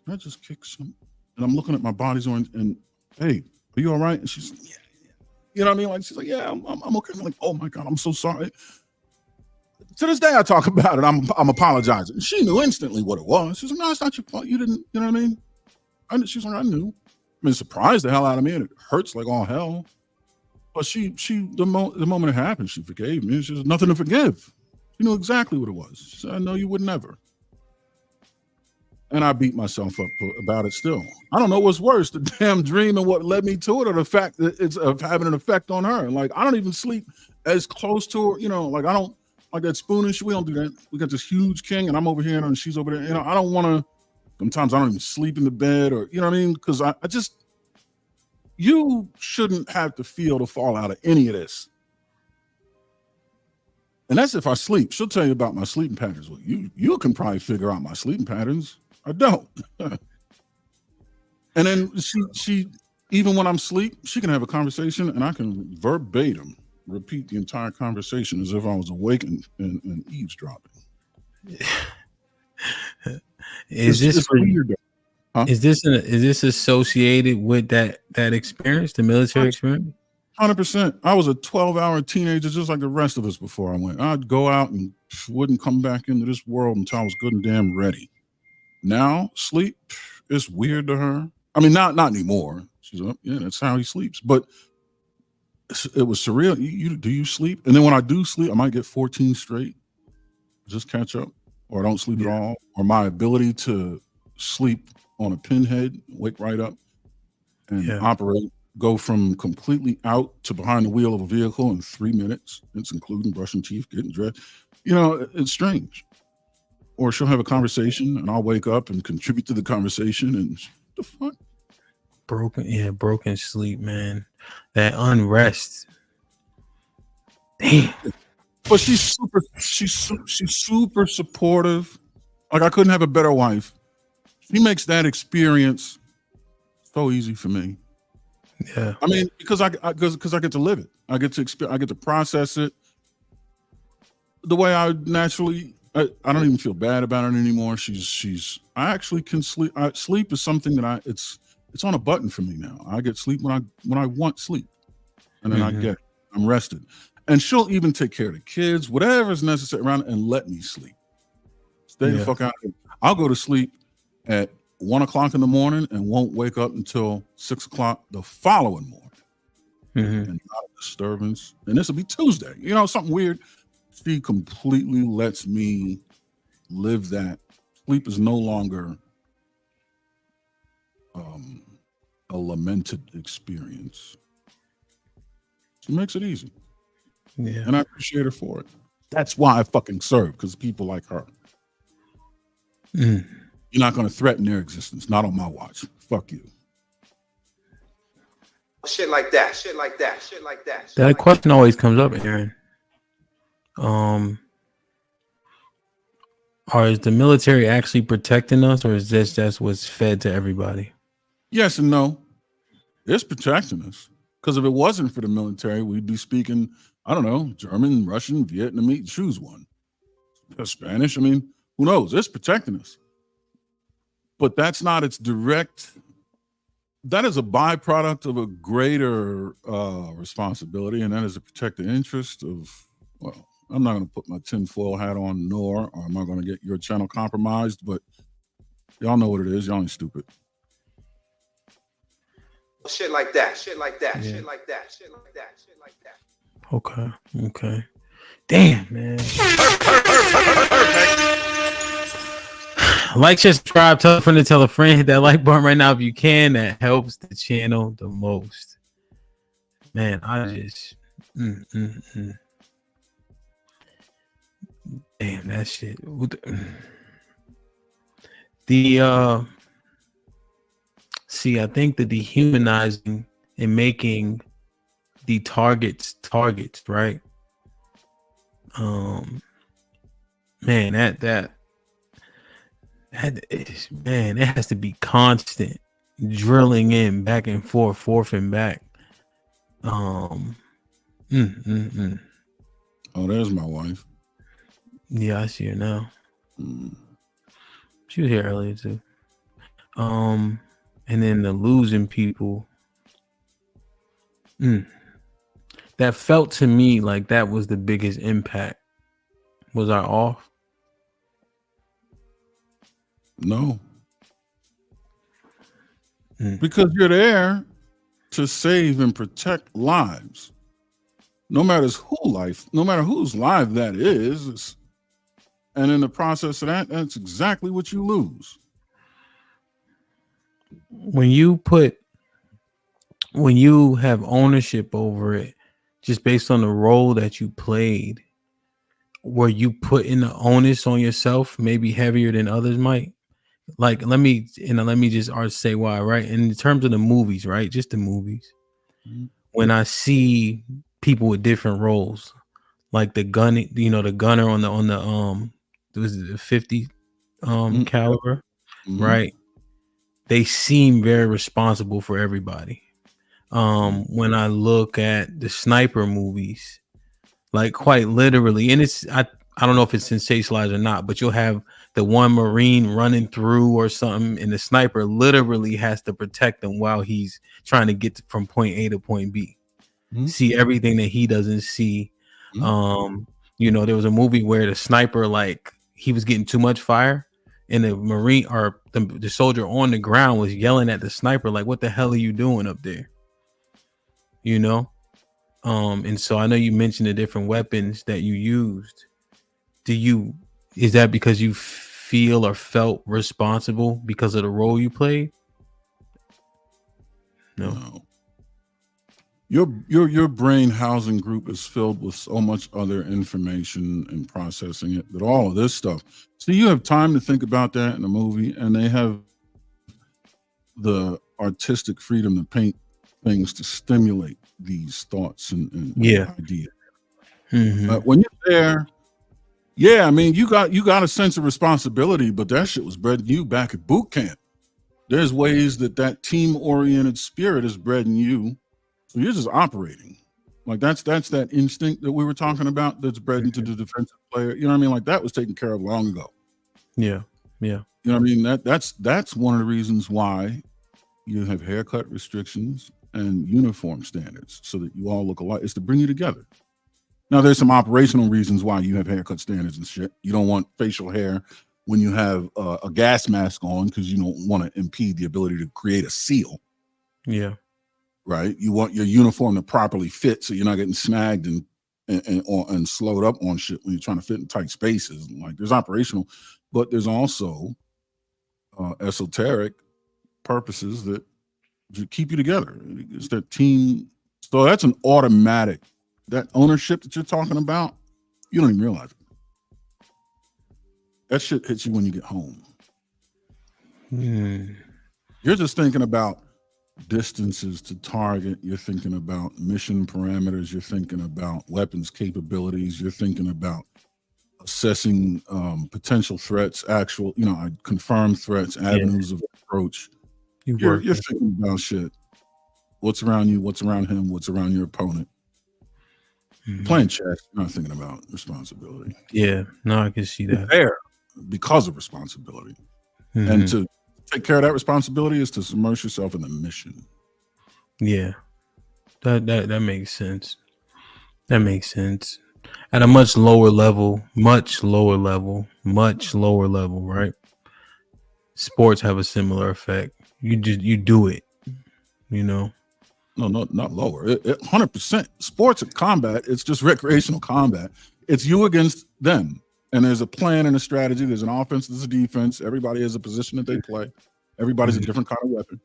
I just kicked some. And I'm looking at my body's on, and hey, are you all right? And she's like, yeah. You know what I mean? Like she's like, yeah, I'm okay. I'm like, oh my God, I'm so sorry. To this day, I talk about it. I'm apologizing. She knew instantly what it was. She's like, no, it's not your fault. You didn't, you know what I mean? She's like, I knew. I mean, it surprised the hell out of me, and it hurts like all hell. But the moment it happened, she forgave me. She said, nothing to forgive. She knew exactly what it was. She said, I know you would never. And I beat myself up about it still. I don't know what's worse, the damn dream and what led me to it, or the fact that it's having an effect on her. Like, I don't even sleep as close to her, you know, like I don't, like that spoon and shit, we don't do that. We got this huge king and I'm over here and she's over there. You know, I don't want to, sometimes I don't even sleep in the bed or, you know what I mean? Because I just, you shouldn't have to feel the fallout of any of this. And that's if I sleep. She'll tell you about my sleeping patterns. Well, you can probably figure out my sleeping patterns. I don't. And then she even when I'm asleep, she can have a conversation and I can verbatim repeat the entire conversation as if I was awake and eavesdropping. Is this associated with that experience, the military experience? 100%. I was a 12-hour teenager just like the rest of us before I went. I'd go out and wouldn't come back into this world until I was good and damn ready. Now, sleep is weird to her. I mean, not anymore. She's like, yeah, that's how he sleeps. But it was surreal. Do you sleep? And then when I do sleep, I might get 14 straight, just catch up, or I don't sleep at all. Or my ability to sleep on a pinhead, wake right up and operate, go from completely out to behind the wheel of a vehicle in 3 minutes. It's including brushing teeth, getting dressed. You know, it's strange. Or she'll have a conversation and I'll wake up and contribute to the conversation and the fuck? Broken sleep, man. That unrest. Damn. But she's super supportive. Like I couldn't have a better wife. She makes that experience so easy for me. Yeah. I mean, because I get to live it. I get to process it the way I naturally. I don't even feel bad about it anymore. I actually can sleep. Sleep is something that it's on a button for me now. I get sleep when I want sleep, and then I'm rested. And she'll even take care of the kids, whatever's necessary around it, and let me sleep. Stay the fuck out of it. I'll go to sleep at 1 o'clock in the morning and won't wake up until 6 o'clock the following morning. And not a disturbance. And this will be Tuesday. You know, something weird. She completely lets me live that. Sleep is no longer a lamented experience. She makes it easy. Yeah. And I appreciate her for it. That's why I fucking serve, because people like her. You're not going to threaten their existence. Not on my watch. Fuck you. Shit like that. Shit like that. Shit like that. That question always comes up, Aaron. Is the military actually protecting us, or is this just what's fed to everybody? Yes and no. It's protecting us. Because if it wasn't for the military, we'd be speaking, I don't know, German, Russian, Vietnamese, choose one. Spanish, I mean, who knows? It's protecting us. But that's not its direct, that is a byproduct of a greater responsibility, and that is to protect the interest of, well, I'm not going to put my tinfoil hat on, nor am I going to get your channel compromised, but y'all know what it is. Y'all ain't stupid. Shit like that. Shit like that. Yeah. Shit like that. Shit like that. Shit like that. Okay. Damn, man. Like, share, subscribe, tell a friend to tell a friend. Hit that like button right now if you can. That helps the channel the most. Man, I just damn that shit. See, I think the dehumanizing and making the targets, right? Man, that is, man, it has to be constant drilling in back and forth and back. Oh, there's my wife. Yeah, I see her now. She was here earlier too. And then the losing people. That felt to me like that was the biggest impact. Was I off? No. Because you're there to save and protect lives. No matter whose life that is. And in the process of that, that's exactly what you lose. When you have ownership over it, just based on the role that you played, were you putting the onus on yourself maybe heavier than others might? Like, let me just say why, right? In terms of the movies, right? Just the movies. When I see people with different roles, like the gunner on the it was the 50 caliber, right? They seem very responsible for everybody. When I look at the sniper movies, like quite literally, and I don't know if it's sensationalized or not, but you'll have the one Marine running through or something, and the sniper literally has to protect them while he's trying to get from point A to point B. See everything that he doesn't see. There was a movie where the sniper, like, he was getting too much fire, and the Marine or the soldier on the ground was yelling at the sniper, like, "What the hell are you doing up there?" And so I know you mentioned the different weapons that you used. Is that because you feel or felt responsible because of the role you played? No. Your brain housing group is filled with so much other information and processing it, that all of this stuff. So you have time to think about that in a movie, and they have the artistic freedom to paint things to stimulate these thoughts and ideas. When you're there, yeah, I mean, you got a sense of responsibility, but that shit was bred in you back at boot camp. There's ways that team-oriented spirit is bred in you. So you're just operating. Like that's that instinct that we were talking about that's bred into the defensive player. You know what I mean? Like that was taken care of long ago. Yeah. You know what I mean? That's one of the reasons why you have haircut restrictions and uniform standards, so that you all look alike. It's to bring you together. Now, there's some operational reasons why you have haircut standards and shit. You don't want facial hair when you have a gas mask on, because you don't want to impede the ability to create a seal. Yeah. Right. You want your uniform to properly fit, so you're not getting snagged and slowed up on shit when you're trying to fit in tight spaces. Like, there's operational, but there's also esoteric purposes that keep you together. It's that team. So that's an automatic. That ownership that you're talking about, you don't even realize it. That shit hits you when you get home. You're just thinking about distances to target. You're thinking about mission parameters. You're thinking about weapons capabilities. You're thinking about assessing potential threats, actual, confirmed threats, avenues of approach. You're thinking about shit. What's around you? What's around him? What's around your opponent? Playing chess, you're not thinking about responsibility. Yeah, no, I can see that. There because of responsibility. And to take care of that responsibility is to submerge yourself in the mission. Yeah, that makes sense. That makes sense. At a much lower level, right? Sports have a similar effect. You do it, No, not lower. 100%. Sports and combat, it's just recreational combat. It's you against them. And there's a plan and a strategy. There's an offense, there's a defense. Everybody has a position that they play. Everybody's a different kind of weapon.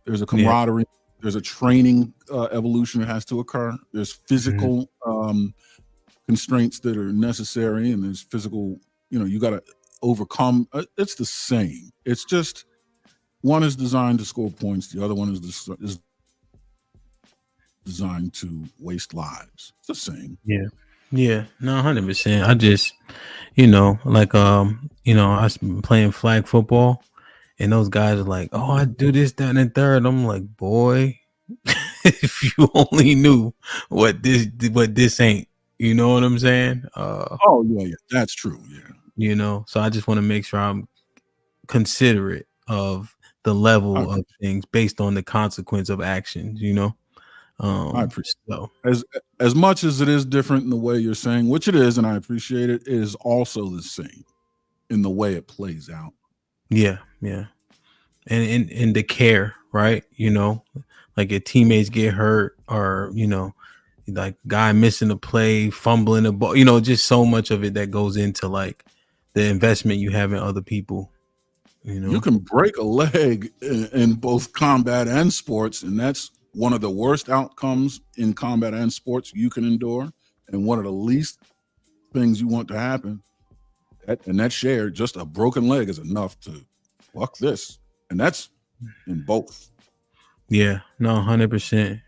There's a camaraderie. There's a training evolution that has to occur. There's physical constraints that are necessary, and there's physical, you got to overcome. It's the same. It's just one is designed to score points. The other one is designed to waste lives. It's the same. Yeah, no, 100%. I just, I was playing flag football, and those guys are like, "Oh, I do this, that, and third." I'm like, "Boy, if you only knew what this ain't." You know what I'm saying? Yeah, that's true. Yeah. So I just want to make sure I'm considerate of the level of things based on the consequence of actions. I appreciate as much as it is different in the way you're saying, which it is, and I appreciate it, it is also the same in the way it plays out. Yeah. And in the care, right? Like your teammates get hurt, or like guy missing a play, fumbling the ball, just so much of it that goes into like the investment you have in other people. You can break a leg in both combat and sports, and that's one of the worst outcomes in combat and sports you can endure, and one of the least things you want to happen. And that's shared. Just a broken leg is enough to fuck this, and that's in both. Yeah, no, 100%.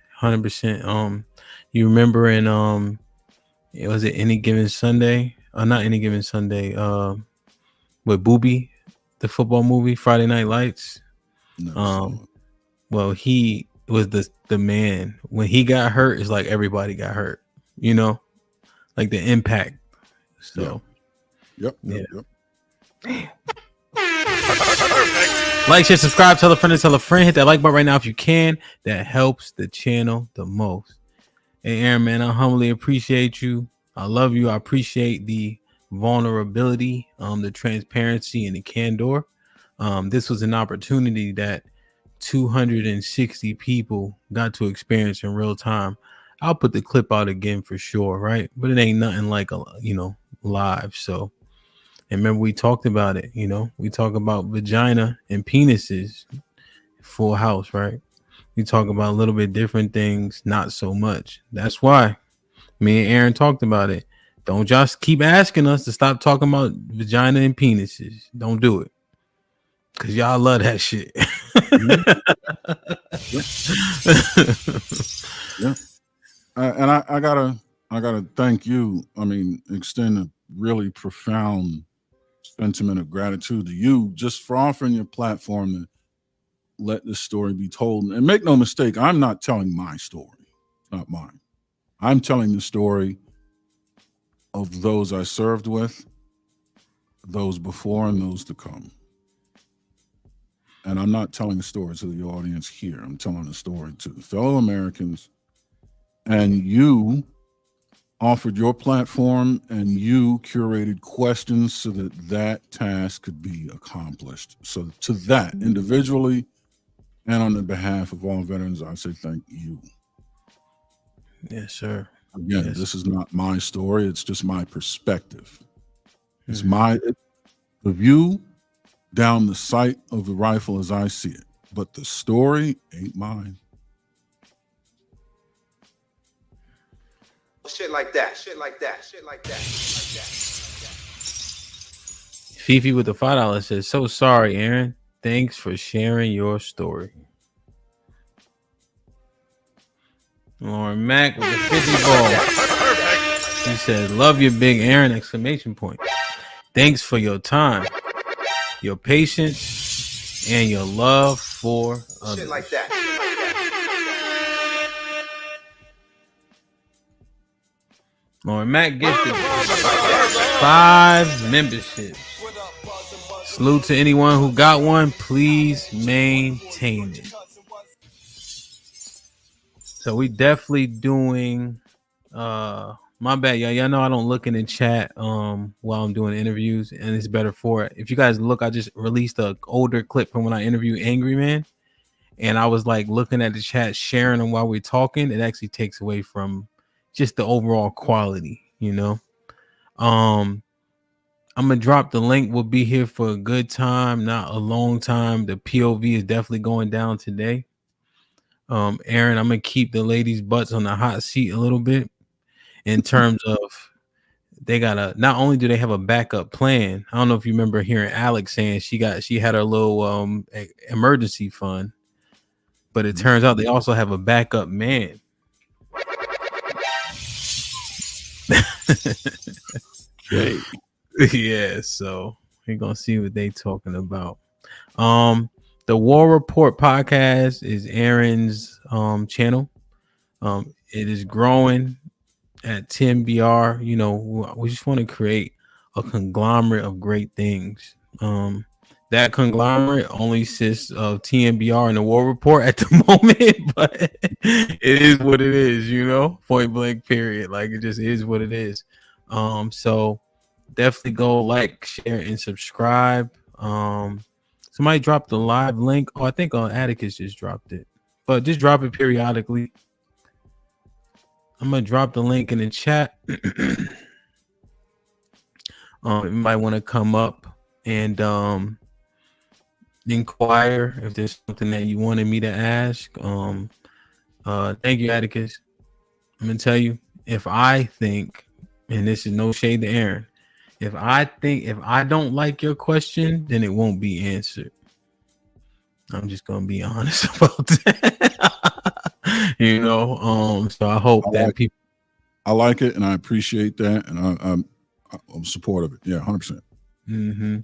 You remember in was it Any Given Sunday? Not Any Given Sunday. With Boobie, the football movie, Friday Night Lights. Well, he was the man. When he got hurt, it's like everybody got hurt. Like the impact. So, yep. Like, share, subscribe, tell a friend, hit that like button right now if you can. That helps the channel the most. Hey, Aaron, man, I humbly appreciate you. I love you. I appreciate the vulnerability, the transparency, and the candor. This was an opportunity that 260 people got to experience in real time. I'll put the clip out again for sure, right? But it ain't nothing like live. So, and remember we talked about it. We talk about vagina and penises, Full House, right? We talk about a little bit different things, not so much. That's why me and Aaron talked about it. Don't just keep asking us to stop talking about vagina and penises. Don't do it, because y'all love that shit. Yeah. And I gotta thank you. I mean, extend a really profound sentiment of gratitude to you just for offering your platform to let this story be told. And make no mistake, I'm not telling my story. It's not mine. I'm telling the story of those I served with, those before, and those to come. And I'm not telling a story to the audience here. I'm telling a story to the fellow Americans. And you offered your platform, and you curated questions so that task could be accomplished. So to that, individually and on the behalf of all veterans, I say thank you. Yes, sir. Again, This is not my story. It's just my perspective. It's the view down the sight of the rifle as I see it. But the story ain't mine. Shit like that. Fifi with the $5 says, "So sorry, Aaron. Thanks for sharing your story." Lauren Mack with the 50 ball. He says, "Love your big Aaron!" Exclamation point. Thanks for your time, your patience, and your love for others. Shit like that. Lauren Mack gifted 5 memberships. Salute to anyone who got one. Please maintain it. So we definitely doing my bad, y'all know I don't look in the chat while I'm doing interviews, and it's better for it. If you guys look, I just released an older clip from when I interviewed Angry Man, and I was like looking at the chat, sharing them while we're talking. It actually takes away from just the overall quality, you know. I'm gonna drop the link. We'll be here for a good time, not a long time. The POV is definitely going down today. Aaron, I'm gonna keep the ladies' butts on the hot seat a little bit in terms of they gotta, not only do they have a backup plan. I don't know if you remember hearing Alex saying she had her little emergency fund, but it turns out they also have a backup man. Yeah, so we're gonna see what they talking about. The War Report podcast is Aaron's channel. It is growing at 10BR. You know, we just want to create a conglomerate of great things. That conglomerate only consists of TNBR and the War Report at the moment, but it is what it is, you know, point blank period. Like, it just is what it is. So definitely go like, share, and subscribe. Somebody dropped the live link. Oh, I think Atticus just dropped it, but just drop it periodically. I'm gonna drop the link in the chat. You might want to come up and inquire if there's something that you wanted me to ask. Thank you, Atticus. I'm gonna tell you, if I think, and this is no shade to Aaron, if I don't like your question, then it won't be answered. I'm just gonna be honest about that. You know, so I hope people. I like it, and I appreciate that, and I'm supportive of it. Yeah, 100%. Mm-hmm.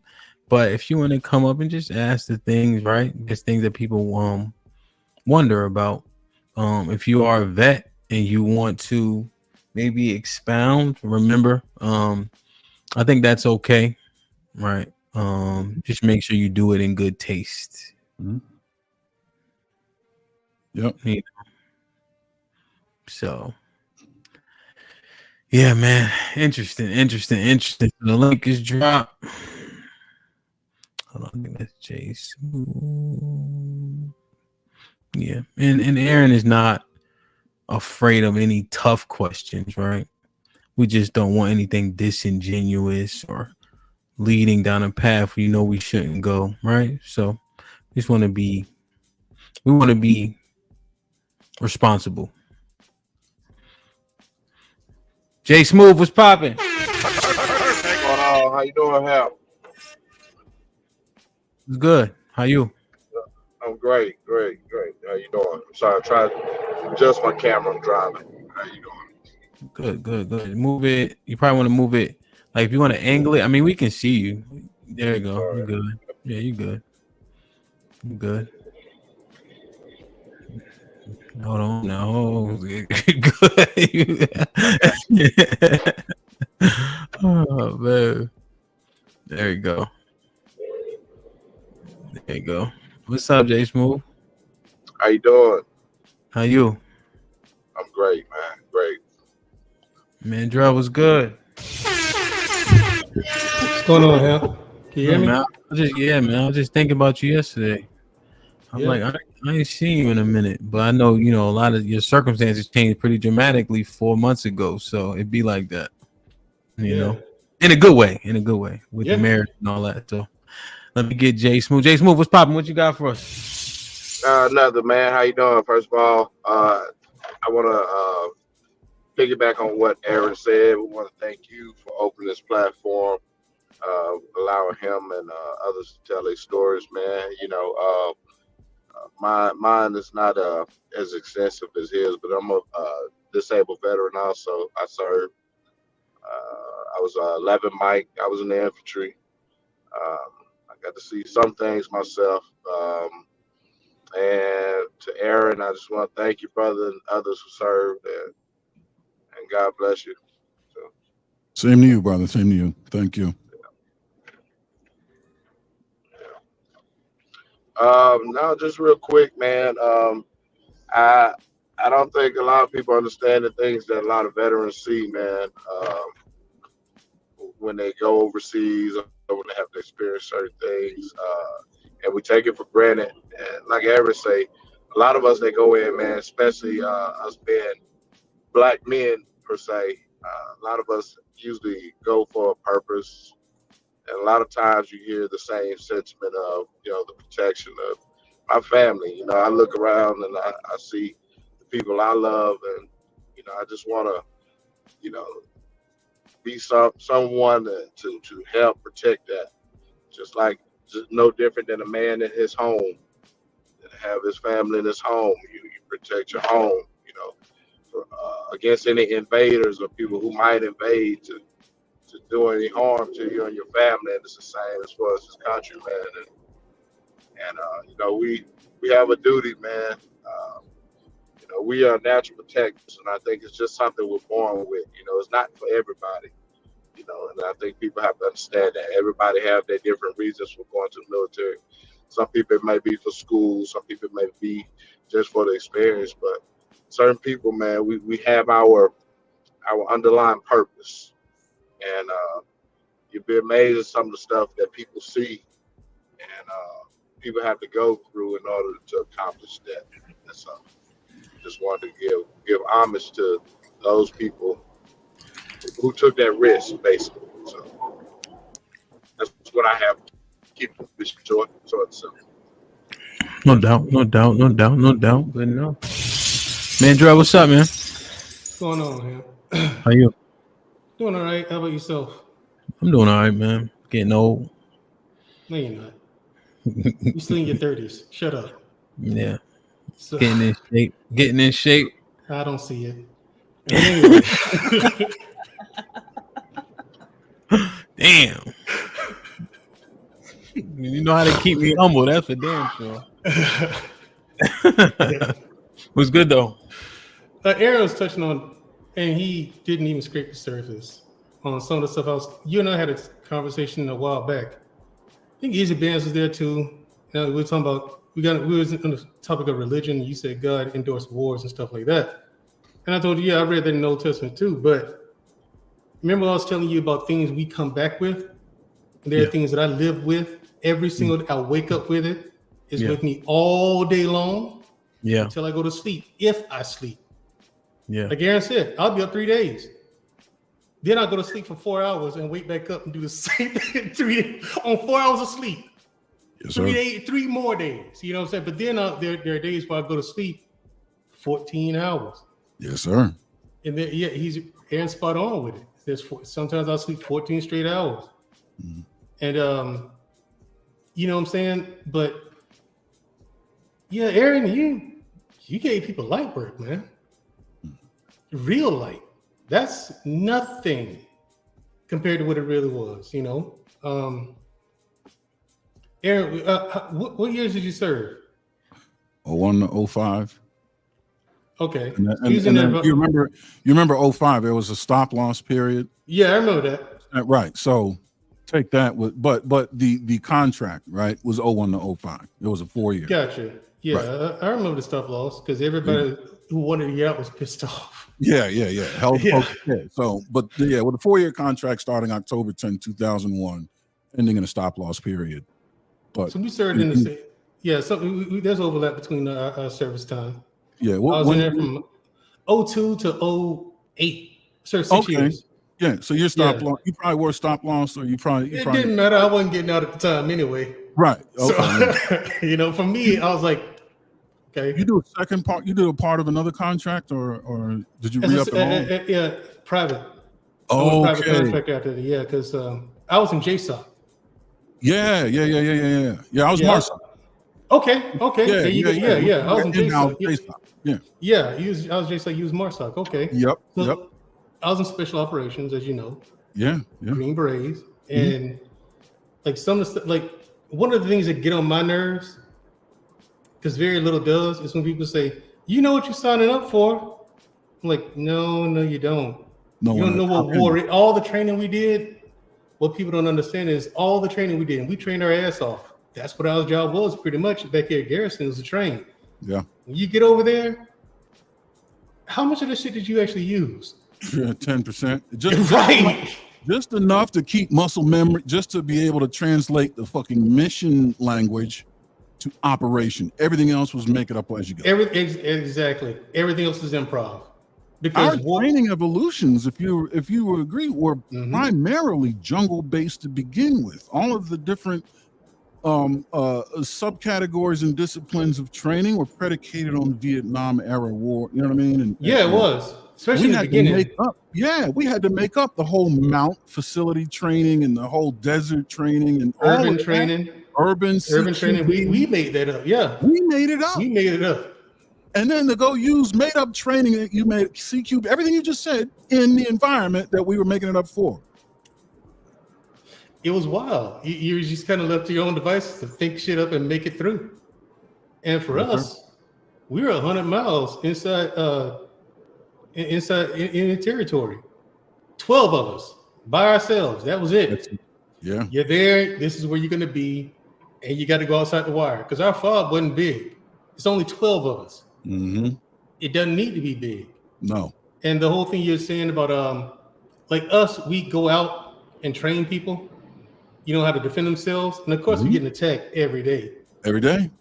But if you want to come up and just ask the things, right? There's things that people wonder about. If you are a vet and you want to maybe expound, remember, I think that's okay, right? Just make sure you do it in good taste. Mm-hmm. Yep. You know? So, yeah, man, interesting. The link is dropped. Hold on, I think that's Jason. Yeah, and Aaron is not afraid of any tough questions, right? We just don't want anything disingenuous or leading down a path we know we shouldn't go, right? So we want to be responsible. Jay Smooth, what's popping? How you doing, Hal? It's good. How you? I'm great. How you doing? I'm sorry, I tried to adjust my camera. I'm driving. How you doing? Good. Move it. You probably want to move it. Like, if you want to angle it, I mean, we can see you. There you go. Right. You're good. Yeah, you're good. You're good. Hold on now. Good. Oh, man. There you go. There you go. What's up, Jay Smooth? How you doing? How you? I'm great, man. Great. Mandrell was good. What's going on, Hal? Can you hear me? Man, I was just thinking about you yesterday. I'm like, I ain't seen you in a minute, but I know, you know, a lot of your circumstances changed pretty dramatically 4 months ago. So it'd be like that, you know, in a good way, with the marriage and all that. So let me get Jay Smooth. Jay Smooth, what's popping? What you got for us? Nothing, man. How you doing? First of all, I want to piggyback on what Aaron said. We want to thank you for opening this platform, allowing him and others to tell their stories, man. You know, Mine is not as extensive as his, but I'm a disabled veteran also. I served. I was 11 Mike. I was in the infantry. I got to see some things myself. And to Aaron, I just want to thank you, brother, and others who served, and God bless you. So. Same to you, brother. Same to you. Thank you. No, just real quick, man. I don't think a lot of people understand the things that a lot of veterans see, man. When they go overseas or when they have to experience certain things, and we take it for granted. And like Aaron say, a lot of us that go in, man, especially us being black men per se, a lot of us usually go for a purpose. And a lot of times you hear the same sentiment of, the protection of my family. I look around and I see the people I love, and, I just want to, be someone to help protect that. Just no different than a man in his home, have his family in his home. You protect your home, against any invaders or people who might invade to do any harm to you and your family. And it's the same as far as this country, man. And we have a duty, man. We are natural protectors, and I think it's just something we're born with. It's not for everybody. And I think people have to understand that everybody have their different reasons for going to the military. Some people it may be for school, some people it may be just for the experience, but certain people, man, we have our underlying purpose. And you'd be amazed at some of the stuff that people see and people have to go through in order to accomplish that. And so just wanted to give homage to those people who took that risk, basically. So that's what I have. Keep this short and simple. No doubt. But no. Man, Dre, what's up, man? What's going on, man? How you? Doing all right. How about yourself? I'm doing all right, man. Getting old. No, you're not. You're still in your 30s. Shut up. Yeah. So, Getting in shape. I don't see it. Anyway. Damn. You know how to keep me humble. That's for damn sure. Was good though. Aaron was touching on, and he didn't even scrape the surface on some of the stuff you and I had a conversation a while back. I think Easy Bands was there too. We were talking about we was on the topic of religion. You said God endorsed wars and stuff like that. And I told you, yeah, I read that in the Old Testament too. But remember I was telling you about things we come back with? And there are things that I live with every single day. I wake up with it. It's with me all day long. Yeah. Until I go to sleep, if I sleep. Yeah. Like Aaron said, I'll be up 3 days. Then I'll go to sleep for 4 hours and wake back up and do the same thing on 4 hours of sleep. Yes, 3 days, 3 more days. You know what I'm saying? But then there are days where I go to sleep 14 hours. Yes, sir. And then Aaron's spot on with it. Sometimes I'll sleep 14 straight hours. Mm-hmm. And you know what I'm saying? But yeah, Aaron, you gave people light work, man. Real light. That's nothing compared to what it really was, Aaron, what years did you serve? 01 to 05. Okay. And then you remember 05, there was a stop loss period. Yeah, I remember that. Right. So take that with but the contract, right, was 01 to 05. It was a 4 year. Gotcha. Yeah, right. I remember the stop loss because everybody who wanted to get out was pissed off. Yeah. Hell, so, but with a 4 year contract starting October 10, 2001, ending in a stop loss period. But so we served in the same. Yeah, so there's overlap between our service time. Yeah, I was in there from 02 to 08. Served 6 years. Yeah, so your stop loss, you probably were stop loss, or you probably didn't matter. I wasn't getting out at the time anyway. Right. Okay. So, for me, I was like, okay. You do a second part. You do a part of another contract, or did you re-up it all? Yeah, private. Oh, private contract after that. Yeah, because I was in JSOC. Yeah. I was Marshall. Okay. There you go. Yeah. I was in In-house JSOC. JSOC. Yeah. I was JSOC. You was MARSOC. Okay. Yep. So I was in special operations, as you know. Yeah. Green Berets, and like some of the stuff, like one of the things that get on my nerves, because very little does, is when people say, "You know what you're signing up for." I'm like, no, you don't. No, you don't know what war. All the training we did. What people don't understand is all the training we did. And we trained our ass off. That's what our job was, pretty much back here at Garrison, was to train. Yeah. When you get over there, how much of this shit did you actually use? 10%. Just enough to keep muscle memory, just to be able to translate the fucking mission language to operation. Everything else was make it up as you go. Exactly. Everything else is improv. Because our training evolutions, if you would agree, were primarily jungle-based to begin with. All of the different subcategories and disciplines of training were predicated on the Vietnam era war. You know what I mean? And it was. Especially in the beginning. We had to make up the whole mount facility training and the whole desert training and urban training. Urban training. We made that up. Yeah. We made it up. We made it up. And then to go use made up training that you made CQ, everything you just said in the environment that we were making it up for. It was wild. You just kind of left to your own devices to think shit up and make it through. And for us, we were 100 miles inside in the territory. 12 of us by ourselves. That was it. Yeah. You're there. This is where you're going to be. And you got to go outside the wire. Because our fob wasn't big. It's only 12 of us. Mm-hmm. It doesn't need to be big. No. And the whole thing you're saying about like us, we go out and train people, you know, how to defend themselves. And of course, we're getting attacked every day. Every day.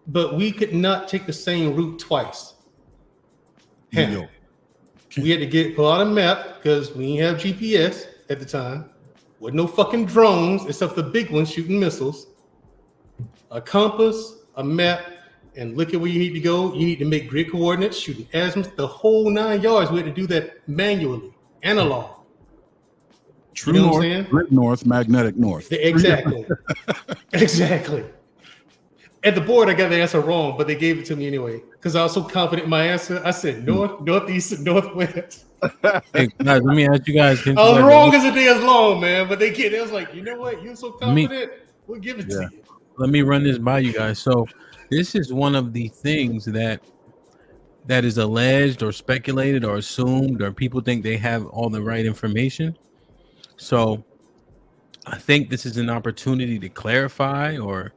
But we could not take the same route twice. We had to pull out a map because we didn't have GPS at the time. With no fucking drones, except the big ones shooting missiles. A compass, a map, and look at where you need to go. You need to make grid coordinates, shooting azimuth, the whole 9 yards. We had to do that manually, analog. True north, grid north, magnetic north. Exactly. Exactly. At the board, I got the answer wrong, but they gave it to me anyway because I was so confident in my answer. I said north, northeast, and northwest. Hey, guys, let me ask you guys. I was wrong as a day is long, man. But they was like, you know what? You're so confident. We'll give it to you. Let me run this by you guys. So this is one of the things that is alleged or speculated or assumed, or people think they have all the right information. So I think this is an opportunity to clarify or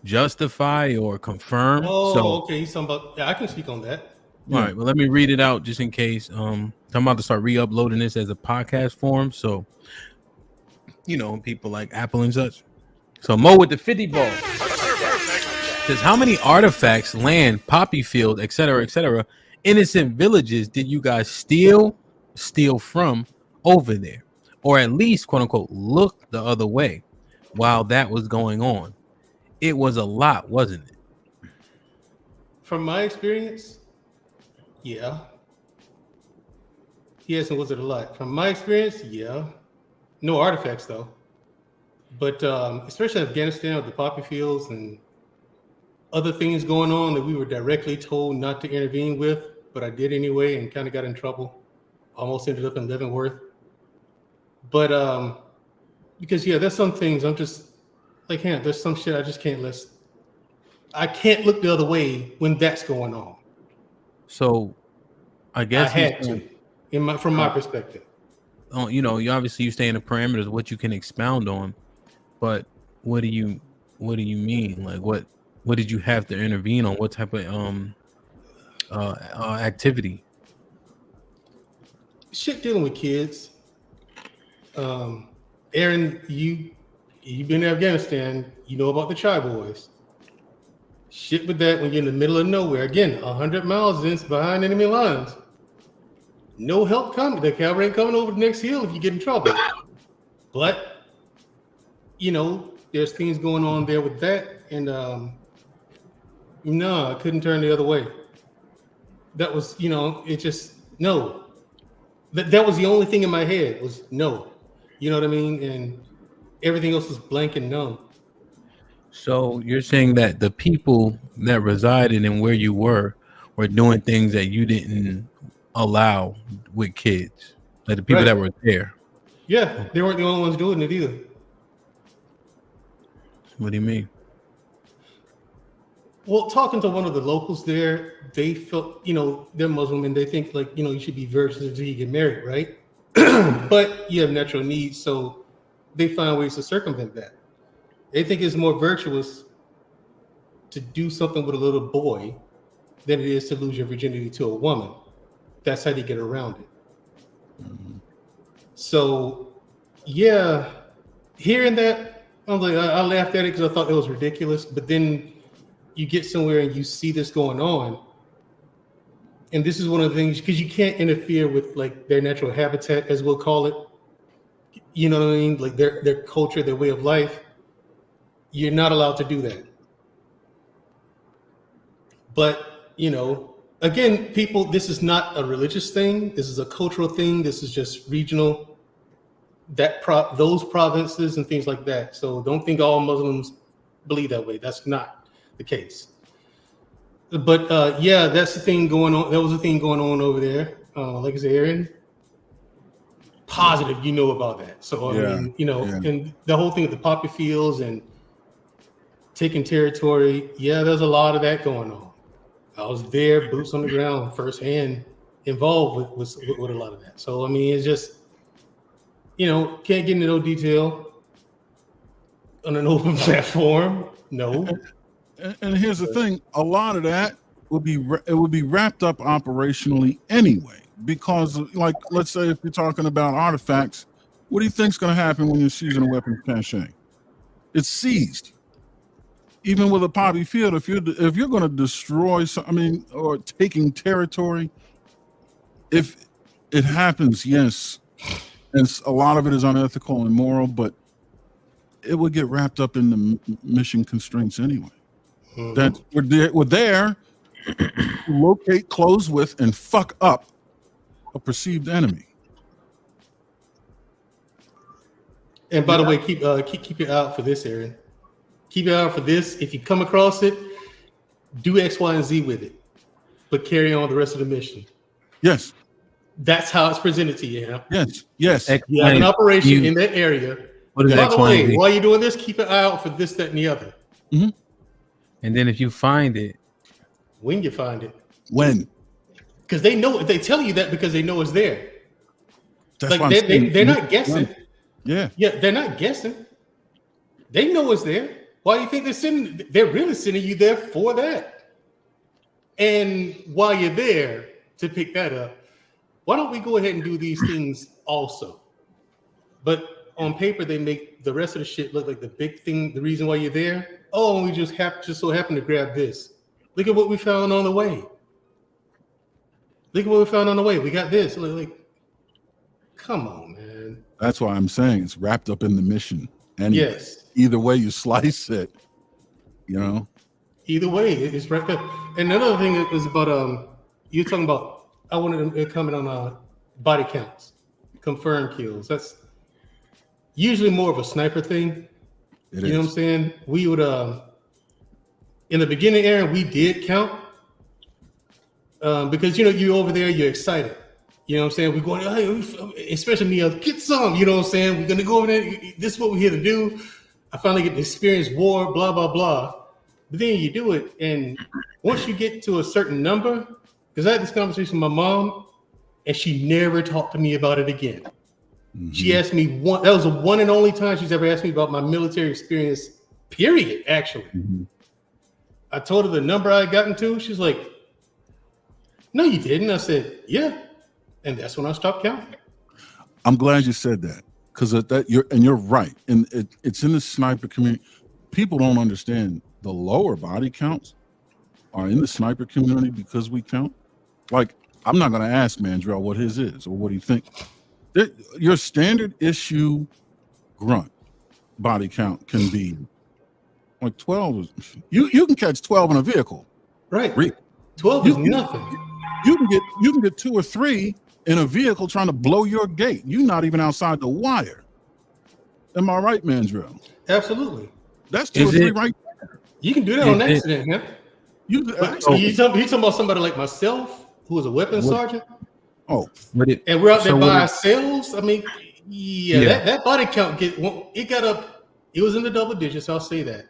justify or confirm. Okay. He's talking about. Yeah, I can speak on that. All right. Well, let me read it out just in case. I'm about to start re-uploading this as a podcast form. So, you know, people like Apple and such. So Mo with the 50 ball says, how many artifacts, land, poppy field, etc., innocent villages did you guys steal from over there? Or at least, quote unquote, look the other way while that was going on? It was a lot, wasn't it? From my experience, yeah. Yes, and was it a lot? From my experience, yeah. No artifacts, though. But especially in Afghanistan with the poppy fields and other things going on that we were directly told not to intervene with, but I did anyway and kind of got in trouble. Almost ended up in Leavenworth. But because, yeah, there's some things I'm just like, there's some shit I just can't list. I can't look the other way when that's going on. So I guess I had to, from my perspective. Oh, you know, you stay in the parameters of what you can expound on, but what do you mean? Like what did you have to intervene on? What type of activity? Shit dealing with kids. Aaron, you've been in Afghanistan, you know about the Chai boys. Shit with that when you're in the middle of nowhere. Again, 100 miles behind enemy lines. No help coming. The cavalry ain't coming over the next hill if you get in trouble. But, you know, there's things going on there with that. And no, I couldn't turn the other way. That was, you know, it just, no. That was the only thing in my head was no. You know what I mean? And everything else was blank and numb. So you're saying that the people that resided in where you were doing things that you didn't allow with kids, like the people Right. that were there. Yeah, they weren't the only ones doing it either. What do you mean? Well, talking to one of the locals there, they felt, they're Muslim and they think like, you should be virgins until you get married, right? But you have natural needs, so they find ways to circumvent that. They think it's more virtuous to do something with a little boy than it is to lose your virginity to a woman. That's how they get around it. So, yeah, hearing that, I'm like, I laughed at it because I thought it was ridiculous. But then you get somewhere and you see this going on, and this is one of the things, because you can't interfere with like their natural habitat, as we'll call it. You know what I mean? Like their culture, their way of life. You're not allowed to do that. But again, people, this is not a religious thing. This is a cultural thing. This is just regional. Those provinces and things like that. So don't think all Muslims believe that way. That's not the case. But yeah, that's the thing going on. That was the thing going on over there. Like I said, Aaron, positive you know about that. So I mean, and the whole thing with the poppy fields and taking territory. Yeah, there's a lot of that going on. I was there, boots on the ground, firsthand, involved with a lot of that. So I mean, it's just, can't get into no detail on an open platform. No. And here's the thing: a lot of that would be wrapped up operationally anyway. Because, like, let's say if you're talking about artifacts, what do you think's going to happen when you're seizing a weapons cache? It's seized. Even with a poppy field, if you're going to destroy, or taking territory, if it happens, yes, and a lot of it is unethical and immoral, but it would get wrapped up in the mission constraints anyway. Mm-hmm. That we're there to locate, close with, and fuck up a perceived enemy. And by the way, keep your eye out for this, Aaron. Keep your eye out for this. If you come across it, do X, Y, and Z with it, but carry on the rest of the mission. Yes. That's how it's presented to you. Yes. You have an operation in that area. What is By X, the Y, and way, Z? while you're doing this, keep an eye out for this, that, and the other. Mm-hmm. And then if you find it, when you find it, because they know, they tell you that because they know it's there. That's like they're not guessing. Yeah, they're not guessing. They know it's there. Why do you think they're really sending you there for that? And while you're there to pick that up, why don't we go ahead and do these things also? But on paper, they make the rest of the shit look like the big thing, the reason why you're there. Oh, we just so happen to grab this. Look at what we found on the way. Look at what we found on the way. We got this. Like, come on, man. That's why I'm saying it's wrapped up in the mission. And yes, either way you slice it, Either way, it's wrapped up. And another thing is about you're talking about. I wanted to comment on body counts, confirmed kills. That's usually more of a sniper thing. You know what I'm saying? We would in the beginning, Aaron, we did count because you're over there, you're excited. You know what I'm saying? We're going, especially me, get some. You know what I'm saying? We're gonna go over there. This is what we're here to do. I finally get to experience war. Blah blah blah. But then you do it, and once you get to a certain number, because I had this conversation with my mom, and she never talked to me about it again. Mm-hmm. She asked me that was the one and only time she's ever asked me about my military experience, period, actually. Mm-hmm. I told her the number I had gotten to. She's like, no, you didn't. I said, yeah. And that's when I stopped counting. I'm glad you said that, because you're right. And it's in the sniper community. People don't understand the lower body counts are in the sniper community because we count. Like, I'm not going to ask Mandrell what his is or what he thinks. Your standard issue grunt body count can be like 12. You can catch 12 in a vehicle. Right. 12 is nothing. You can get 2 or 3 in a vehicle trying to blow your gate. You're not even outside the wire. Am I right, Mandrell? Absolutely. That's 2 or 3 right You can do that on accident, man. He talking about somebody like myself, who was a weapons sergeant. Oh, and we're out there by ourselves. I mean, that body count got up. It was in the double digits. I'll say that.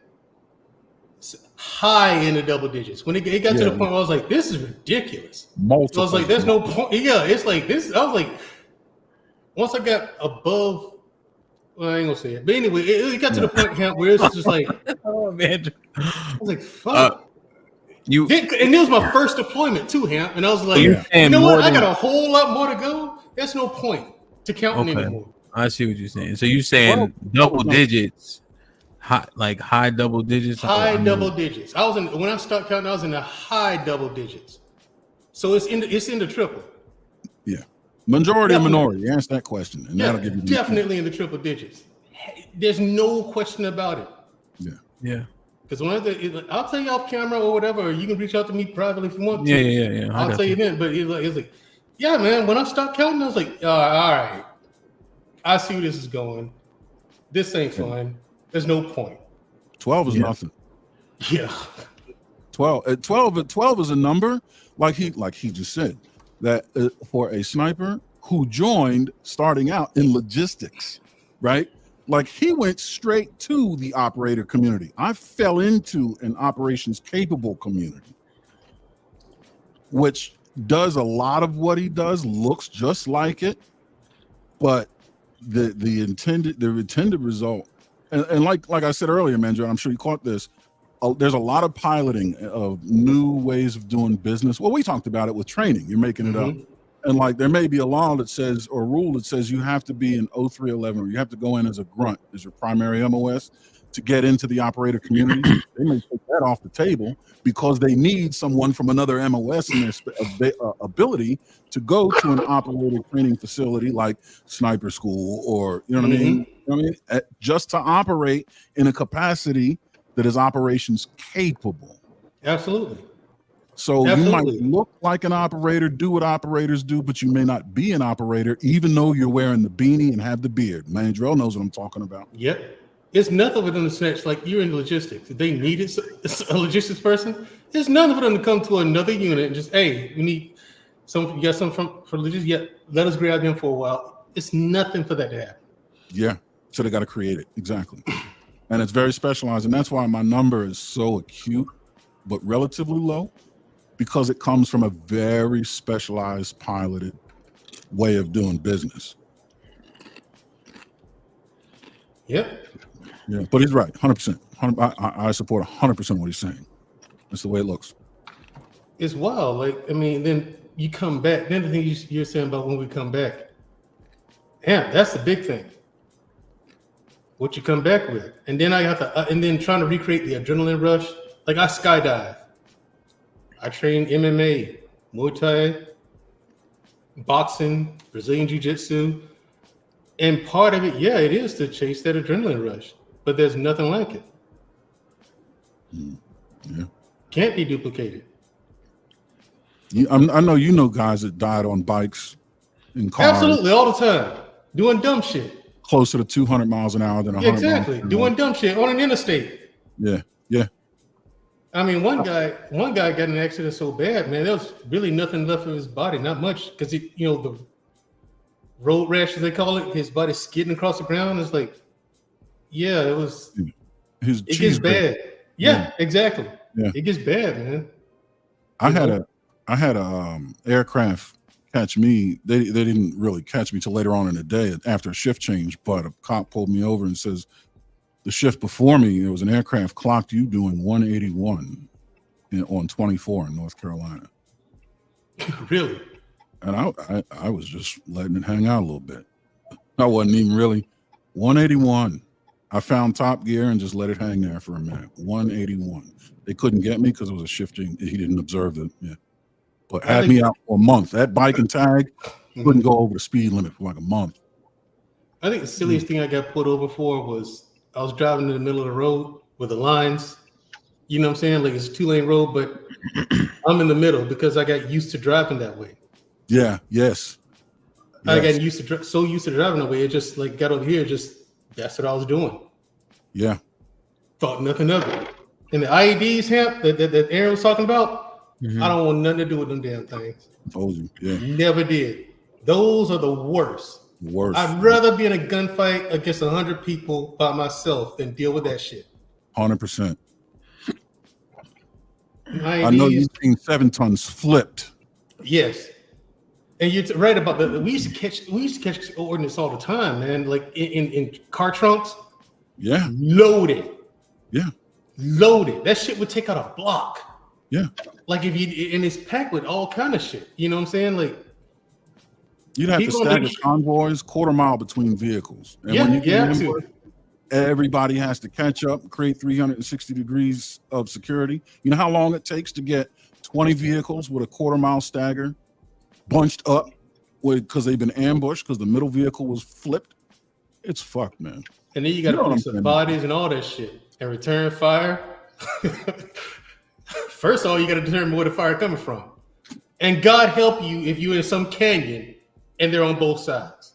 High in the double digits. When it got to the point where I was like, this is ridiculous. Multiple. I was like, there's no point. Yeah, it's like this. I was like, once I got above, well, I ain't gonna say it. But anyway, it got to the point where it's just like, oh man. I was like, fuck. And it was my first deployment too, Hamp. And I was like, you know what? I got a whole lot more to go. There's no point to counting anymore. I see what you're saying. So you're saying double digits. High double digits. Double digits. When I start counting, I was in the high double digits. So it's in the triple. Yeah, majority or minority. Answer that question, and that'll give you definitely in the triple digits. There's no question about it. Yeah. Because I'll tell you off camera or whatever, or you can reach out to me privately if you want to. Yeah. I'll tell you then. But it's like, yeah, man. When I start counting, I was like, all right, I see where this is going. This ain't fun. There's no point. 12 is nothing. Yeah. 12 is a number, like he just said, that for a sniper who joined starting out in logistics, right? Like he went straight to the operator community. I fell into an operations capable community, which does a lot of what he does, looks just like it, but the intended result. And like I said earlier, Mandra, I'm sure you caught this. There's a lot of piloting of new ways of doing business. Well, we talked about it with training. You're making it up. And like there may be a law that says, or a rule that says you have to be an 0311, or you have to go in as a grunt, as your primary MOS to get into the operator community. They may take that off the table because they need someone from another MOS in their ability to go to an operator training facility like sniper school, or you know what I mean? You know what I mean? Just to operate in a capacity that is operations capable. Absolutely. So you might look like an operator, do what operators do, but you may not be an operator, even though you're wearing the beanie and have the beard. Mandrell knows what I'm talking about. Yep. It's nothing for them to snatch, like you're in logistics. If they needed a logistics person, it's nothing for them to come to another unit and just, hey, we need some, you got something for logistics? Yeah, let us grab them for a while. It's nothing for that to happen. Yeah. So they got to create it. Exactly. And it's very specialized. And that's why my number is so acute, but relatively low, because it comes from a very specialized piloted way of doing business. Yep. Yeah, but he's right, 100%. I support 100% what he's saying. That's the way it looks. It's wild. Like, I mean, then you come back. Then the thing you're saying about when we come back, yeah, that's the big thing. What you come back with, and then I have to, and then trying to recreate the adrenaline rush. Like I skydive, I train MMA, Muay Thai, boxing, Brazilian Jiu-Jitsu, and part of it, yeah, it is to chase that adrenaline rush. But there's nothing like it. Yeah. Can't be duplicated. I know you know guys that died on bikes in cars. Absolutely, all the time, doing dumb shit. Closer to 200 miles an hour than 100 Exactly, miles doing dumb shit on an interstate. Yeah. I mean, one guy got in an accident so bad, man, there was really nothing left of his body, not much, because the road rash, as they call it, his body skidding across the ground. It's like, yeah, it was. It gets bad. Yeah, exactly. Yeah. It gets bad, man. I had a aircraft catch me. They didn't really catch me till later on in the day after a shift change, but a cop pulled me over and says, the shift before me, there was an aircraft clocked you doing 181 on 24 in North Carolina. Really? And I was just letting it hang out a little bit. I wasn't even really 181. I found top gear and just let it hang there for a minute. 181. They couldn't get me because it was a shifting. He didn't observe it. Yeah. But had me out for a month. That bike and tag couldn't go over the speed limit for like a month. I think the silliest thing I got pulled over for was I was driving in the middle of the road with the lines. You know what I'm saying? Like it's a 2-lane road, but I'm in the middle because I got used to driving that way. Yeah. Yes. I got so used to driving that way. It just like got over here. Just that's what I was doing. Yeah. Thought nothing of it. In the IEDs camp that Aaron was talking about, Mhm. I don't want nothing to do with them damn things. Told you, yeah. Never did. Those are the worst. Worst. I'd rather be in a gunfight against 100 people by myself than deal with that shit. 100%. I know IEDs, you've seen 7 tons flipped. yes. And you're right about that. We used to catch ordnance all the time, man. Like in car trunks. Yeah. Loaded. Yeah. Loaded. That shit would take out a block. Yeah. Like if you and it's packed with all kind of shit. You know what I'm saying? Like You'd have to people stagger make- convoys quarter mile between vehicles. And Yeah, when you get yeah, an too. ambush, everybody has to catch up, create 360 degrees of security. You know how long it takes to get 20 vehicles with a quarter mile stagger bunched up because they've been ambushed because the middle vehicle was flipped? It's fucked, man. And then you got to know what police I'm the saying? bodies and all that shit and return fire. First of all, you got to determine where the fire coming from. And God help you if you're in some canyon and they're on both sides.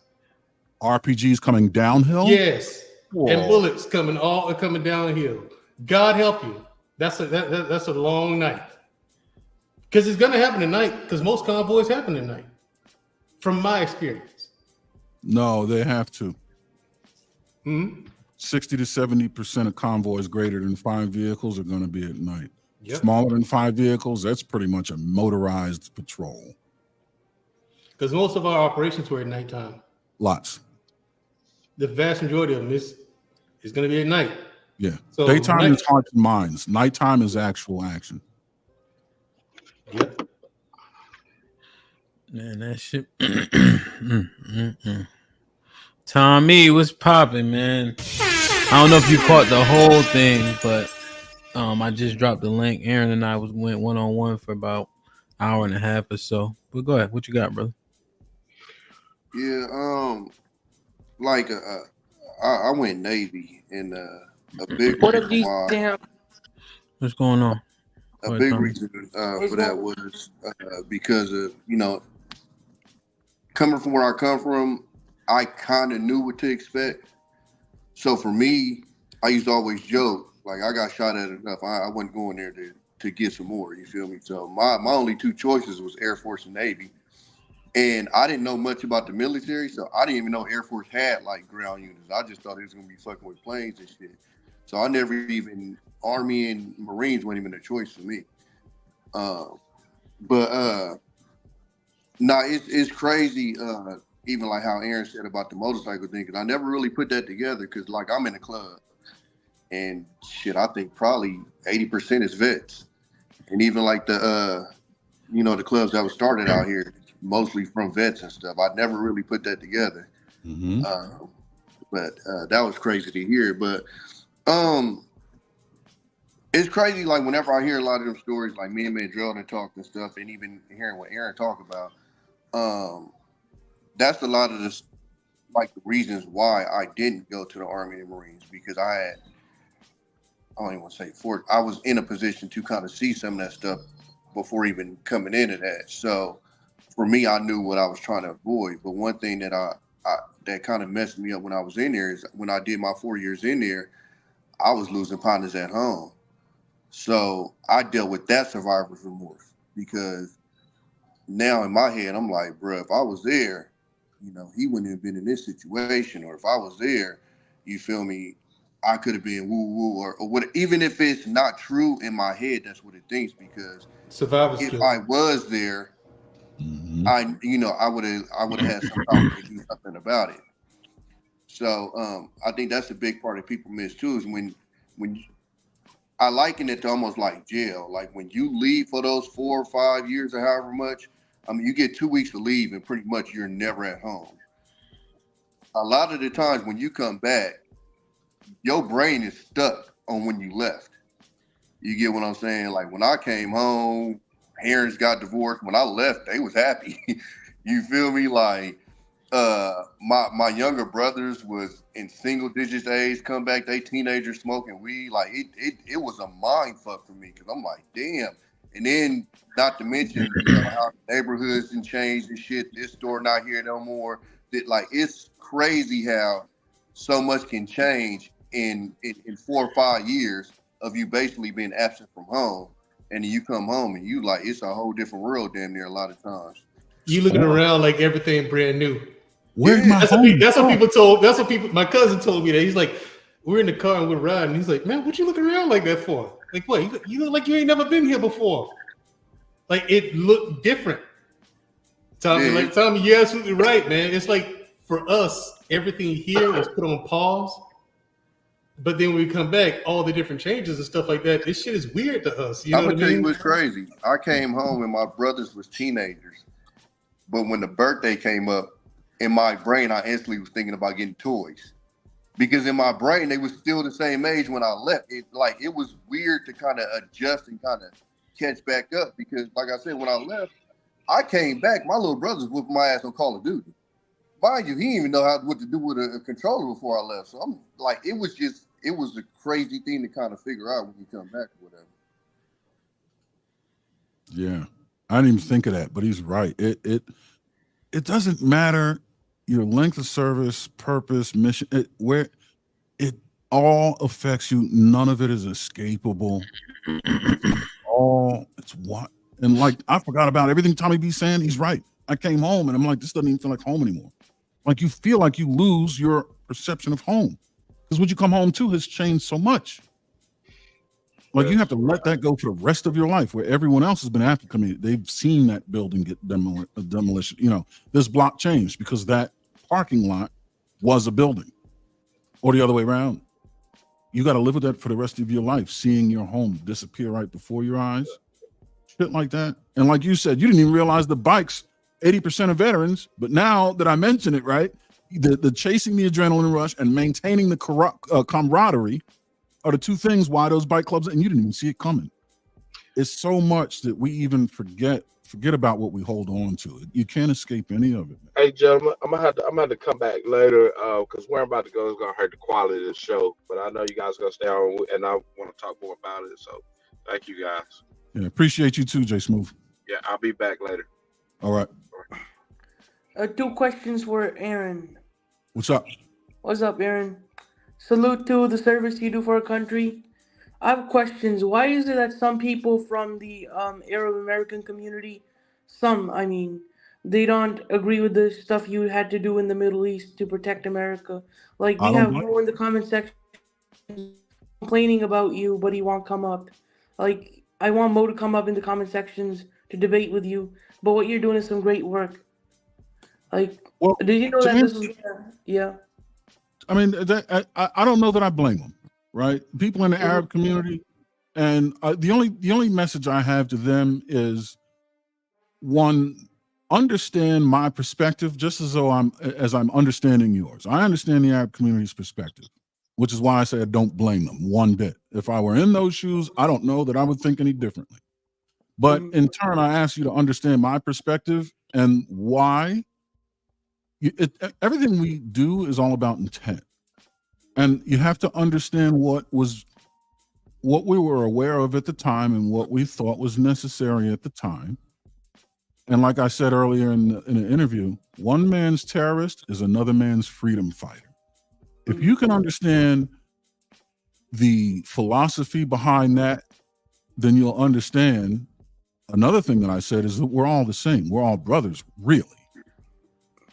RPGs coming downhill? Yes. Whoa. And bullets coming downhill. God help you. That's a long night. Because it's gonna happen at night, because most convoys happen at night. From my experience. No, they have to. Hmm? 60 to 70% of convoys greater than 5 vehicles are going to be at night. Yep. Smaller than 5 vehicles, that's pretty much a motorized patrol. Because most of our operations were at nighttime. Lots. The vast majority of them is going to be at night. Yeah. So Daytime is hearts and minds. Nighttime is actual action. Yep. Man, that shit. Tommy, what's popping, man? I don't know if you caught the whole thing, but I just dropped the link. Aaron and I went one-on-one for about an hour and a half or so. But go ahead, what you got, brother? Yeah, like I went Navy, and a big What reason if why. What's going on? A Go ahead, big Tommy. reason for that was because of, coming from where I come from, I kind of knew what to expect. So for me, I used to always joke, like, I got shot at enough. I wasn't going there to get some more, you feel me? So my only 2 choices was Air Force and Navy. And I didn't know much about the military, so I didn't even know Air Force had, like, ground units. I just thought it was going to be fucking with planes and shit. So I never even, Army and Marines weren't even a choice for me. It's crazy, even like how Aaron said about the motorcycle thing, because I never really put that together, because, like, I'm in a club, and shit, I think probably 80% is vets. And even like the clubs that were started out here, mostly from vets and stuff. I never really put that together. Mm-hmm. But that was crazy to hear. But it's crazy, like, whenever I hear a lot of them stories, like me and Mandrell and talk and stuff, and even hearing what Aaron talk about, that's a lot of the reasons why I didn't go to the Army and Marines, because I don't even want to say I was in a position to kind of see some of that stuff before even coming into that. So for me, I knew what I was trying to avoid. But one thing that that kind of messed me up when I was in there is when I did my 4 years in there, I was losing partners at home. So I dealt with that survivor's remorse, because now in my head, I'm like, bro, if I was there, he wouldn't have been in this situation. Or if I was there, you feel me, I could have been woo-woo or what. Even if it's not true in my head, that's what it thinks, because survivor's if guilt. I was there, I would have had some power to do something about it. So I think that's a big part that people miss too, is when I liken it to almost like jail. Like when you leave for those 4 or 5 years or however much, you get 2 weeks to leave and pretty much you're never at home. A lot of the times when you come back, your brain is stuck on when you left. You get what I'm saying? Like when I came home, parents got divorced. When I left, they was happy. You feel me? Like my younger brothers was in single digits age, come back, they teenagers smoking weed. Like it was a mind fuck for me, because I'm like, damn. And then not to mention how neighborhoods and changed and shit. This store not here no more. It's crazy how so much can change in 4 or 5 years. of you basically being absent from home, and then you come home and you like it's a whole different world damn near a lot of times. You looking around like everything brand new. Where's my home? That's what people told. That's what people. My cousin told me that. He's like, we're in the car and we're riding. He's like, man, what you looking around like that for? Like, what? You look like you ain't never been here before. Like it looked different. Tommy, you're absolutely right, man. It's like for us, everything here was put on pause. But then when we come back, all the different changes and stuff like that, this shit is weird to us. You know I'm what gonna I tell mean? you what's crazy. I came home and my brothers was teenagers, but when the birthday came up, in my brain, I instantly was thinking about getting toys, because in my brain they was still the same age when I left. It was weird to kind of adjust and kind of catch back up, because like I said, when I left, I came back. My little brothers whooped my ass on Call of Duty. Mind you, he didn't even know what to do with a controller before I left. So I'm like, it was a crazy thing to kind of figure out when you come back or whatever. Yeah, I didn't even think of that, but he's right. It doesn't matter your length of service, purpose, mission. Where it all affects you. None of it is escapable. It's what, and like I forgot about everything Tommy B saying. He's right. I came home and I'm like, this doesn't even feel like home anymore. Like you feel like you lose your perception of home, because what you come home to has changed so much. Like you have to let that go for the rest of your life, where everyone else has been acclimated. They've seen that building get demolition. You know, this block changed because that parking lot was a building, or the other way around. You got to live with that for the rest of your life, seeing your home disappear right before your eyes. Shit like that. And like you said, you didn't even realize the bikes, 80% of veterans, but now that I mention it, right, the chasing the adrenaline rush and maintaining the camaraderie are the two things why those bike clubs, and you didn't even see it coming. It's so much that we even forget about what we hold on to. You can't escape any of it. Hey, gentlemen, I'm gonna have to come back later because where I'm about to go is gonna hurt the quality of the show. But I know you guys are gonna stay on, and I want to talk more about it. So, thank you guys. Yeah, appreciate you too, Jay Smooth. Yeah, I'll be back later. All right. 2 questions for Aaron. What's up? What's up, Aaron? Salute to the service you do for our country. I have questions. Why is it that some people from the Arab American community, they don't agree with the stuff you had to do in the Middle East to protect America? Like, we have Mo in the comment section complaining about you, but he won't come up. Like, I want Mo to come up in the comment sections to debate with you, but what you're doing is some great work. Like, did you know that this was... Yeah. I mean, I don't know that I blame them, right? People in the Arab community, and the only message I have to them is, one, understand my perspective just as though I'm understanding yours. I understand the Arab community's perspective, which is why I say I don't blame them one bit. If I were in those shoes, I don't know that I would think any differently. But in turn, I ask you to understand my perspective and why. Everything we do is all about intent, and you have to understand what we were aware of at the time and what we thought was necessary at the time. And like I said earlier in an interview, one man's terrorist is another man's freedom fighter. If you can understand the philosophy behind that, then you'll understand. Another thing that I said is that we're all the same. We're all brothers, really.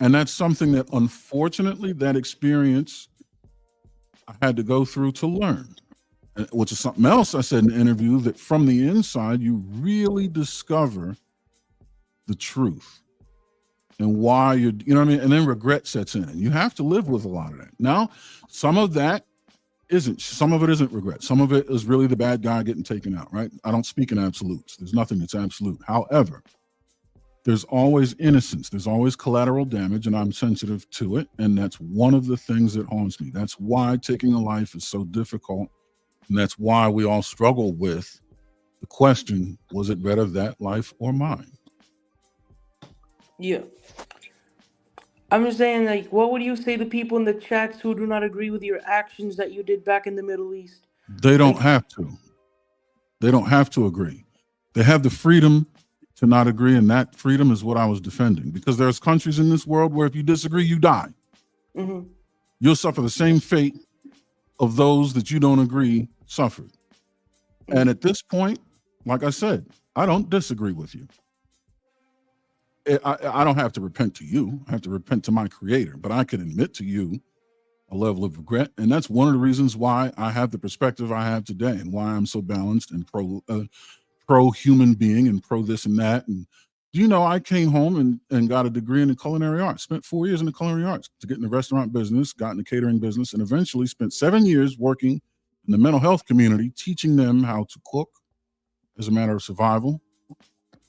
And that's something that, unfortunately, that experience I had to go through to learn, which is something else I said in the interview, that from the inside, you really discover the truth and why you know what I mean? And then regret sets in. You have to live with a lot of that. Now, some of it isn't regret. Some of it is really the bad guy getting taken out, right? I don't speak in absolutes. There's nothing that's absolute. However, there's always innocence. There's always collateral damage, and I'm sensitive to it. And that's one of the things that haunts me. That's why taking a life is so difficult. And that's why we all struggle with the question, was it better that life or mine? Yeah. I'm just saying, like, what would you say to people in the chats who do not agree with your actions that you did back in the Middle East? They don't have to. They don't have to agree. They have the freedom to not agree, and that freedom is what I was defending, because there's countries in this world where if you disagree, you die. You'll suffer the same fate of those that you don't agree suffered. And at this point, like I said, I don't disagree with you. I don't have to repent to you. I have to repent to my creator, but I can admit to you a level of regret. And that's one of the reasons why I have the perspective I have today and why I'm so balanced and pro human being and pro this and that. And I came home and got a degree in the culinary arts, spent 4 years in the culinary arts to get in the restaurant business, got in the catering business, and eventually spent 7 years working in the mental health community, teaching them how to cook as a matter of survival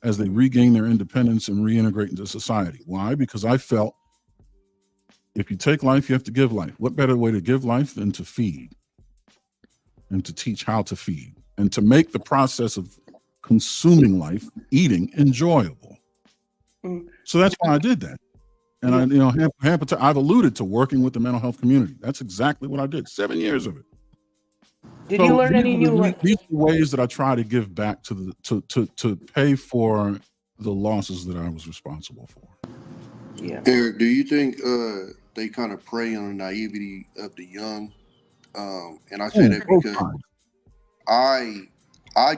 as they regain their independence and reintegrate into society. Why? Because I felt if you take life, you have to give life. What better way to give life than to feed and to teach how to feed and to make the process of consuming life, eating, enjoyable. So that's why I did that. And I've alluded to working with the mental health community. That's exactly what I did. 7 years of it. Did you learn any new? These are ways that I try to give back to pay for the losses that I was responsible for. Yeah. Eric, do you think they kind of prey on the naivety of the young? And I say that because I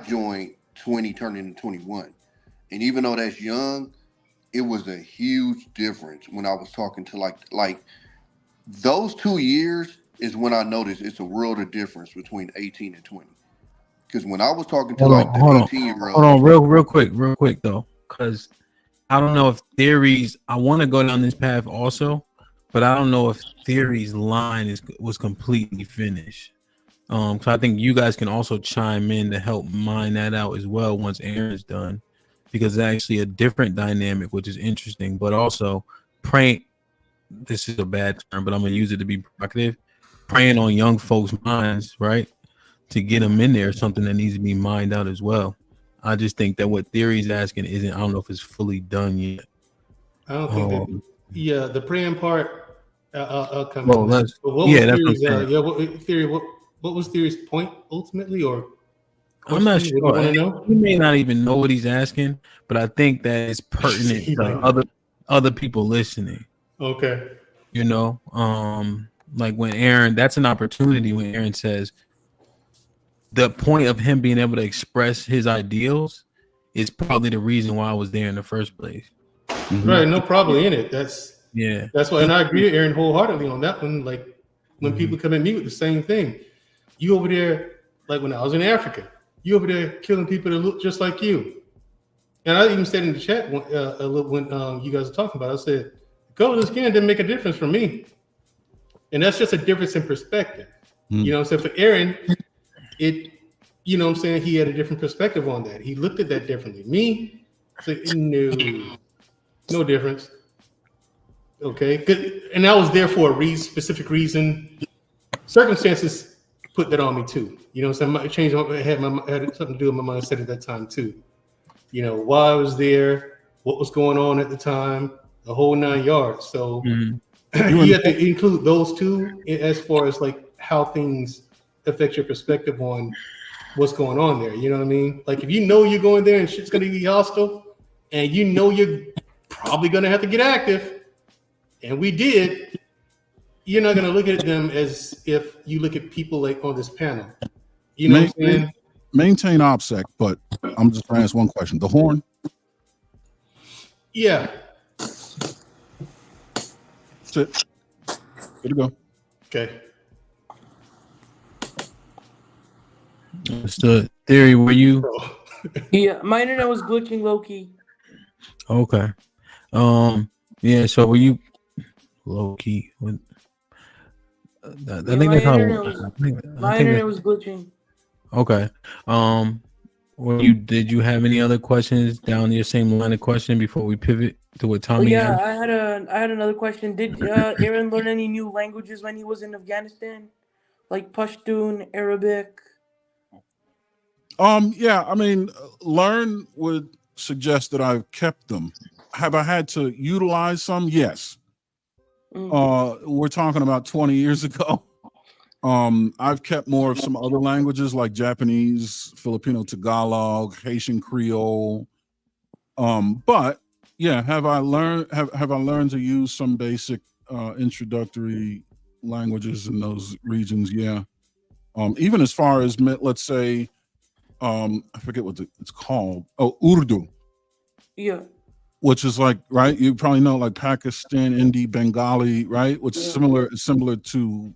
joined 20 turning into 21, and even though that's young, it was a huge difference when I was talking to like those 2 years is when I noticed it's a world of difference between 18 and 20. Because when I was talking to the 18-year-old, hold on, real quick though, because I don't know if Theory's. I want to go down this path also, but I don't know if Theory's line was completely finished. So I think you guys can also chime in to help mine that out as well once Aaron's done, because it's actually a different dynamic, which is interesting. But also, praying. This is a bad term, but I'm gonna use it to be provocative. Preying on young folks' minds, right, to get them in there is something that needs to be mined out as well. I just think that what Theory's asking isn't. I don't know if it's fully done yet. I don't think that. Yeah, the praying part. I'll come. Well, that's what Theory? What was Theory's point ultimately, or I'm not sure. He may not even know what he's asking, but I think that it's pertinent to other people listening. Okay. Like when Aaron, that's an opportunity when Aaron says the point of him being able to express his ideals is probably the reason why I was there in the first place. Mm-hmm. Right, no problem in it. That's why, and I agree with Aaron wholeheartedly on that one. Like when people come at me with the same thing, you over there, like when I was in Africa, you over there killing people that look just like you. And I even said in the chat when you guys were talking about it, I said, color of the skin didn't make a difference for me. And that's just a difference in perspective. You know what I'm saying? For Aaron, you know what I'm saying, he had a different perspective on that. He looked at that differently. Me, I said, no difference. Okay. And I was there for a specific reason. Circumstances put that on me too. You know what I'm saying? It had something to do with my mindset at that time too. Why I was there, what was going on at the time, the whole 9 yards. So you have to include those two as far as like how things affect your perspective on what's going on there. You know what I mean? Like if you're going there and shit's gonna be hostile, and you're probably gonna have to get active, and we did, you're not gonna look at them as if you look at people like on this panel. You know what I'm saying? Maintain OPSEC, but I'm just gonna ask one question. The horn? Yeah. That's it. Good to go. Okay. Understood. Theory, were you? Yeah, my internet was glitching low key. Okay. Yeah. So were you low key? I think that's how. My internet was glitching. Okay. Did you have any other questions down your same line of question before we pivot to what Tommy? Yeah, I had another question. Did Aaron learn any new languages when he was in Afghanistan, like Pashtun, Arabic? Yeah, I mean, learn would suggest that I've kept them. Have I had to utilize some? Yes. We're talking about 20 years ago. I've kept more of some other languages like Japanese, Filipino Tagalog, Haitian Creole. But yeah, have I learned to use some basic introductory languages in those regions? Yeah. Even as far as, let's say, I forget what it's called. Oh, Urdu. Yeah. Which is like, right? You probably know like Pakistan, Hindi, Bengali, right? Which is similar to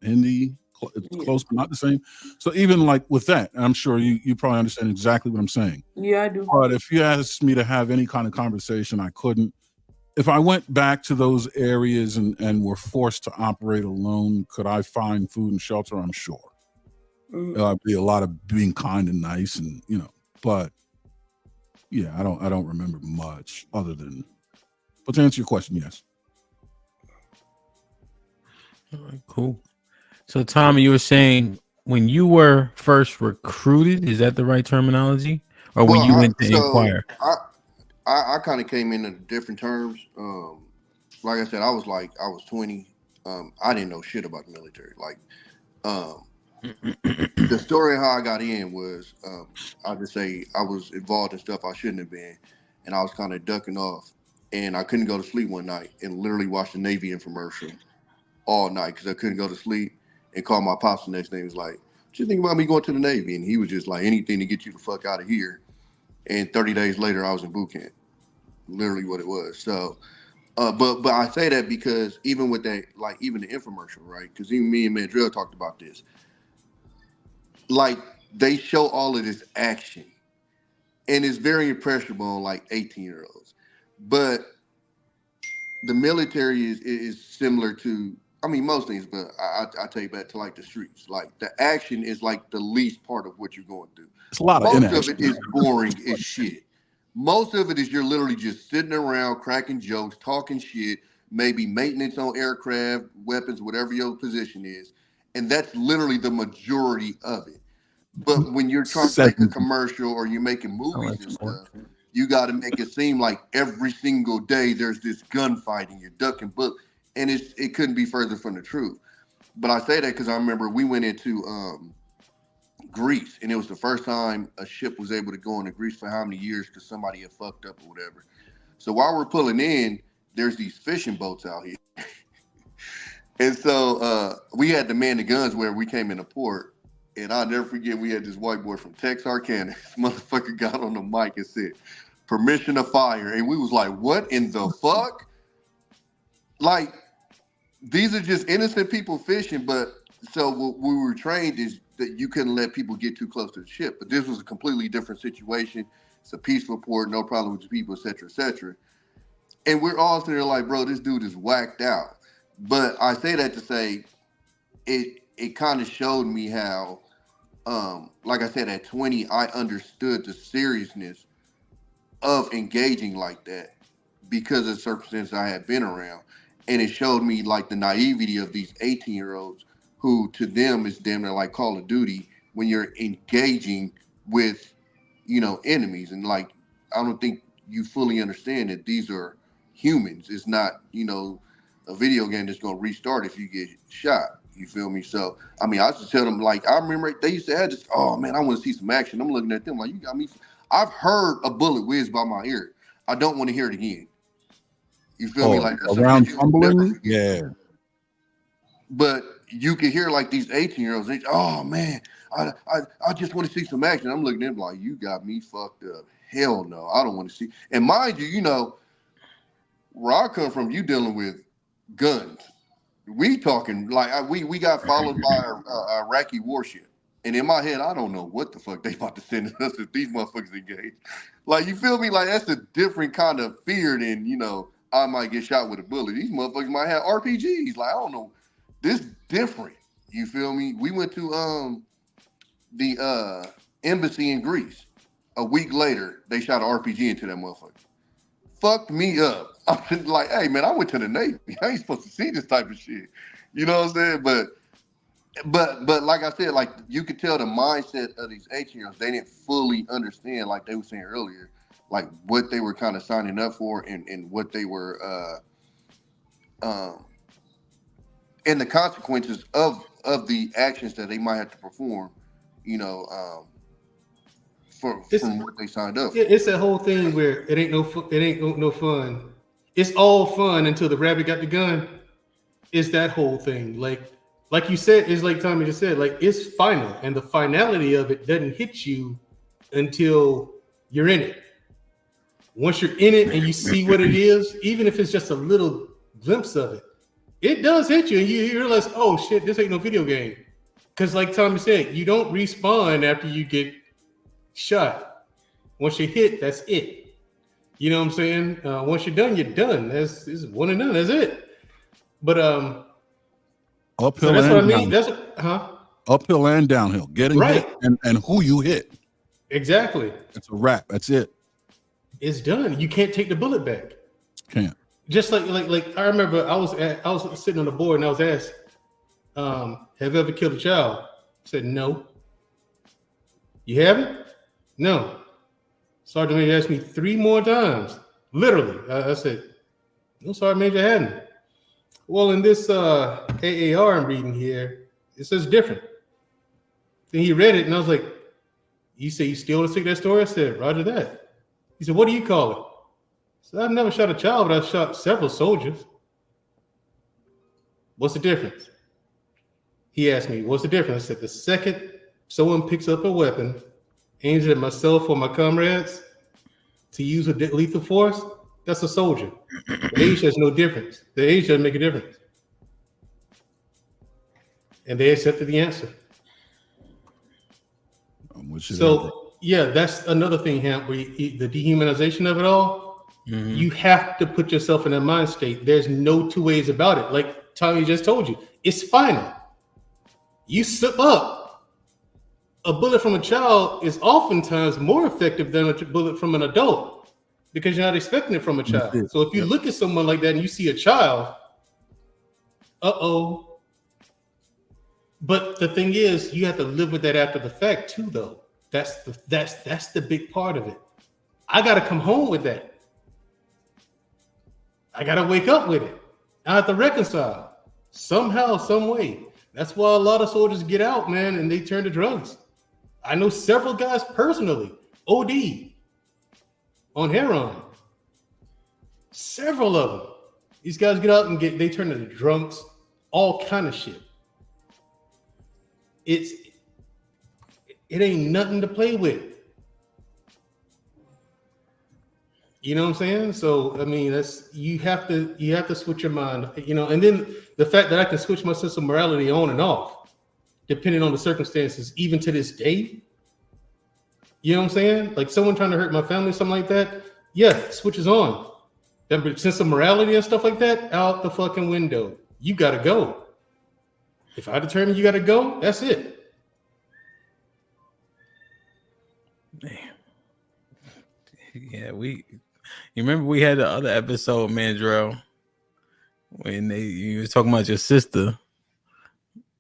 Hindi. It's close, but not the same. So even like with that, I'm sure you probably understand exactly what I'm saying. Yeah, I do. But if you asked me to have any kind of conversation, I couldn't. If I went back to those areas and were forced to operate alone, could I find food and shelter? I'm sure. There'd be a lot of being kind and nice, and but yeah, I don't remember much other than. But to answer your question, yes. All right, cool. So Tommy, you were saying when you were first recruited, is that the right terminology, or when you went to inquire? I kind of came in different terms. Like I said, I was 20. I didn't know shit about the military. Like, the story of how I got in was, I just say I was involved in stuff I shouldn't have been, and I was kind of ducking off, and I couldn't go to sleep one night and literally watch the Navy infomercial all night because I couldn't go to sleep, and call my pops the next day. He was like, "What you think about me going to the Navy?" And he was just like, "Anything to get you the fuck out of here." And 30 days later, I was in boot camp. Literally what it was. So, but I say that because even with that, like even the infomercial, right? Because even me and Mandrell talked about this. Like they show all of this action, and it's very impressionable on like 18-year-olds. But the military is similar to, I mean, most things, but I take back to like the streets. Like the action is like the least part of what you're going through. It's a lot of Most inaction. of it is boring as shit. Most of it is you're literally just sitting around cracking jokes, talking shit, maybe maintenance on aircraft, weapons, whatever your position is. And that's literally the majority of it. But when you're trying to make a commercial or you're making movies and stuff, you got to make it seem like every single day there's this gunfighting, you're ducking bullets, and it couldn't be further from the truth. But I say that because I remember we went into Greece, and it was the first time a ship was able to go into Greece for how many years because somebody had fucked up or whatever. So while we're pulling in, there's these fishing boats out here. And so we had to man the guns where we came into port. And I'll never forget, we had this white boy from Texarkana. This motherfucker got on the mic and said, "Permission to fire." And we was like, what in the fuck? Like, these are just innocent people fishing. But so what we were trained is that you couldn't let people get too close to the ship. But this was a completely different situation. It's a peaceful port, no problem with the people, et cetera, et cetera. And we're all sitting there like, bro, this dude is whacked out. But I say that to say it kind of showed me how, like I said, at 20, I understood the seriousness of engaging like that because of the circumstances I had been around. And it showed me like the naivety of these 18-year-olds who to them is damn near like Call of Duty when you're engaging with, enemies. And like, I don't think you fully understand that these are humans. It's not, a video game that's going to restart if you get shot. You feel me? So, I mean, I used to tell them, like, I remember they used to have this, oh, man, I want to see some action. I'm looking at them like, you got me. I've heard a bullet whiz by my ear. I don't want to hear it again. You feel me? Like that's around tumbling? Yeah. But you can hear, like, these 18-year-olds, oh, man, I just want to see some action. I'm looking at them like, you got me fucked up. Hell no, I don't want to see. And mind you, where I come from, you dealing with guns. We talking like we got followed by a Iraqi warship, and in my head, I don't know what the fuck they about to send us if these motherfuckers engage. Like, you feel me? Like, that's a different kind of fear than I might get shot with a bullet. These motherfuckers might have RPGs. Like, I don't know, this different. You feel me? We went to the embassy in Greece. A week later, they shot an RPG into that motherfucker. Fucked me up. I'm like, hey man, I went to the Navy. I ain't supposed to see this type of shit. You know what I'm saying? But like I said, like you could tell the mindset of these 18-year-olds, they didn't fully understand, like they were saying earlier, like what they were kind of signing up for and what they were and the consequences of the actions that they might have to perform, from what they signed up for. It's that whole thing where it ain't no fun. It's all fun until the rabbit got the gun. It's that whole thing. Like like you said, it's like Tommy just said, like it's final, and the finality of it doesn't hit you until you're in it. Once you're in it and you see what it is, even if it's just a little glimpse of it, it does hit you, and you realize, oh shit, this ain't no video game. Because like Tommy said, you don't respawn after you get shot. Once you hit, that's it. You know what I'm saying? Once you're done, you're done. That's one and done. That's it. But uphill so that's and what I mean. downhill. That's Uphill and downhill. Getting hit and who you hit. Exactly. It's a wrap. That's it. It's done. You can't take the bullet back. Can't. Just like I remember I was sitting on the board and I was asked, have you ever killed a child? I said no. You haven't? No. Sergeant Major asked me 3 more times. Literally. I said, no, Sergeant Major, I hadn't. Well, in this AAR I'm reading here, it says different. Then he read it and I was like, you say you still want to stick that story? I said, roger that. He said, what do you call it? I said, I've never shot a child, but I've shot several soldiers. What's the difference? He asked me, what's the difference? I said, the second someone picks up a weapon, aims it at myself or my comrades to use with lethal force, that's a soldier. The age has no difference. The age doesn't make a difference. And they accepted the answer. So, yeah, that's another thing, Hamp, where the dehumanization of it all, you have to put yourself in that mind state. There's no 2 ways about it. Like Tommy just told you, it's final. You slip up. A bullet from a child is oftentimes more effective than a bullet from an adult because you're not expecting it from a child. So if you look at someone like that and you see a child, uh-oh. But the thing is, you have to live with that after the fact too, though. That's the big part of it. I got to come home with that. I got to wake up with it. I have to reconcile somehow, some way. That's why a lot of soldiers get out, man, and they turn to drugs. I know several guys personally, OD, on heroin. Several of them. These guys get out and they turn into drunks, all kind of shit. It ain't nothing to play with. You know what I'm saying? So I mean, you have to switch your mind, and then the fact that I can switch my sense of morality on and off, depending on the circumstances, even to this day. You know what I'm saying? Like someone trying to hurt my family, something like that. Yeah, switches on. That sense of morality and stuff like that, out the fucking window. You gotta go. If I determine you gotta go, that's it. Man. Yeah, you remember we had the other episode, Mandrell, when you were talking about your sister.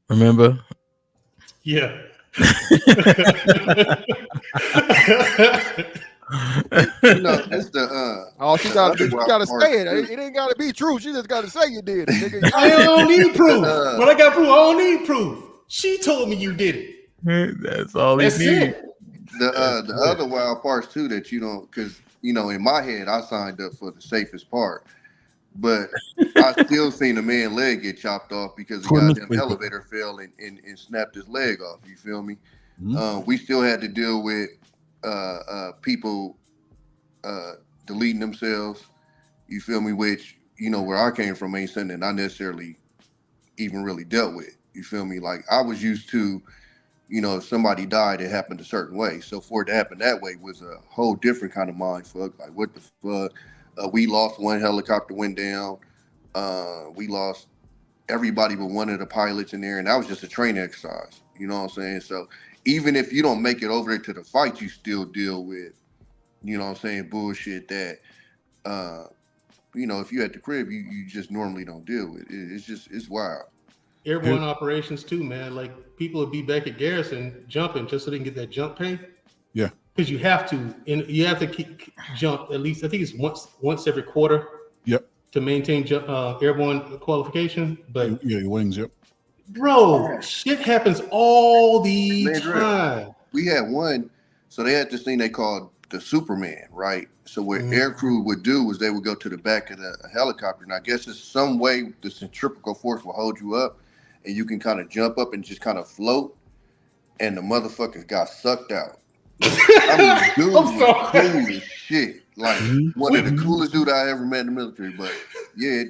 Remember? Yeah. It's the all she got to do, you gotta say it. It ain't gotta be true. She just gotta say you did it, nigga. I don't need proof. But I got proof. I don't need proof. She told me you did it. That's all he needs. The other wild parts too that you don't, because in my head I signed up for the safest part, but I still seen a man's leg get chopped off because the goddamn elevator fell and snapped his leg off. You feel me? Mm-hmm. We still had to deal with people deleting themselves. You feel me? Which where I came from ain't something that I necessarily even really dealt with. You feel me? Like I was used to, if somebody died, it happened a certain way. So for it to happen that way was a whole different kind of mind fuck. Like what the fuck? We lost one helicopter went down. We lost everybody but one of the pilots in there, and that was just a training exercise. You know what I'm saying? So even if you don't make it over to the fight, you still deal with, bullshit that, if you're at the crib, you just normally don't deal with. It's wild. Airborne operations too, man. Like people would be back at garrison jumping just so they can get that jump pay. Yeah, because you have to, and you have to keep jump at least. I think it's once every quarter. Yep. To maintain airborne qualification, but your wings. Yep. Bro, shit happens all the time. We had one, so they had this thing they called the Superman, right? So what aircrew would do was they would go to the back of the helicopter, and I guess it's some way the centrifugal force will hold you up, and you can kind of jump up and just kind of float, and the motherfuckers got sucked out. I mean, dude was cool as shit. Like one of the coolest dude I ever met in the military. But yeah,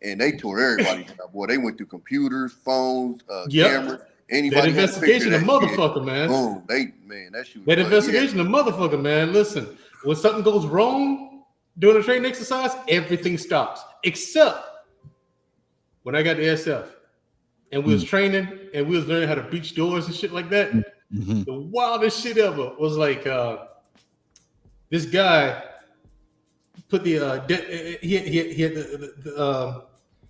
and they tore everybody down. Boy, they went through computers, phones, cameras. Anybody that investigation, a motherfucker, man. Boom, that shit. That investigation, a motherfucker, man. Listen, when something goes wrong during a training exercise, everything stops except when I got the SF and we was training and we was learning how to breach doors and shit like that. The wildest shit ever was like this guy put the he had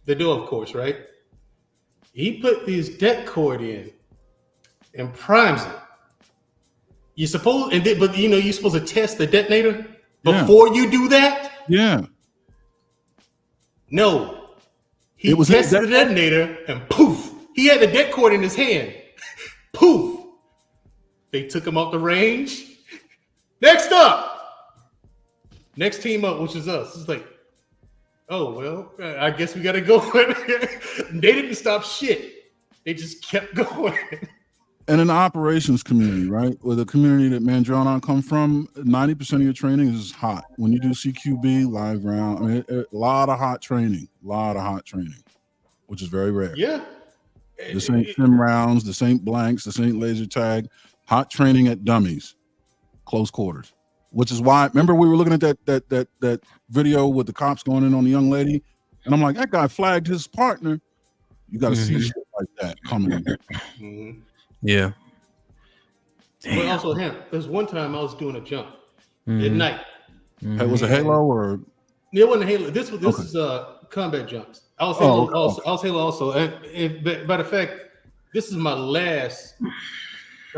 the door, of course, right? He put this det cord in and primes it. You suppose, but you know, you're supposed to test the detonator before you do that. Yeah. No, he tested the detonator and poof, he had the det cord in his hand. Poof, they took him off the range. Next team up, which is us. It's like, oh, well, I guess we got to go. They didn't stop shit. They just kept going. And in the operations community, right, or the community that Mandrell and I come from, 90% of your training is hot. When you do CQB, live round, I mean, a lot of hot training, which is very rare. Yeah. This ain't sim rounds, this ain't blanks, this ain't laser tag. Hot training at dummies, close quarters. Which is why, remember we were looking at that video with the cops going in on the young lady, and I'm like, that guy flagged his partner. You got to see shit like that coming in. Yeah. But also, there's one time I was doing a jump at night. It was a Halo or? It wasn't a Halo. This is combat jumps. I was Halo also. I was Halo also. And by the fact, this is my last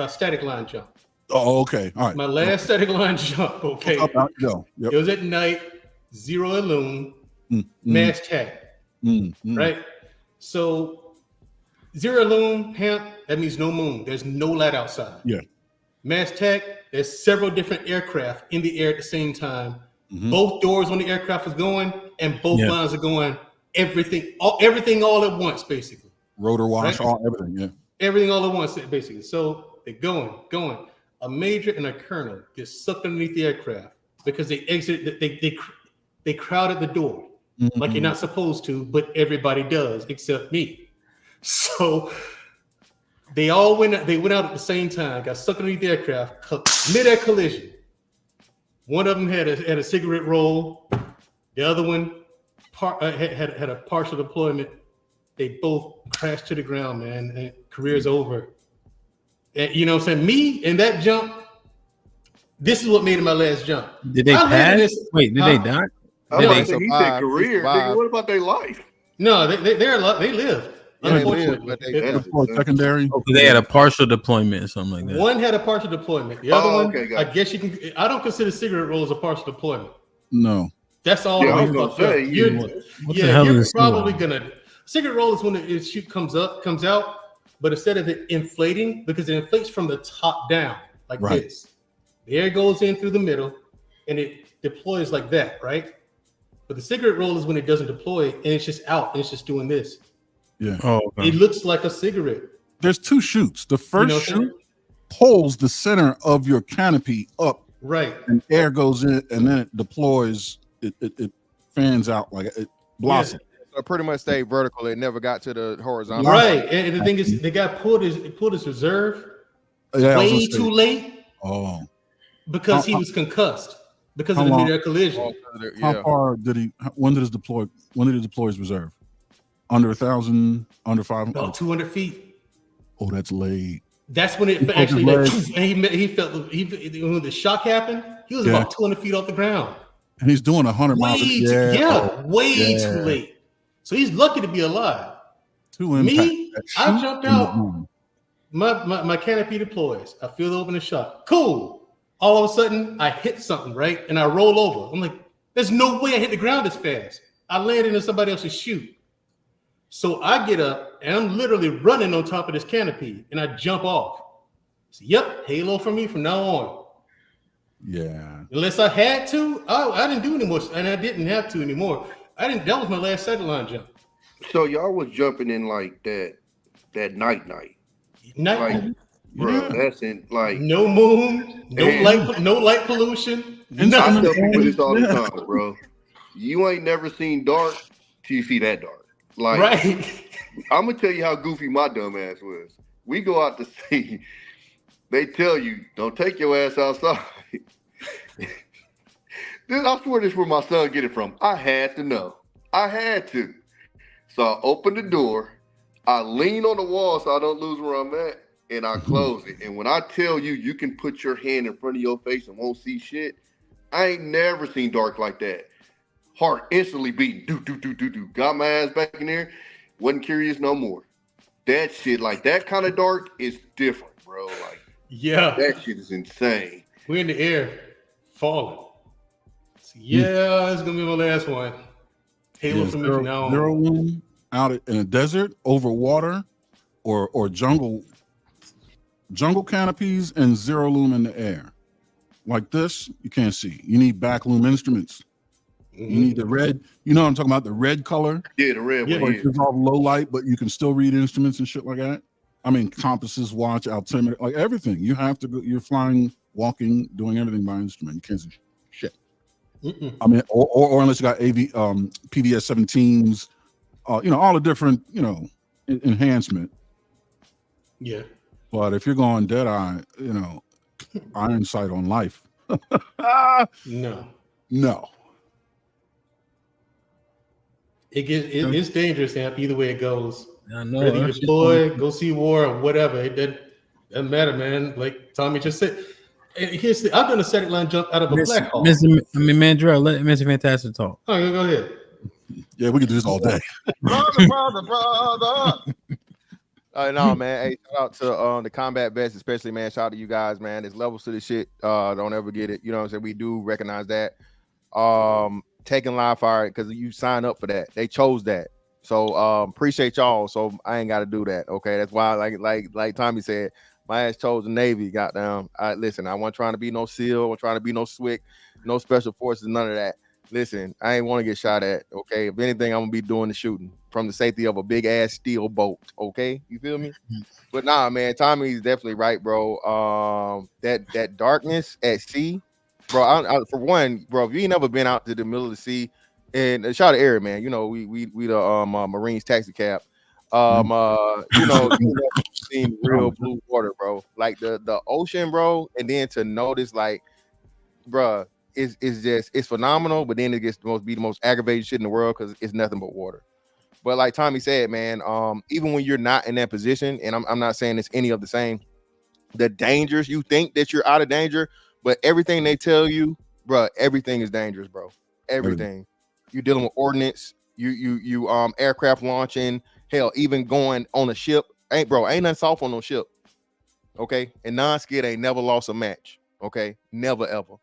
static line jump. Oh, okay. All right. My last static line jump. Okay. It was at night, zero illume, mass tag. Right. So zero illume, that means no moon. There's no light outside. Yeah. Mass tag, there's several different aircraft in the air at the same time. Both doors on the aircraft is going, and both lines are going. Everything all at once, basically. Rotor wash, everything. Yeah. Everything all at once, basically. So they're going. A major and a colonel get sucked underneath the aircraft because they exited. They crowded the door like you're not supposed to, but everybody does except me. So they all went out at the same time, got sucked underneath the aircraft, mid-air collision. One of them had a cigarette roll. The other one had a partial deployment. They both crashed to the ground, man. And career's over. And, you know what I'm saying? Me in that jump, this is what made it my last jump. Did they pass? Wait, did they die? He said career. Nigga, what about their life? No, they lived. Secondary. They had a partial deployment or something like that. One had a partial deployment. The other one, I guess you can. I don't consider cigarette rolls a partial deployment. No. That's all. Yeah, I was gonna say. You're probably gonna. Cigarette roll is when the chute comes out, but instead of it inflating, because it inflates from the top down like this, the air goes in through the middle, and it deploys like that, right? But the cigarette roll is when it doesn't deploy and it's just out and it's just doing this. Yeah. Oh, okay. It looks like a cigarette. There's two chutes. The first chute pulls the center of your canopy up, right? And air goes in, and then it deploys. It fans out like it blossoms. So pretty much stayed vertical. It never got to the horizontal. Right. And the thing is, the guy pulled his reserve way too late. Oh. Because he was concussed because of the mid-air collision. How far did he? When did he deploy his reserve? Under 1,000, under 500? About 200 feet. Oh, that's late. That's when it actually. He felt when the shock happened. He was about 200 feet off the ground. And he's doing 100 miles. Way too late. So he's lucky to be alive. Me, I jumped out. My canopy deploys. I feel the opening shot. Cool. All of a sudden, I hit something, right? And I roll over. I'm like, there's no way I hit the ground this fast. I landed in somebody else's chute. So I get up, and I'm literally running on top of this canopy, and I jump off. So, yep, Halo for me from now on. Yeah. Unless I had to, I didn't do anymore, and I didn't have to anymore. That was my last sideline jump. So y'all was jumping in like that that night. Night. Like, bro, that's in like no moon, no light pollution. I tell people this all the Yeah. time, bro. You ain't never seen dark till you see that dark. Like, right. I'm gonna tell you how goofy my dumb ass was. We go out to sea. They tell you, don't take your ass outside. I swear this is where my son get it from. I had to know. I had to. So I open the door. I lean on the wall so I don't lose where I'm at. And I close it. And when I tell you, you can put your hand in front of your face and won't see shit. I ain't never seen dark like that. Heart instantly beating. Do. Got my ass back in there. Wasn't curious no more. That shit, like that kind of dark is different, bro. Like, yeah, that shit is insane. We're in the air, falling. So, yeah, it's gonna be my last one. Halo from zero, now on. zero room out in a desert over water, or jungle canopies and zero loom in the air. Like this, you can't see. You need back loom instruments. You need the red. You know what I'm talking about? The red color. Yeah, the red one. Like it's all low light, but you can still read instruments and shit like that. I mean, compasses, watch, altimeter, like everything. You have to go. You're flying, walking, doing everything by instrument. You can't see shit. I mean, or unless you got PVS 17s, all the different, enhancement. Yeah. But if you're going dead eye, iron sight on life. No. It's dangerous, Amp. Either way it goes. I know. Whether you deploy, go see war, or whatever, it doesn't matter, man. Like Tommy just said. I've done a second line jump out of a black hole. Mandrell, let Mr. Fantastic talk. Oh, go ahead. Yeah, we can do this all day. brother. No, man. Hey, shout out to the combat vets, especially, man. Shout out to you guys, man. There's levels to this shit. Don't ever get it. You know what I'm saying? We do recognize that. Taking live fire because you sign up for that. They chose that. So appreciate y'all. So I ain't got to do that. Okay, that's why, like Tommy said, my ass chose the Navy. Goddamn. Listen, I wasn't trying to be no SEAL. I wasn't trying to be no SWIC, no special forces, none of that. Listen, I ain't want to get shot at. Okay, if anything, I'm gonna be doing the shooting from the safety of a big ass steel boat. Okay, you feel me? But nah, man, Tommy's definitely right, bro. That darkness at sea, bro. I, for one, bro, if you ain't never been out to the middle of the sea, and shout out to Eric, man. You know, we the Marines taxi cab. You know, you never seen real blue water, bro. Like the ocean, bro, and then to notice, like, bro, it's phenomenal. But then it gets the most aggravating shit in the world because it's nothing but water. But like Tommy said, man, even when you're not in that position, and I'm not saying it's any of the same, the dangers, you think that you're out of danger, but everything they tell you, bro, everything is dangerous, bro. Everything. You're dealing with ordnance, you aircraft launching, hell, even going on a ship. Ain't nothing soft on no ship. Okay. And non-skid ain't never lost a match. Okay. Never ever. All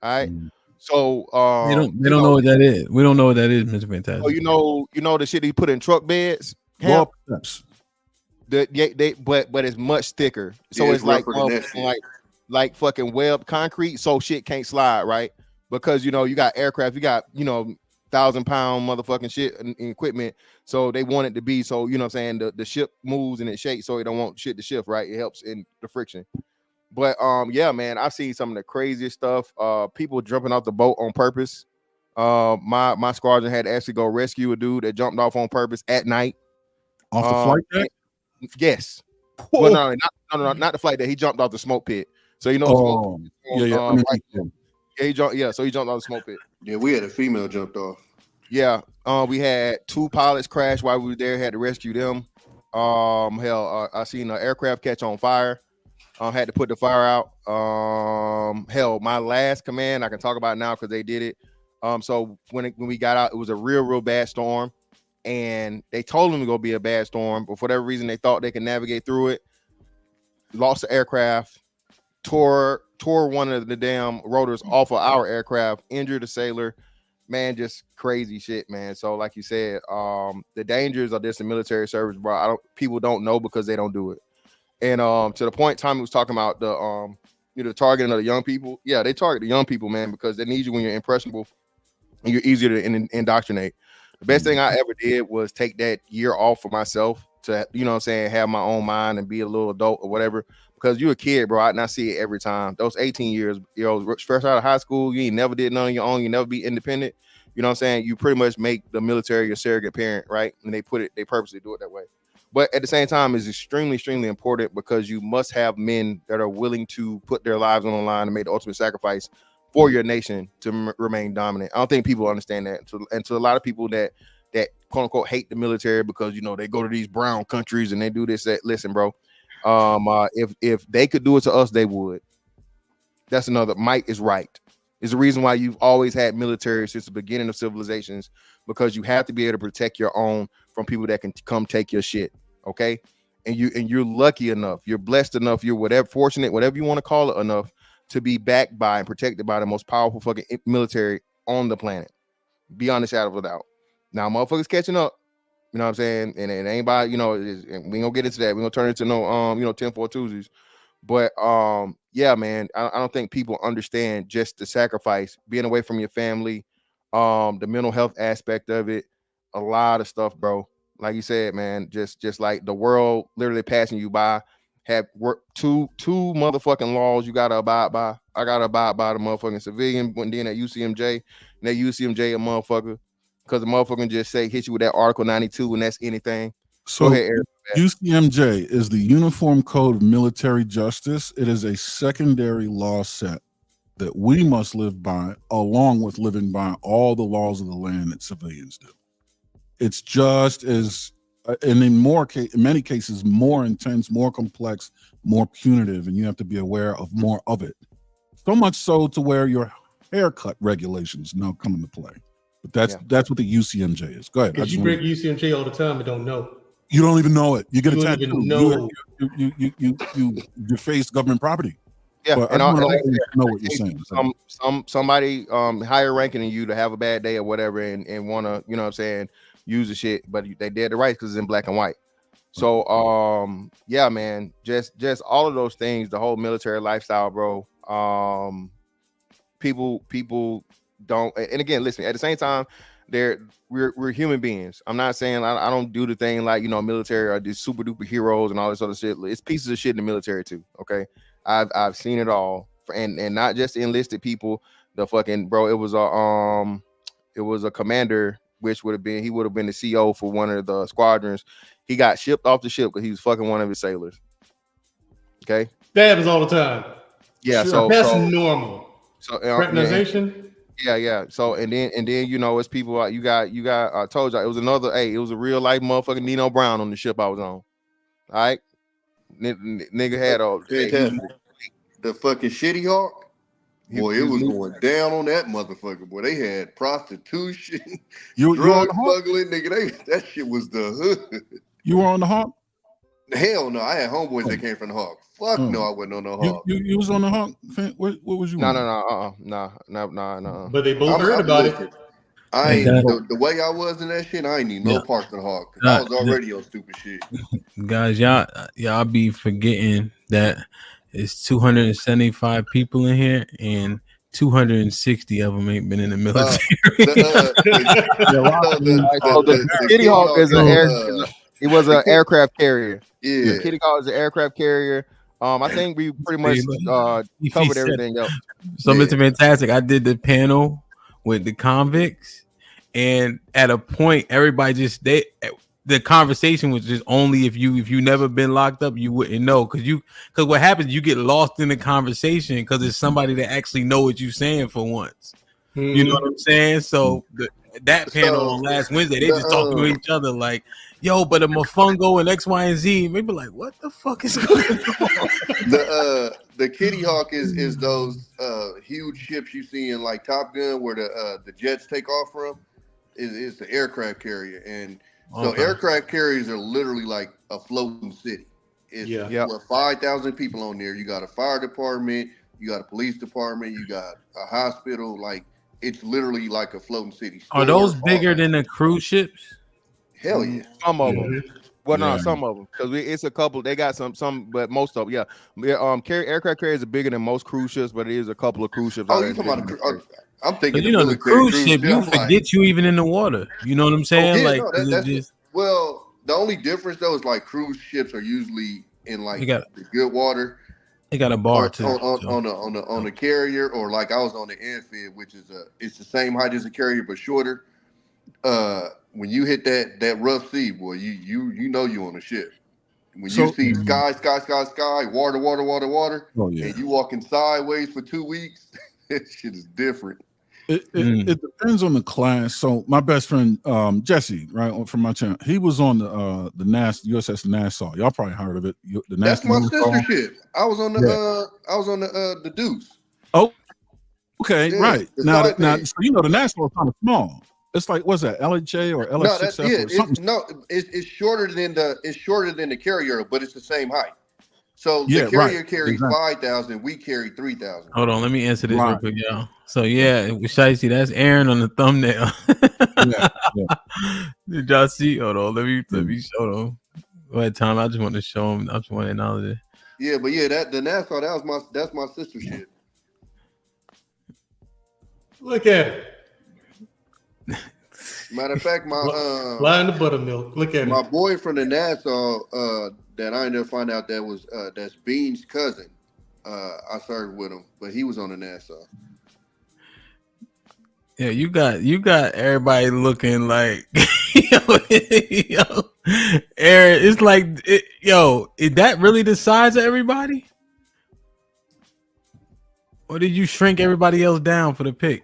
right. So they don't know what that is. We don't know what that is, Mr. Fantastic. Oh, you know the shit he put in truck beds. But it's much thicker. So Yeah, it's like fucking web concrete. So shit can't slide, right? Because you got aircraft, you got 1,000-pound motherfucking shit and equipment. So they want it to be so what I'm saying, the ship moves and it shakes, so it don't want shit to shift, right? It helps in the friction. But yeah, man, I've seen some of the craziest stuff. People jumping off the boat on purpose. My squadron had to actually go rescue a dude that jumped off on purpose at night. Off the flight deck? Yes. Well, no, not the flight deck. He jumped off the smoke pit. So smoke pit. He jumped. Yeah, so he jumped off the smoke pit. Yeah, we had a female jumped off. Yeah, we had 2 pilots crash while we were there. Had to rescue them. I seen an aircraft catch on fire. Had to put the fire out. My last command I can talk about now because they did it. So when we got out, it was a real bad storm, and they told them to go be a bad storm, but for whatever reason they thought they could navigate through it. Lost the aircraft, tore one of the damn rotors off of our aircraft, injured a sailor. Man, just crazy shit, man. So like you said, the dangers of this in military service, bro. People don't know because they don't do it. And to the point Tommy was talking about the targeting of the young people. Yeah, they target the young people, man, because they need you when you're impressionable and you're easier to indoctrinate. The best thing I ever did was take that year off for myself you know what I'm saying, have my own mind and be a little adult or whatever. Because you're a kid, bro, and I see it every time. Those 18 years, you know, fresh out of high school, you ain't never did none on your own. You never be independent. You know what I'm saying? You pretty much make the military your surrogate parent, right? And they purposely do it that way. But at the same time, it's extremely, extremely important because you must have men that are willing to put their lives on the line and make the ultimate sacrifice for your nation to remain dominant. I don't think people understand that. And to a lot of people that quote unquote hate the military because, you know, they go to these brown countries and they do this, that, listen, bro, if they could do it to us, they would. That's another. Might is right. Is the reason why you've always had military since the beginning of civilizations, because you have to be able to protect your own from people that can come take your shit. Okay. And you're lucky enough, you're blessed enough, you're whatever, fortunate, whatever you want to call it, enough to be backed by and protected by the most powerful fucking military on the planet, beyond a shadow of a doubt. Now motherfuckers catching up, you know what I'm saying, and it ain't by, you know, we ain't gonna get into that. We're gonna turn it into no 10-4 Tuesdays. But yeah, man, I don't think people understand just the sacrifice, being away from your family, the mental health aspect of it, a lot of stuff, bro. Like you said, man, just like the world literally passing you by. Have work two motherfucking laws you gotta abide by. I gotta abide by the motherfucking civilian when then at UCMJ, and that UCMJ a motherfucker, because the motherfucker just say hit you with that Article 92 and that's anything. So UCMJ is the Uniform Code of Military Justice. It is a secondary law set that we must live by, along with living by all the laws of the land that civilians do. It's just as, and in many cases, more intense, more complex, more punitive, and you have to be aware of more of it. So much so to where your haircut regulations now come into play. But that's what the UCMJ is. Go ahead. Because you break UCMJ all the time and don't know. You don't even know it. You get a tattoo. Know. You deface government property. Yeah, but and I know what you're saying. Somebody higher ranking than you to have a bad day or whatever and want to, you know what I'm saying, use the shit, but they did the right because it's in black and white. So yeah, man, just all of those things, the whole military lifestyle, bro. People don't, and again, listen, at the same time, we're human beings. I'm not saying I don't do the thing like, you know, military or these super duper heroes and all this other shit. It's pieces of shit in the military too. Okay, I've seen it all, and not just enlisted people. The fucking bro, it was a commander, which would have been the CO for one of the squadrons. He got shipped off the ship because he was fucking one of his sailors. Okay, that happens all the time. Yeah, sure. so that's normal. So fraternization. Yeah. So and then you know, it's people like you got. I told you it was another. Hey, it was a real life motherfucking Nino Brown on the ship I was on. All right, nigga had the fucking Shitty Hawk. Boy, it was going down on that motherfucker. Boy, they had prostitution, drug smuggling, nigga. That shit was the hood. You were on the Hawk? Hell no, I had homeboys that came from the Hawk. Fuck no, I wasn't on the Hawk. You was on the Hawk? What was you? No. But they both heard about it. I ain't the way I was in that shit. I ain't need no parts of the Hawk because I was already on stupid shit. Guys, y'all be forgetting that it's 275 people in here and 260 of them ain't been in the military. The Kitty Hawk is it was an aircraft carrier. Yeah, Kitty Hawk is an aircraft carrier. I think we pretty much covered everything else. So, Mr. Fantastic, I did the panel with the convicts, and at a point, everybody the conversation was just only if you never been locked up, you wouldn't know because what happens, you get lost in the conversation because it's somebody that actually know what you're saying for once. You know what I'm saying? So that panel on last Wednesday, they just talking to each other like, yo, but a Mofungo and X, Y, and Z. Maybe like, what the fuck is going on? The Kitty Hawk is those huge ships you see in like Top Gun where the jets take off from. Is the aircraft carrier, and so aircraft carriers are literally like a floating city. It's 5,000 people on there. You got a fire department, you got a police department, you got a hospital. Like it's literally like a floating city. Are those bigger than the cruise ships? Hell yeah. Some of them. Well, no, some of them because it's a couple. They got some, but most of them, aircraft carriers are bigger than most cruise ships, but it is a couple of cruise ships. Oh, you talking about? I'm thinking the cruise ship. You forget you even in the water. You know what I'm saying? Well, The only difference though is like cruise ships are usually in like got- the good water. They got a bar on, too. on the carrier, or like I was on the Amphib, which is it's the same height as a carrier but shorter. When you hit that rough sea, boy, you know you on a ship. When you see sky, water, Oh, yeah. and you walking sideways for 2 weeks, that shit is different. It depends on the class. So my best friend Jesse, right, from my channel, he was on the USS Nassau. Y'all probably heard of it. That's my sister ship. I was on the Deuce. Oh, okay, Yeah, right. the Now, side name. so you know the Nassau is kind of small. It's like, what's that, LHJ or LF6F or something? It's shorter than the carrier, but it's the same height. So Yeah, the carrier right. carries Exactly. 5,000, we carry 3,000. Hold on, let me answer this real Right. quick, y'all. So yeah, with Shicey, that's Aaron on the thumbnail. Did y'all see? Hold on, let me show them. Go ahead, Tom. I just want to show him. I just want to acknowledge it. Yeah, but yeah, the Nassau, that's my sister ship. Look at it. Matter of fact, Fly in the buttermilk. Look at my it. boy from the Nassau that I ended up finding out that's Bean's cousin. I served with him, but he was on the Nassau. Yeah, you got everybody looking like yo, Aaron. It's like is that really the size of everybody? Or did you shrink everybody else down for the pic?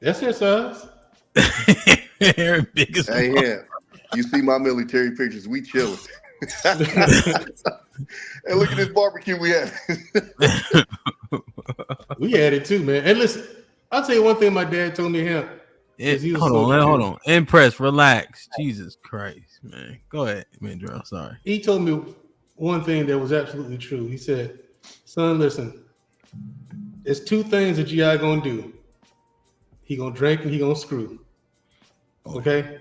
That's their size. Aaron, biggest. Hey, yeah. You see my military pictures, we chilling. And look at this barbecue we had. We had it too, man. And listen, I'll tell you one thing my dad told me him. Hold on. Impress, relax. Jesus Christ, man. Go ahead, Mandrell. Sorry. He told me one thing that was absolutely true. He said, son, listen, there's two things that GI gonna do. He gonna drink and he gonna screw. Okay?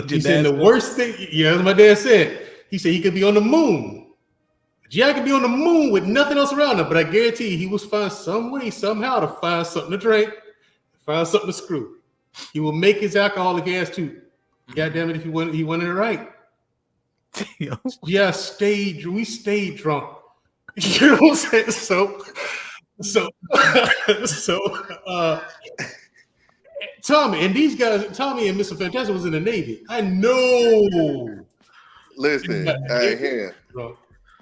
He said the worst thing, as my dad said, he said he could be on the moon. GI could be on the moon with nothing else around him, but I guarantee you he will find some way, somehow to find something to drink, find something to screw. He will make his alcohol if he has to. God damn it, if he wanted it right. Yeah, we stayed drunk. You know what I'm saying? So Tommy and these guys, Tommy and Mr. Fantastic was in the Navy. I know. Listen, hey,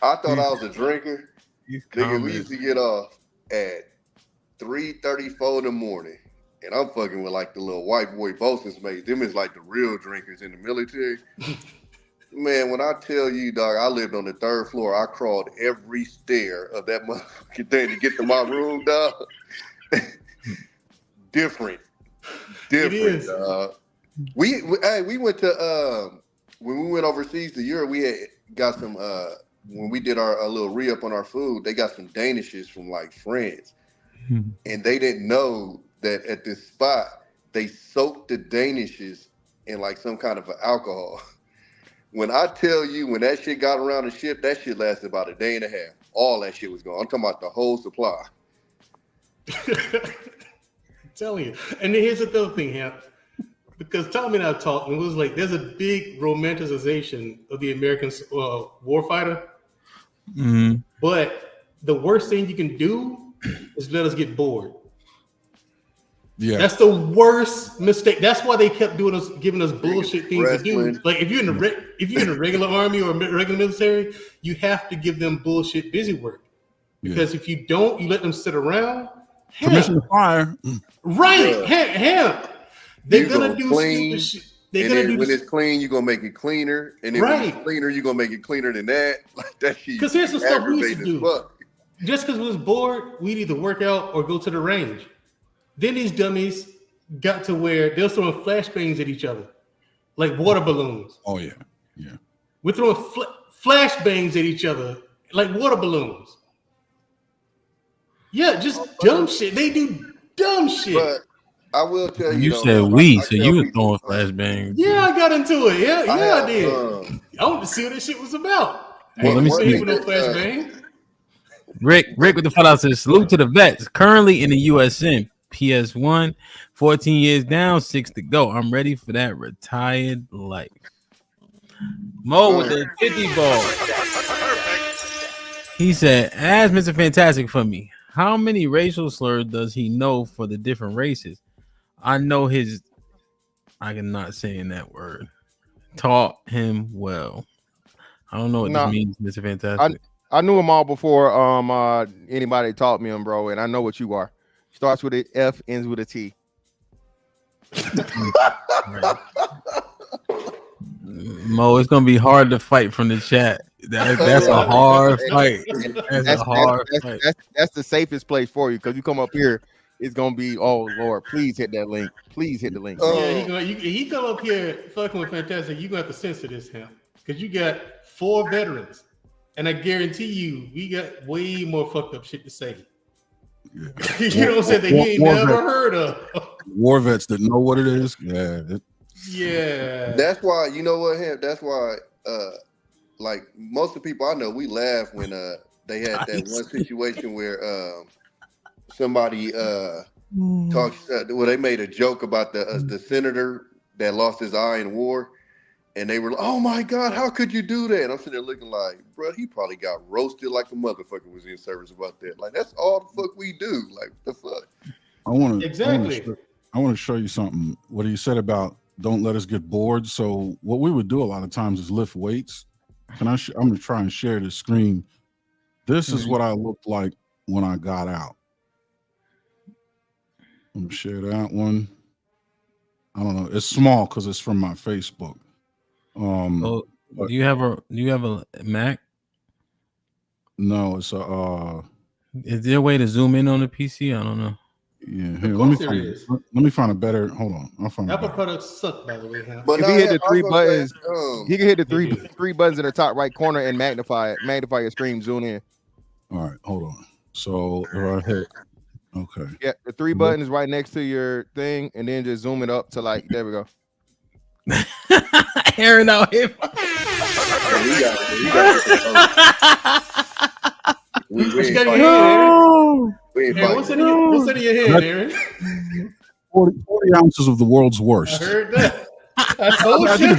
I thought I was a drinker. Nigga, we used to get off at 3:34 in the morning, and I'm fucking with like the little white boy bosun's mates. Them is like the real drinkers in the military. Man, when I tell you, dog, I lived on the 3rd floor. I crawled every stair of that motherfucking thing to get to my room, dog. Different, dog. We went to when we went overseas to Europe. We had got some when we did our little re-up on our food. They got some Danishes from like France, and they didn't know that at this spot they soaked the Danishes in like some kind of an alcohol. When I tell you, when that shit got around the ship, that shit lasted about a day and a half. All that shit was gone. I'm talking about the whole supply. I'm telling you. And then here's the third thing, Hamp. Because Tommy and I talked, and it was like there's a big romanticization of the American warfighter. Mm-hmm. But the worst thing you can do is let us get bored. Yeah, that's the worst mistake. That's why they kept giving us bullshit things to do. Like if you're in the regular army or regular military, you have to give them bullshit busy work. Because if you don't, you let them sit around. Permission to fire. Right. Hell. They're gonna do clean. Stupid shit. They're gonna do when it's clean, you're gonna make it cleaner. And then when it's cleaner, you're gonna make it cleaner than that. Like that shit. Because here's the stuff we used to do. Just because we was bored, we'd either work out or go to the range. Then these dummies got to where they're throwing flashbangs at each other, like water balloons. Oh yeah. We're throwing flashbangs at each other like water balloons. Yeah, just dumb shit. They do dumb shit. But I will tell you. You said we, so you were throwing flashbangs. Yeah, I got into it. Yeah, I did. I wanted to see what this shit was about. Well, let me see. No flashbang. Rick with the follow says, salute to the vets currently in the USM. PS1. 14 years down, 6 to go. I'm ready for that retired life. Mo with the 50 ball. He said, ask Mr. Fantastic for me. How many racial slurs does he know for the different races? I know his, I cannot say in that word. Taught him well. I don't know what this means, Mr. Fantastic. I knew him all before anybody taught me him, bro, and I know what you are. Starts with an F, ends with a T. Mo, it's gonna be hard to fight from the chat. That's a hard fight. That's a hard fight. That's the safest place for you because you come up here, it's gonna be, oh Lord, please hit that link. Please hit the link. Yeah, he come up here fucking with Fantastic. You gonna have to censor this him because you got 4 veterans, and I guarantee you, we got way more fucked up shit to say. Yeah. You know what I'm saying? That he ain't never heard of. War vets that know what it is. Yeah. Yeah. That's why, you know what, Ham? That's why, like most of the people I know, we laugh when they had that one situation where somebody talks. Well, they made a joke about the senator that lost his eye in war, and they were like, "Oh my God, how could you do that?" And I'm sitting there looking like, bro, he probably got roasted like a motherfucker was in service about that. Like that's all the fuck we do. Like the fuck. I want to to show you something. What you said about don't let us get bored. So what we would do a lot of times is lift weights. I'm gonna try and share the screen. This is what I looked like when I got out. Let me share that one. I don't know. It's small because it's from my Facebook. Do you have a Mac? No, it's a. Is there a way to zoom in on the PC? I don't know. Yeah, here, let me find a better. Hold on, I'll find. Apple products suck, by the way. Huh? But if he hit the 3 buttons, he can hit the three buttons in the top right corner and magnify your screen, zoom in. All right, hold on. So if I hit, okay. Yeah, the 3 buttons right next to your thing, and then just zoom it up to like there we go. Aaron out here. What's got in your head, Aaron? What's in your head, Aaron? 40 ounces of the world's worst. I heard that. I told you.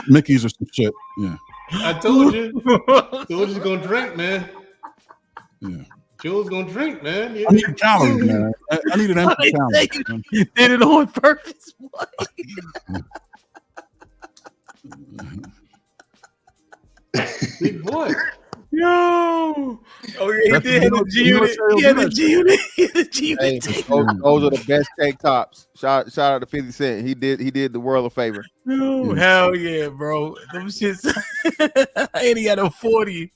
Mickey's or some shit. Yeah. I told you. George is gonna drink, man. Yeah. Joe's gonna drink, man. I need calories, man. I need an empty calories. You did it on purpose. Big boy. Yo. Oh yeah, he did have a G unit. He had a G unit. Hey, those are the best tank tops. Shout out to 50 Cent. He did the world a favor. Oh, hell yeah, bro. Them shits. And he got a 40.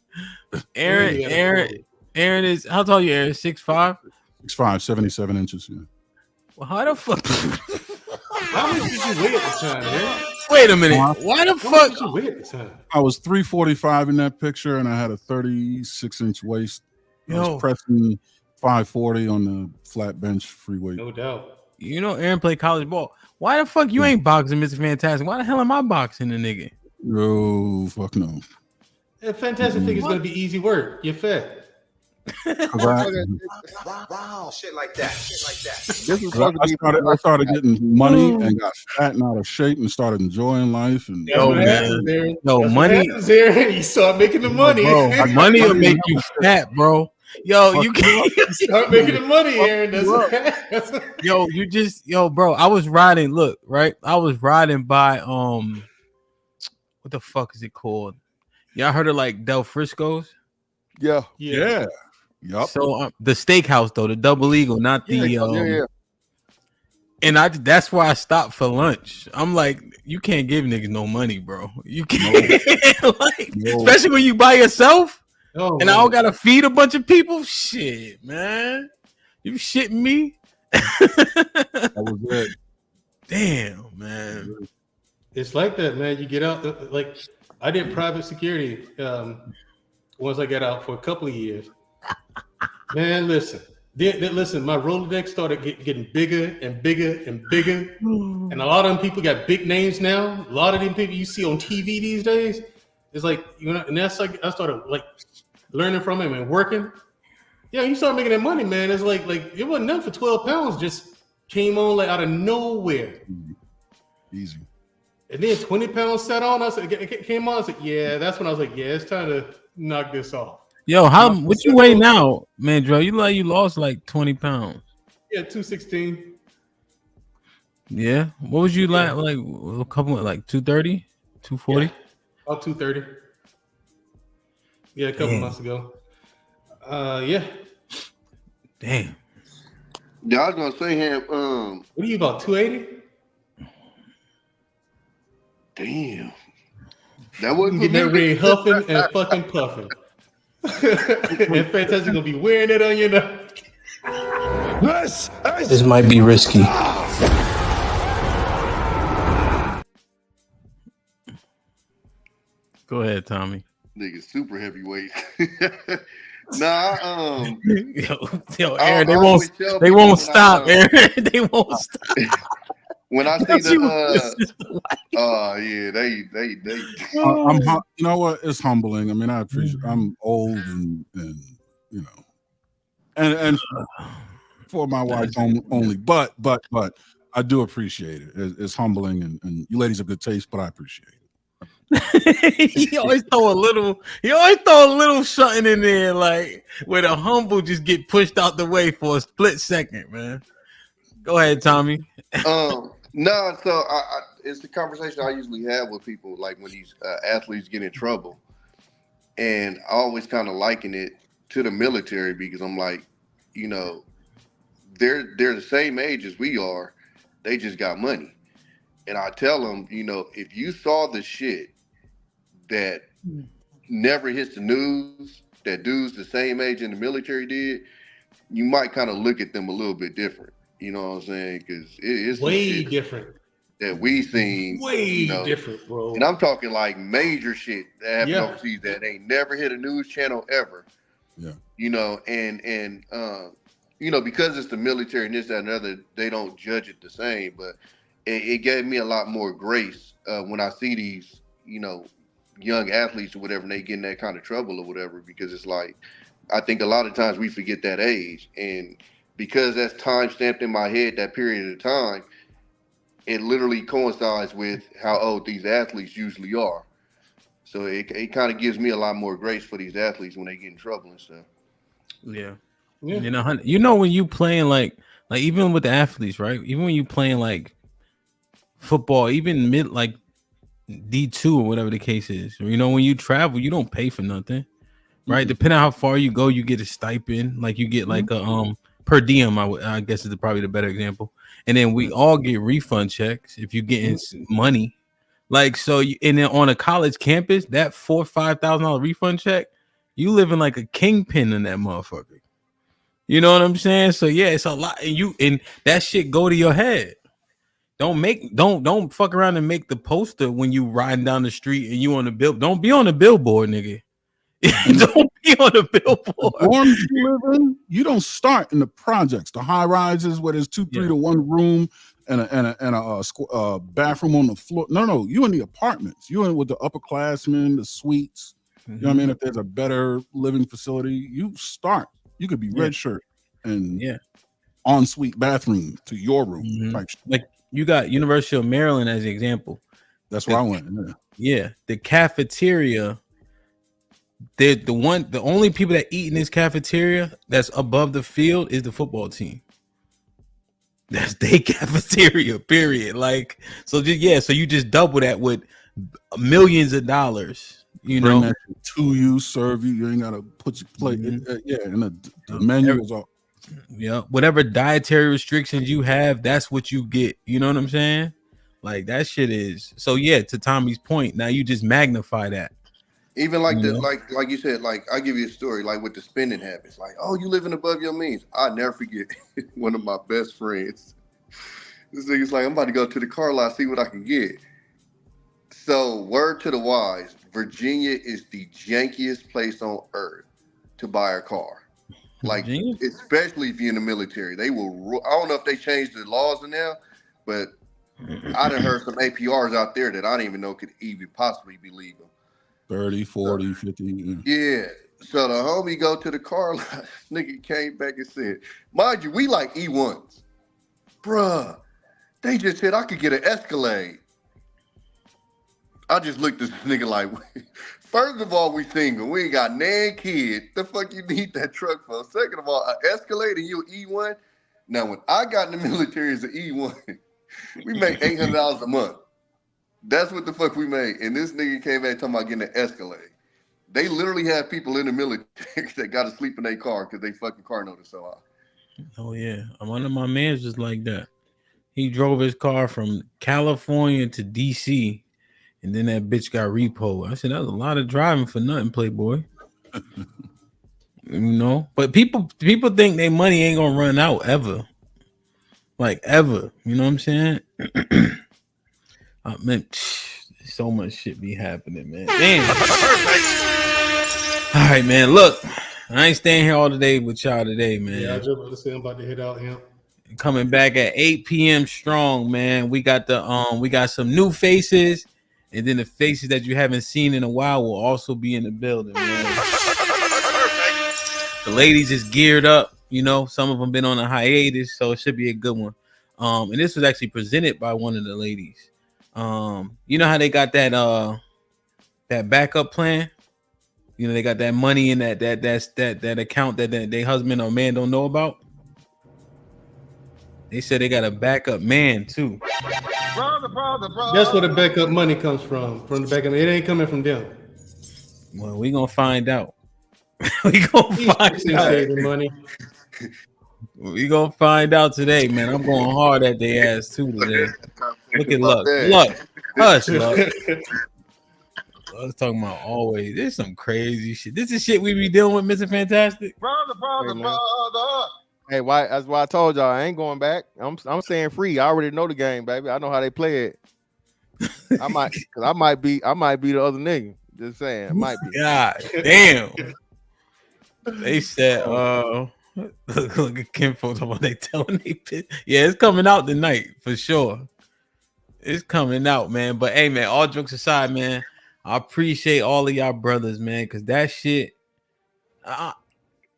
Aaron is, how tall are you, Aaron? 6'5"? 6'5", 77 inches. Yeah. Well, how the fuck? How much did you weigh at the time, man? Wait a minute. Why the fuck? Did you weigh at the time? I was 345 in that picture, and I had a 36-inch waist. I was pressing 540 on the flat bench free weight. No doubt. You know, Aaron played college ball. Why the fuck you ain't boxing, Mr. Fantastic? Why the hell am I boxing the nigga? No, fuck no. A fantastic thing is going to be easy work. You're fat. Wow, shit like that. I started getting money and got fat and out of shape and started enjoying life. And money. You start making the money, bro. Money will make you fat, bro. Yo, you can't start making the money, Aaron. Bro. I was riding. Look, right. I was riding by what the fuck is it called? Y'all heard of like Del Frisco's? Yeah. Yep. So the steakhouse though, the Double Eagle, not the And that's why I stopped for lunch. I'm like, you can't give niggas no money, bro. You can't, especially when you by yourself. I don't gotta feed a bunch of people. Shit, man, you shitting me? That was it. Damn, man. It's like that, man. You get out. Like I did private security once I got out for a couple of years. Man, listen. Listen, my Rolodex started getting bigger and bigger and bigger. And a lot of them people got big names now. A lot of them people you see on TV these days. It's like, and that's like I started like learning from him and working. Yeah, you start making that money, man. It's like it wasn't nothing for 12 pounds. Just came on like out of nowhere. Easy. And then 20 pounds set on us. It came on. I was like, yeah, that's when I was like, yeah, it's time to knock this off. Yo, what you weigh now, man, Joe? You lost like 20 pounds. Yeah, 216. Yeah. What was you like a couple like 230, 240? Yeah, about 230. Yeah, a couple months ago. Yeah. Damn. Yeah, I was gonna say here. What are you about 280? Damn. That wasn't getting that ring huffing and fucking puffing. And Fantastic gonna be wearing it on your neck. This might be risky. Go ahead, Tommy. Nigga, super heavyweight. Nah, yo, Aaron, they won't stop, Aaron. They won't stop. When I see they you know what? It's humbling. I mean, I appreciate. I'm old and you know, and for my wife only, but I do appreciate it. It's humbling, and you ladies have good taste, but I appreciate it. He always throw a little something in there, like where the humble just get pushed out the way for a split second, man. Go ahead, Tommy. No, so it's the conversation I usually have with people, like when these athletes get in trouble, and I always kind of liken it to the military because I'm like, you know, they're the same age as we are, they just got money, and I tell them, you know, if you saw the shit that never hits the news that dudes the same age in the military did, you might kind of look at them a little bit different. You know what I'm saying? Because it's way different that we seen. Way different, bro. And I'm talking like major shit that happened overseas that ain't never hit a news channel ever. Yeah. You know, and you know, because it's the military and this, that, and other, they don't judge it the same. But it gave me a lot more grace when I see these, you know, young athletes or whatever, and they get in that kind of trouble or whatever, because it's like, I think a lot of times we forget that age. And because that's time stamped in my head, that period of time, it literally coincides with how old these athletes usually are. So it kind of gives me a lot more grace for these athletes when they get in trouble and stuff. Yeah. You know when you playing like even with the athletes, right? Even when you playing like football, even mid like D2 or whatever the case is, you know, when you travel, you don't pay for nothing, right? Mm-hmm. Depending on how far you go, you get a stipend, like you get like a per diem, I guess is probably the better example. And then we all get refund checks if you getting money. Like, so and then on a college campus, that $4,000 or $5,000 refund check, you living like a kingpin in that motherfucker. You know what I'm saying? So yeah, it's a lot, and that shit go to your head. Don't fuck around and make the poster when you riding down the street and you on the bill. Don't be on the billboard, nigga. Don't be on the billboard. Dorms you live in, you don't start in the projects, the high rises where there's 2-3 to 1 room and a bathroom on the floor. No, you in the apartments. You in with the upperclassmen, the suites. You know what I mean? If there's a better living facility, you start. You could be red shirt and ensuite bathroom to your room. Like you got University of Maryland as an example. That's where I went. Yeah, the cafeteria. The only people that eat in this cafeteria that's above the field is the football team. That's their cafeteria, period. Like, so you just double that with millions of dollars. You bring know, that to you, serve you. You ain't gotta put your plate. And the menu is all. Yeah, whatever dietary restrictions you have, that's what you get. You know what I'm saying? Like that shit is. So yeah, to Tommy's point, now you just magnify that. Even like like you said, like I give you a story, like with the spending habits, like, oh, you living above your means. I never forget one of my best friends. This nigga's like, I'm about to go to the car lot, see what I can get. So word to the wise, Virginia is the jankiest place on earth to buy a car. Like, especially if you're in the military, they will. I don't know if they changed the laws now, but I done heard some APRs out there that I didn't even know could even possibly be legal. 30, 40, 50. Yeah. So the homie go to the car lot. Nigga came back and said, mind you, we like E1s. Bruh, they just said I could get an Escalade. I just looked at this nigga like, first of all, we single. We ain't got nan kid. The fuck you need that truck for? Second of all, an Escalade and you an E1? Now, when I got in the military as an E1, we made $800 a month. That's what the fuck we made. And this nigga came back talking about getting an Escalade. They literally have people in the military that got to sleep in their car because they fucking car notice so high. Oh, yeah. One of my mans was like that. He drove his car from California to DC, and then that bitch got repoed. I said, that was a lot of driving for nothing, Playboy. You know? But people think their money ain't going to run out ever. Like, ever. You know what I'm saying? Man, so much shit be happening, man. Damn. All right, man. Look, I ain't staying here all day with y'all today, man. Yeah, I just about to say I'm about to hit out here. Coming back at 8 p.m. strong, man. We got we got some new faces, and then the faces that you haven't seen in a while will also be in the building, man. The ladies is geared up, you know. Some of them been on a hiatus, so it should be a good one. And this was actually presented by one of the ladies. You know how they got that backup plan? You know, they got that money in that account that their husband or man don't know about. They said they got a backup man too. Brother. That's where the backup money comes from the backup. It ain't coming from them. Well, we gonna find out. We gonna find out. Saving money. We gonna find out today, man. I'm going hard at their ass too today. Look at Luck. Hush, Luck. Luck's talking about always. There's some crazy shit. This is shit we be dealing with, Mr. Fantastic. Brother. Hey, why? That's why I told y'all I ain't going back. I'm staying free. I already know the game, baby. I know how they play it. I might be the other nigga. Just saying, it might be. God damn. They said, look at Kim folks about they telling they pit. Yeah, it's coming out tonight for sure. It's coming out, man. But hey, man, all jokes aside, man, I appreciate all of y'all brothers, man, because that shit,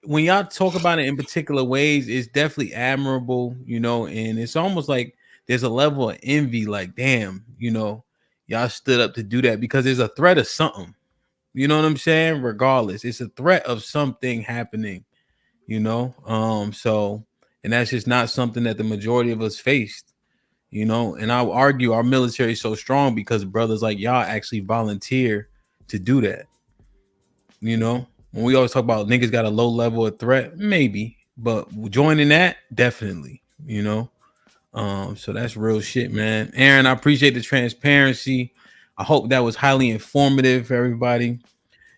when y'all talk about it in particular ways, it's definitely admirable, you know, and it's almost like there's a level of envy, like, damn, you know, y'all stood up to do that because there's a threat of something. You know what I'm saying? Regardless, it's a threat of something happening, you know? So, and that's just not something that the majority of us faced, you know? And I'll argue our military is so strong because brothers like y'all actually volunteer to do that, you know? When we always talk about niggas got a low level of threat, maybe, but joining that, definitely, you know? So that's real shit, man. Aaron, I appreciate the transparency. I hope that was highly informative for everybody.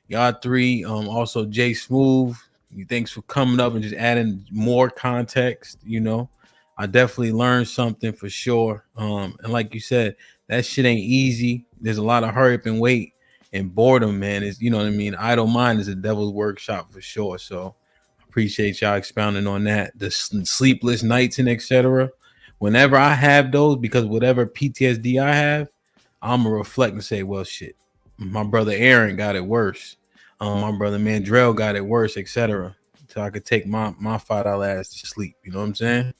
Y'all three, also Jay Smooth, thanks for coming up and just adding more context, you know. I definitely learned something for sure. And like you said, that shit ain't easy. There's a lot of hurry up and wait and boredom, man. Is, you know what I mean? Idle mind is a devil's workshop for sure. So appreciate y'all expounding on that. The sleepless nights and etc. Whenever I have those, because whatever PTSD I have, I'm gonna reflect and say, well, shit, my brother Aaron got it worse. My brother Mandrell got it worse, etc. So I could take my $5 ass to sleep. You know what I'm saying?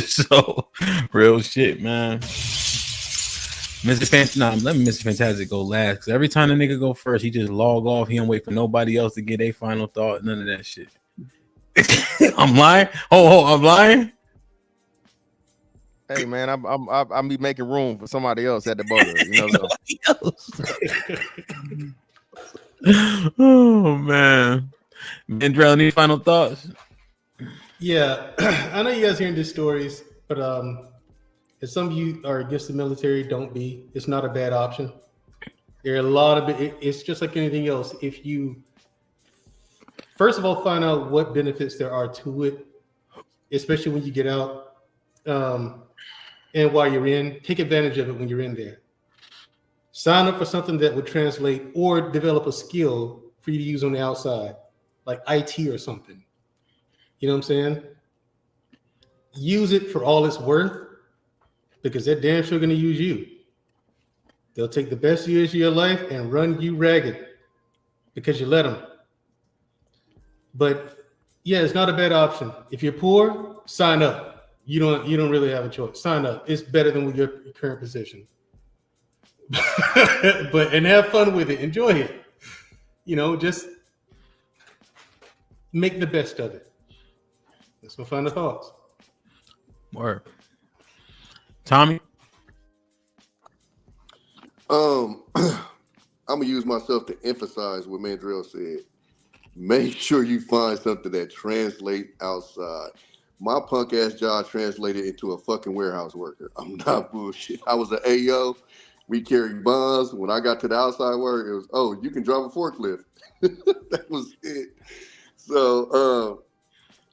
So real shit, man. Mr. Fantastic, let Mr. Fantastic go last, because every time the nigga go first, he just log off. He don't wait for nobody else to get a final thought. None of that shit. I'm lying. Oh, I'm lying. Hey man, I'm be making room for somebody else at the buzzer. You know. Oh man, Mandrell, any final thoughts? Yeah, I know you guys hearing these stories, but if some of you are against the military, don't be. It's not a bad option. There are a lot of it's just like anything else. If you first of all find out what benefits there are to it, especially when you get out. And while you're in, take advantage of it when you're in there. Sign up for something that would translate or develop a skill for you to use on the outside, like IT or something. You know what I'm saying? Use it for all it's worth, because they're damn sure going to use you. They'll take the best years of your life and run you ragged because you let them. But yeah, it's not a bad option. If you're poor, sign up. You don't really have a choice. Sign up. It's better than with your current position. And have fun with it. Enjoy it. Just make the best of it. That's my final thoughts. Word. Tommy? I'm gonna use myself to emphasize what Mandrell said. Make sure you find something that translates outside. My punk ass job translated into a fucking warehouse worker. I'm not bullshit. I was an AO. We carried bonds. When I got to the outside work, it was, oh, you can drive a forklift. That was it. So,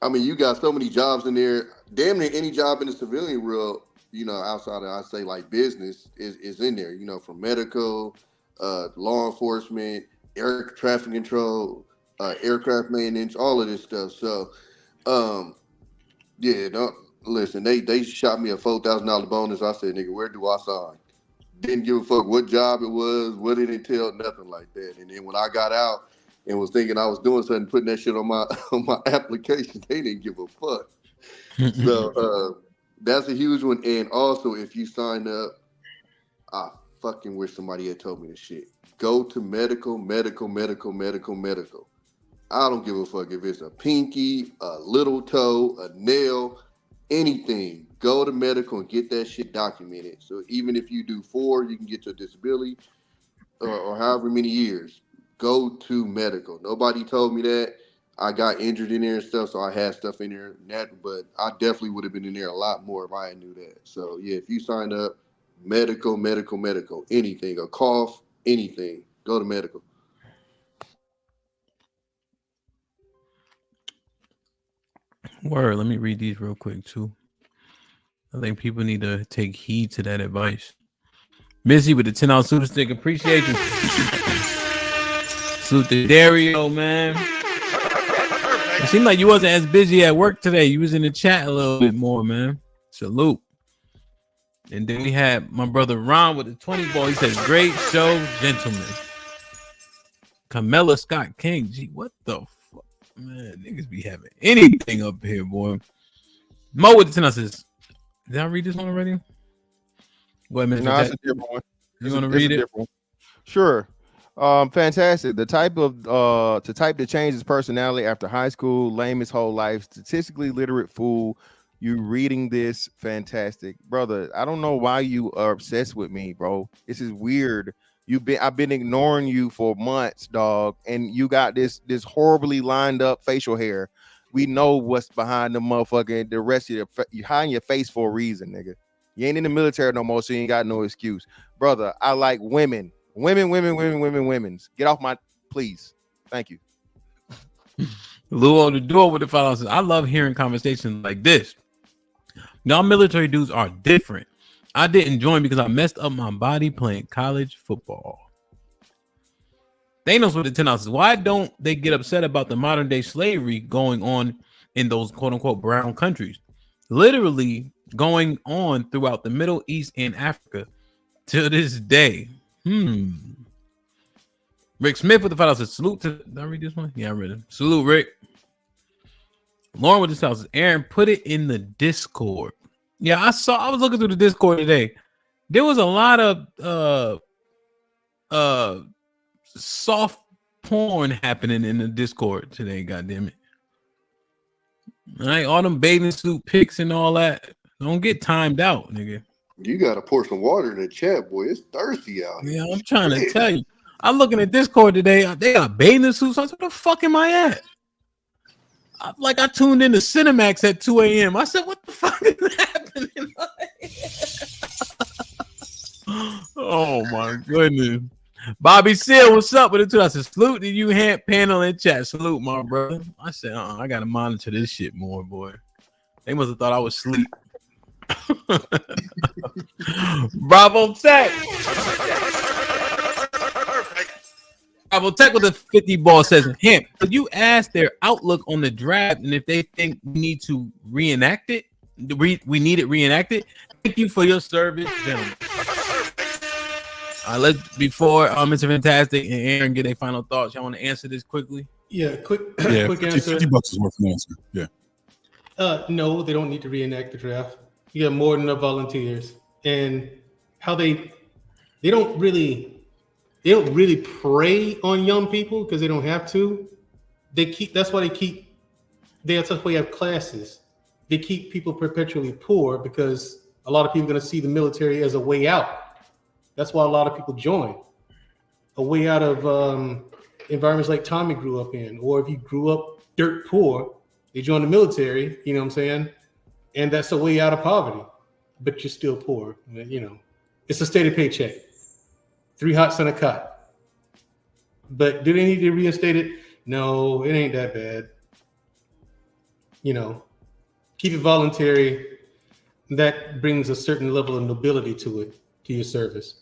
you got so many jobs in there. Damn near any job in the civilian world, outside of, I say, like business is in there, from medical, law enforcement, air traffic control, aircraft maintenance, all of this stuff. So, don't listen. They shot me a $4,000 bonus. I said, nigga, where do I sign? Didn't give a fuck what job it was, what it entailed, nothing like that. And then when I got out and was thinking I was doing something, putting that shit on my application, they didn't give a fuck. So that's a huge one. And also, if you sign up, I fucking wish somebody had told me this shit. Go to medical. I don't give a fuck if it's a pinky, a little toe, a nail, anything. Go to medical and get that shit documented. So even if you do 4, you can get your disability or however many years. Go to medical. Nobody told me that. I got injured in there and stuff, so I had stuff in there. But I definitely would have been in there a lot more if I knew that. So yeah, if you sign up, medical, anything, a cough, anything, go to medical. Word, let me read these real quick too. I think people need to take heed to that advice. Missy with the $10 super stick, appreciate you. Salute to Dario, man. It seemed like you wasn't as busy at work today. You was in the chat a little bit more, man. Salute. And then we had my brother Ron with the 20 ball. He says, great show, gentlemen. Camilla Scott King. Gee, what the fuck? Man, niggas be having anything up here, boy. Mo with the 10 says, did I read this one already? Go ahead, Mr. No, it's a different one. You want to read it? Sure. Fantastic. The type to change his personality after high school, lame his whole life, statistically literate fool. You reading this, fantastic, brother. I don't know why you are obsessed with me, bro. This is weird. I've been ignoring you for months, dog, and you got this horribly lined up facial hair. We know what's behind the motherfucking the rest of you hiding your face for a reason, nigga. You ain't in the military no more, so you ain't got no excuse, brother. I like women. Get off my, please. Thank you. Lou on the door with the fellow says, I love hearing conversations like this. Y'all military dudes are different. I didn't join because I messed up my body playing college football. Thanos with the 10 ounces. Why don't they get upset about the modern day slavery going on in those quote unquote brown countries? Literally going on throughout the Middle East and Africa to this day. Rick Smith with the $5 says, salute to. Did I read this one? Yeah, I read it. Salute, Rick. Lauren with the $6 says, Aaron, put it in the Discord. Yeah, I was looking through the Discord today. There was a lot of soft porn happening in the Discord today, goddamn it. All right, all them bathing suit pics and all that. Don't get timed out, nigga. You gotta pour some water in the chat, boy. It's thirsty out here. Yeah, I'm trying to tell you. I'm looking at Discord today. They got bathing suits. I said, "Where the fuck am I at?" I tuned into Cinemax at 2 a.m. I said, "What the fuck is happening?" Oh my goodness. Bobby Seal, what's up with it too? I said, salute to you, hand panel in chat. Salute, my brother. I said, I gotta monitor this shit more, boy. They must have thought I was asleep. Bravo Tech. Bravo Tech with a 50 ball says, Hemp, could you ask their outlook on the draft and if they think we need to reenact it? We need it reenacted. Thank you for your service, gentlemen. Let's before Mr. Fantastic and Aaron get their final thoughts. Y'all want to answer this quickly? Yeah, quick Yeah, quick 50, answer. $50 is worth an answer. Yeah. No, they don't need to reenact the draft. You got more than enough volunteers, and how they don't really prey on young people because they don't have to. That's why that's why you have classes. They keep people perpetually poor because a lot of people are going to see the military as a way out. That's why a lot of people join. A way out of environments like Tommy grew up in, or if you grew up dirt poor, you join the military, you know what I'm saying? And that's a way out of poverty, but you're still poor. You know, it's a steady paycheck, 3 hots and a cot. But do they need to reinstate it? No, it ain't that bad. You know, keep it voluntary. That brings a certain level of nobility to it, to your service.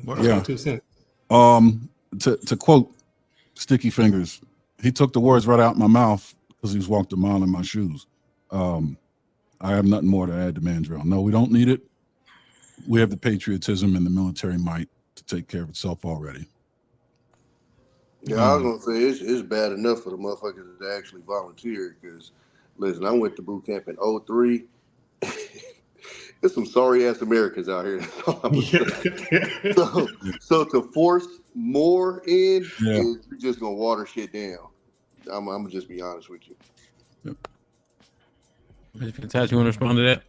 Yeah. 2 cents. To quote Sticky Fingers, he took the words right out my mouth because he's walked a mile in my shoes. I have nothing more to add to Mandrill. No, we don't need it. We have the patriotism and the military might to take care of itself already. Yeah, I was gonna say it's bad enough for the motherfuckers that actually volunteer. Because listen, I went to boot camp in 2003. There's some sorry ass Americans out here. That's all I'm gonna say. So to force more in, is you're just gonna water shit down. I'm gonna just be honest with you. Mr. Fantastic, you want to respond to that?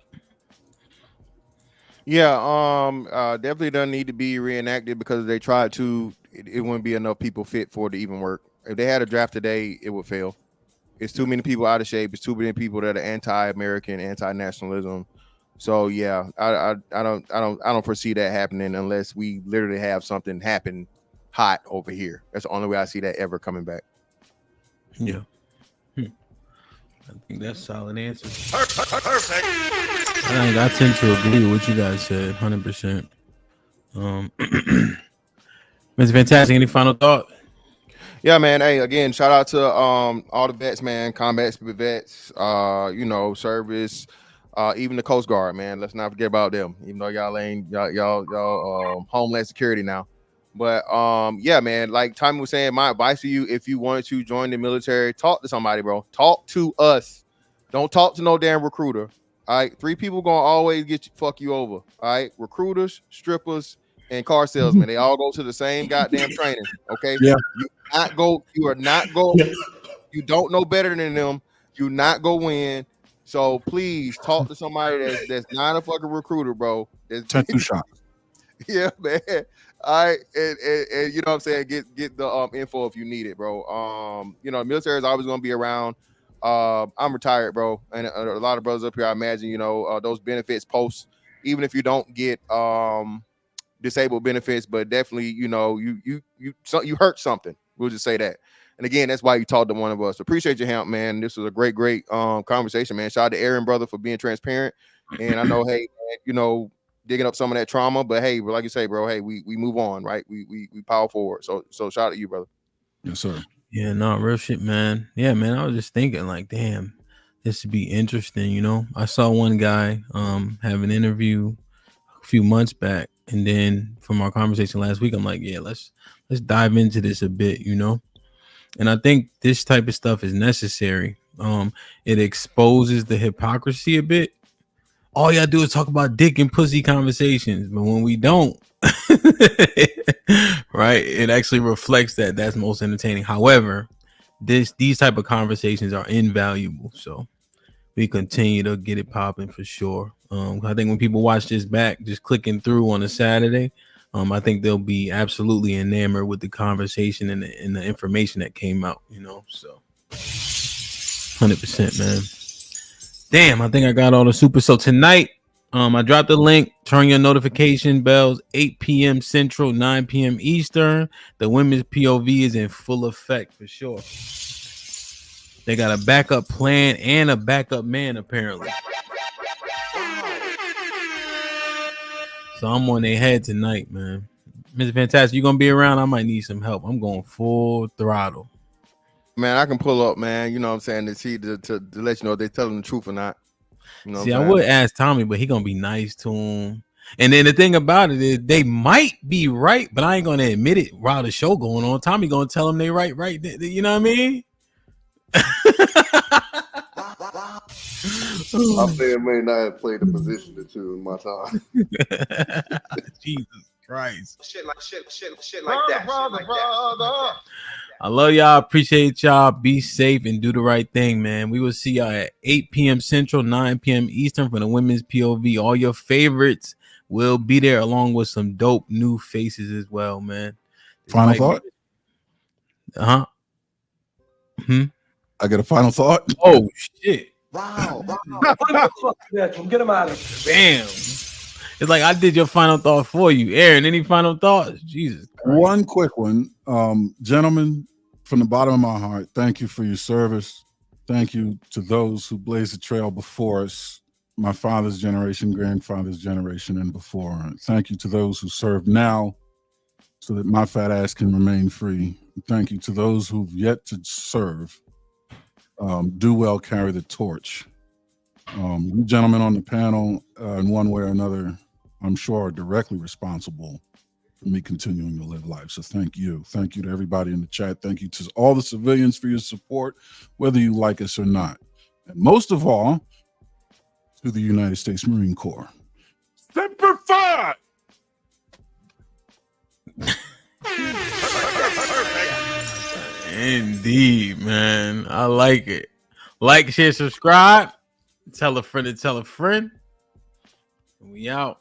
Yeah, definitely doesn't need to be reenacted because they tried to. It wouldn't be enough people fit for it to even work. If they had a draft today, it would fail. It's too many people out of shape. It's too many people that are anti-American, anti-nationalism. So yeah, I don't foresee that happening unless we literally have something happen hot over here. That's the only way I see that ever coming back. Yeah. I think that's a solid answer. Perfect. I tend to agree with what you guys said, 100%. Mr. Fantastic, any final thought? Yeah, man. Hey, again, shout out to all the vets, man, combat vets, service, even the Coast Guard, man. Let's not forget about them, even though y'all Homeland Security now. But yeah, man, like Tommy was saying, my advice to you, if you wanted to join the military, talk to somebody, bro. Talk to us. Don't talk to no damn recruiter. All right, 3 people gonna always fuck you over. All right, recruiters, strippers, and car salesmen. They all go to the same goddamn training. Okay, yeah. You are not go. You don't know better than them. You not go win. So please talk to somebody that's not a fucking recruiter, bro. Tattoo shop. Yeah, man. All right, and you know what I'm saying. Get the info if you need it, bro. The military is always gonna be around. I'm retired, bro, and a lot of brothers up here, I imagine, those benefits post, even if you don't get disabled benefits, but definitely, you hurt something. We'll just say that. And again, that's why you talked to one of us. Appreciate your help, man. This was a great conversation, man. Shout out to Aaron, brother, for being transparent. And I know, hey, man, digging up some of that trauma, but hey, like you say, bro, hey, we move on, right? We power forward. So shout out to you, brother. Yes, sir. Yeah, no, real shit, man. Yeah, man, I was just thinking, like, damn, this would be interesting, I saw one guy have an interview a few months back, and then from our conversation last week, I'm like, yeah, let's dive into this a bit, and I think this type of stuff is necessary. It exposes the hypocrisy a bit. All y'all do is talk about dick and pussy conversations, but when we don't, right, it actually reflects that's most entertaining. However, these type of conversations are invaluable, so we continue to get it popping for sure. I think when people watch this back, just clicking through on a Saturday, I think they'll be absolutely enamored with the conversation and the information that came out, so 100%, man. Damn, I think I got all the super. So tonight, I dropped the link. Turn your notification bells. 8 p.m. Central, 9 p.m. Eastern. The women's POV is in full effect for sure. They got a backup plan and a backup man, apparently. So I'm on their head tonight, man. Mr. Fantastic, you gonna be around? I might need some help. I'm going full throttle. Man, I can pull up, man. You know what I'm saying? To see to let you know if they're telling the truth or not. See, I would ask Tommy, but he gonna be nice to him. And then the thing about it is they might be right, but I ain't gonna admit it while the show going on. Tommy gonna tell them they right. You know what I mean? My man may not have played a position or two in my time. Jesus Christ. Shit like that. I love y'all. Appreciate y'all. Be safe and do the right thing, man. We will see y'all at 8 p.m. Central, 9 p.m. Eastern for the women's POV. All your favorites will be there along with some dope new faces as well, man. Final thought? Uh-huh. I get a final thought. Oh, shit. Wow. Get him out of here. Bam. It's like I did your final thought for you. Aaron, any final thoughts? Jesus Christ. One quick one. Gentlemen, from the bottom of my heart, thank you for your service. Thank you to those who blazed the trail before us, my father's generation, grandfather's generation, and before. Thank you to those who serve now so that my fat ass can remain free. Thank you to those who've yet to serve. Do well, carry the torch. You gentlemen on the panel, in one way or another, I'm sure are directly responsible for me continuing to live life. So thank you. Thank you to everybody in the chat. Thank you to all the civilians for your support, whether you like us or not. And most of all, to the United States Marine Corps. Semper Fi! Indeed, man. I like it. Like, share, subscribe. Tell a friend to tell a friend. We out.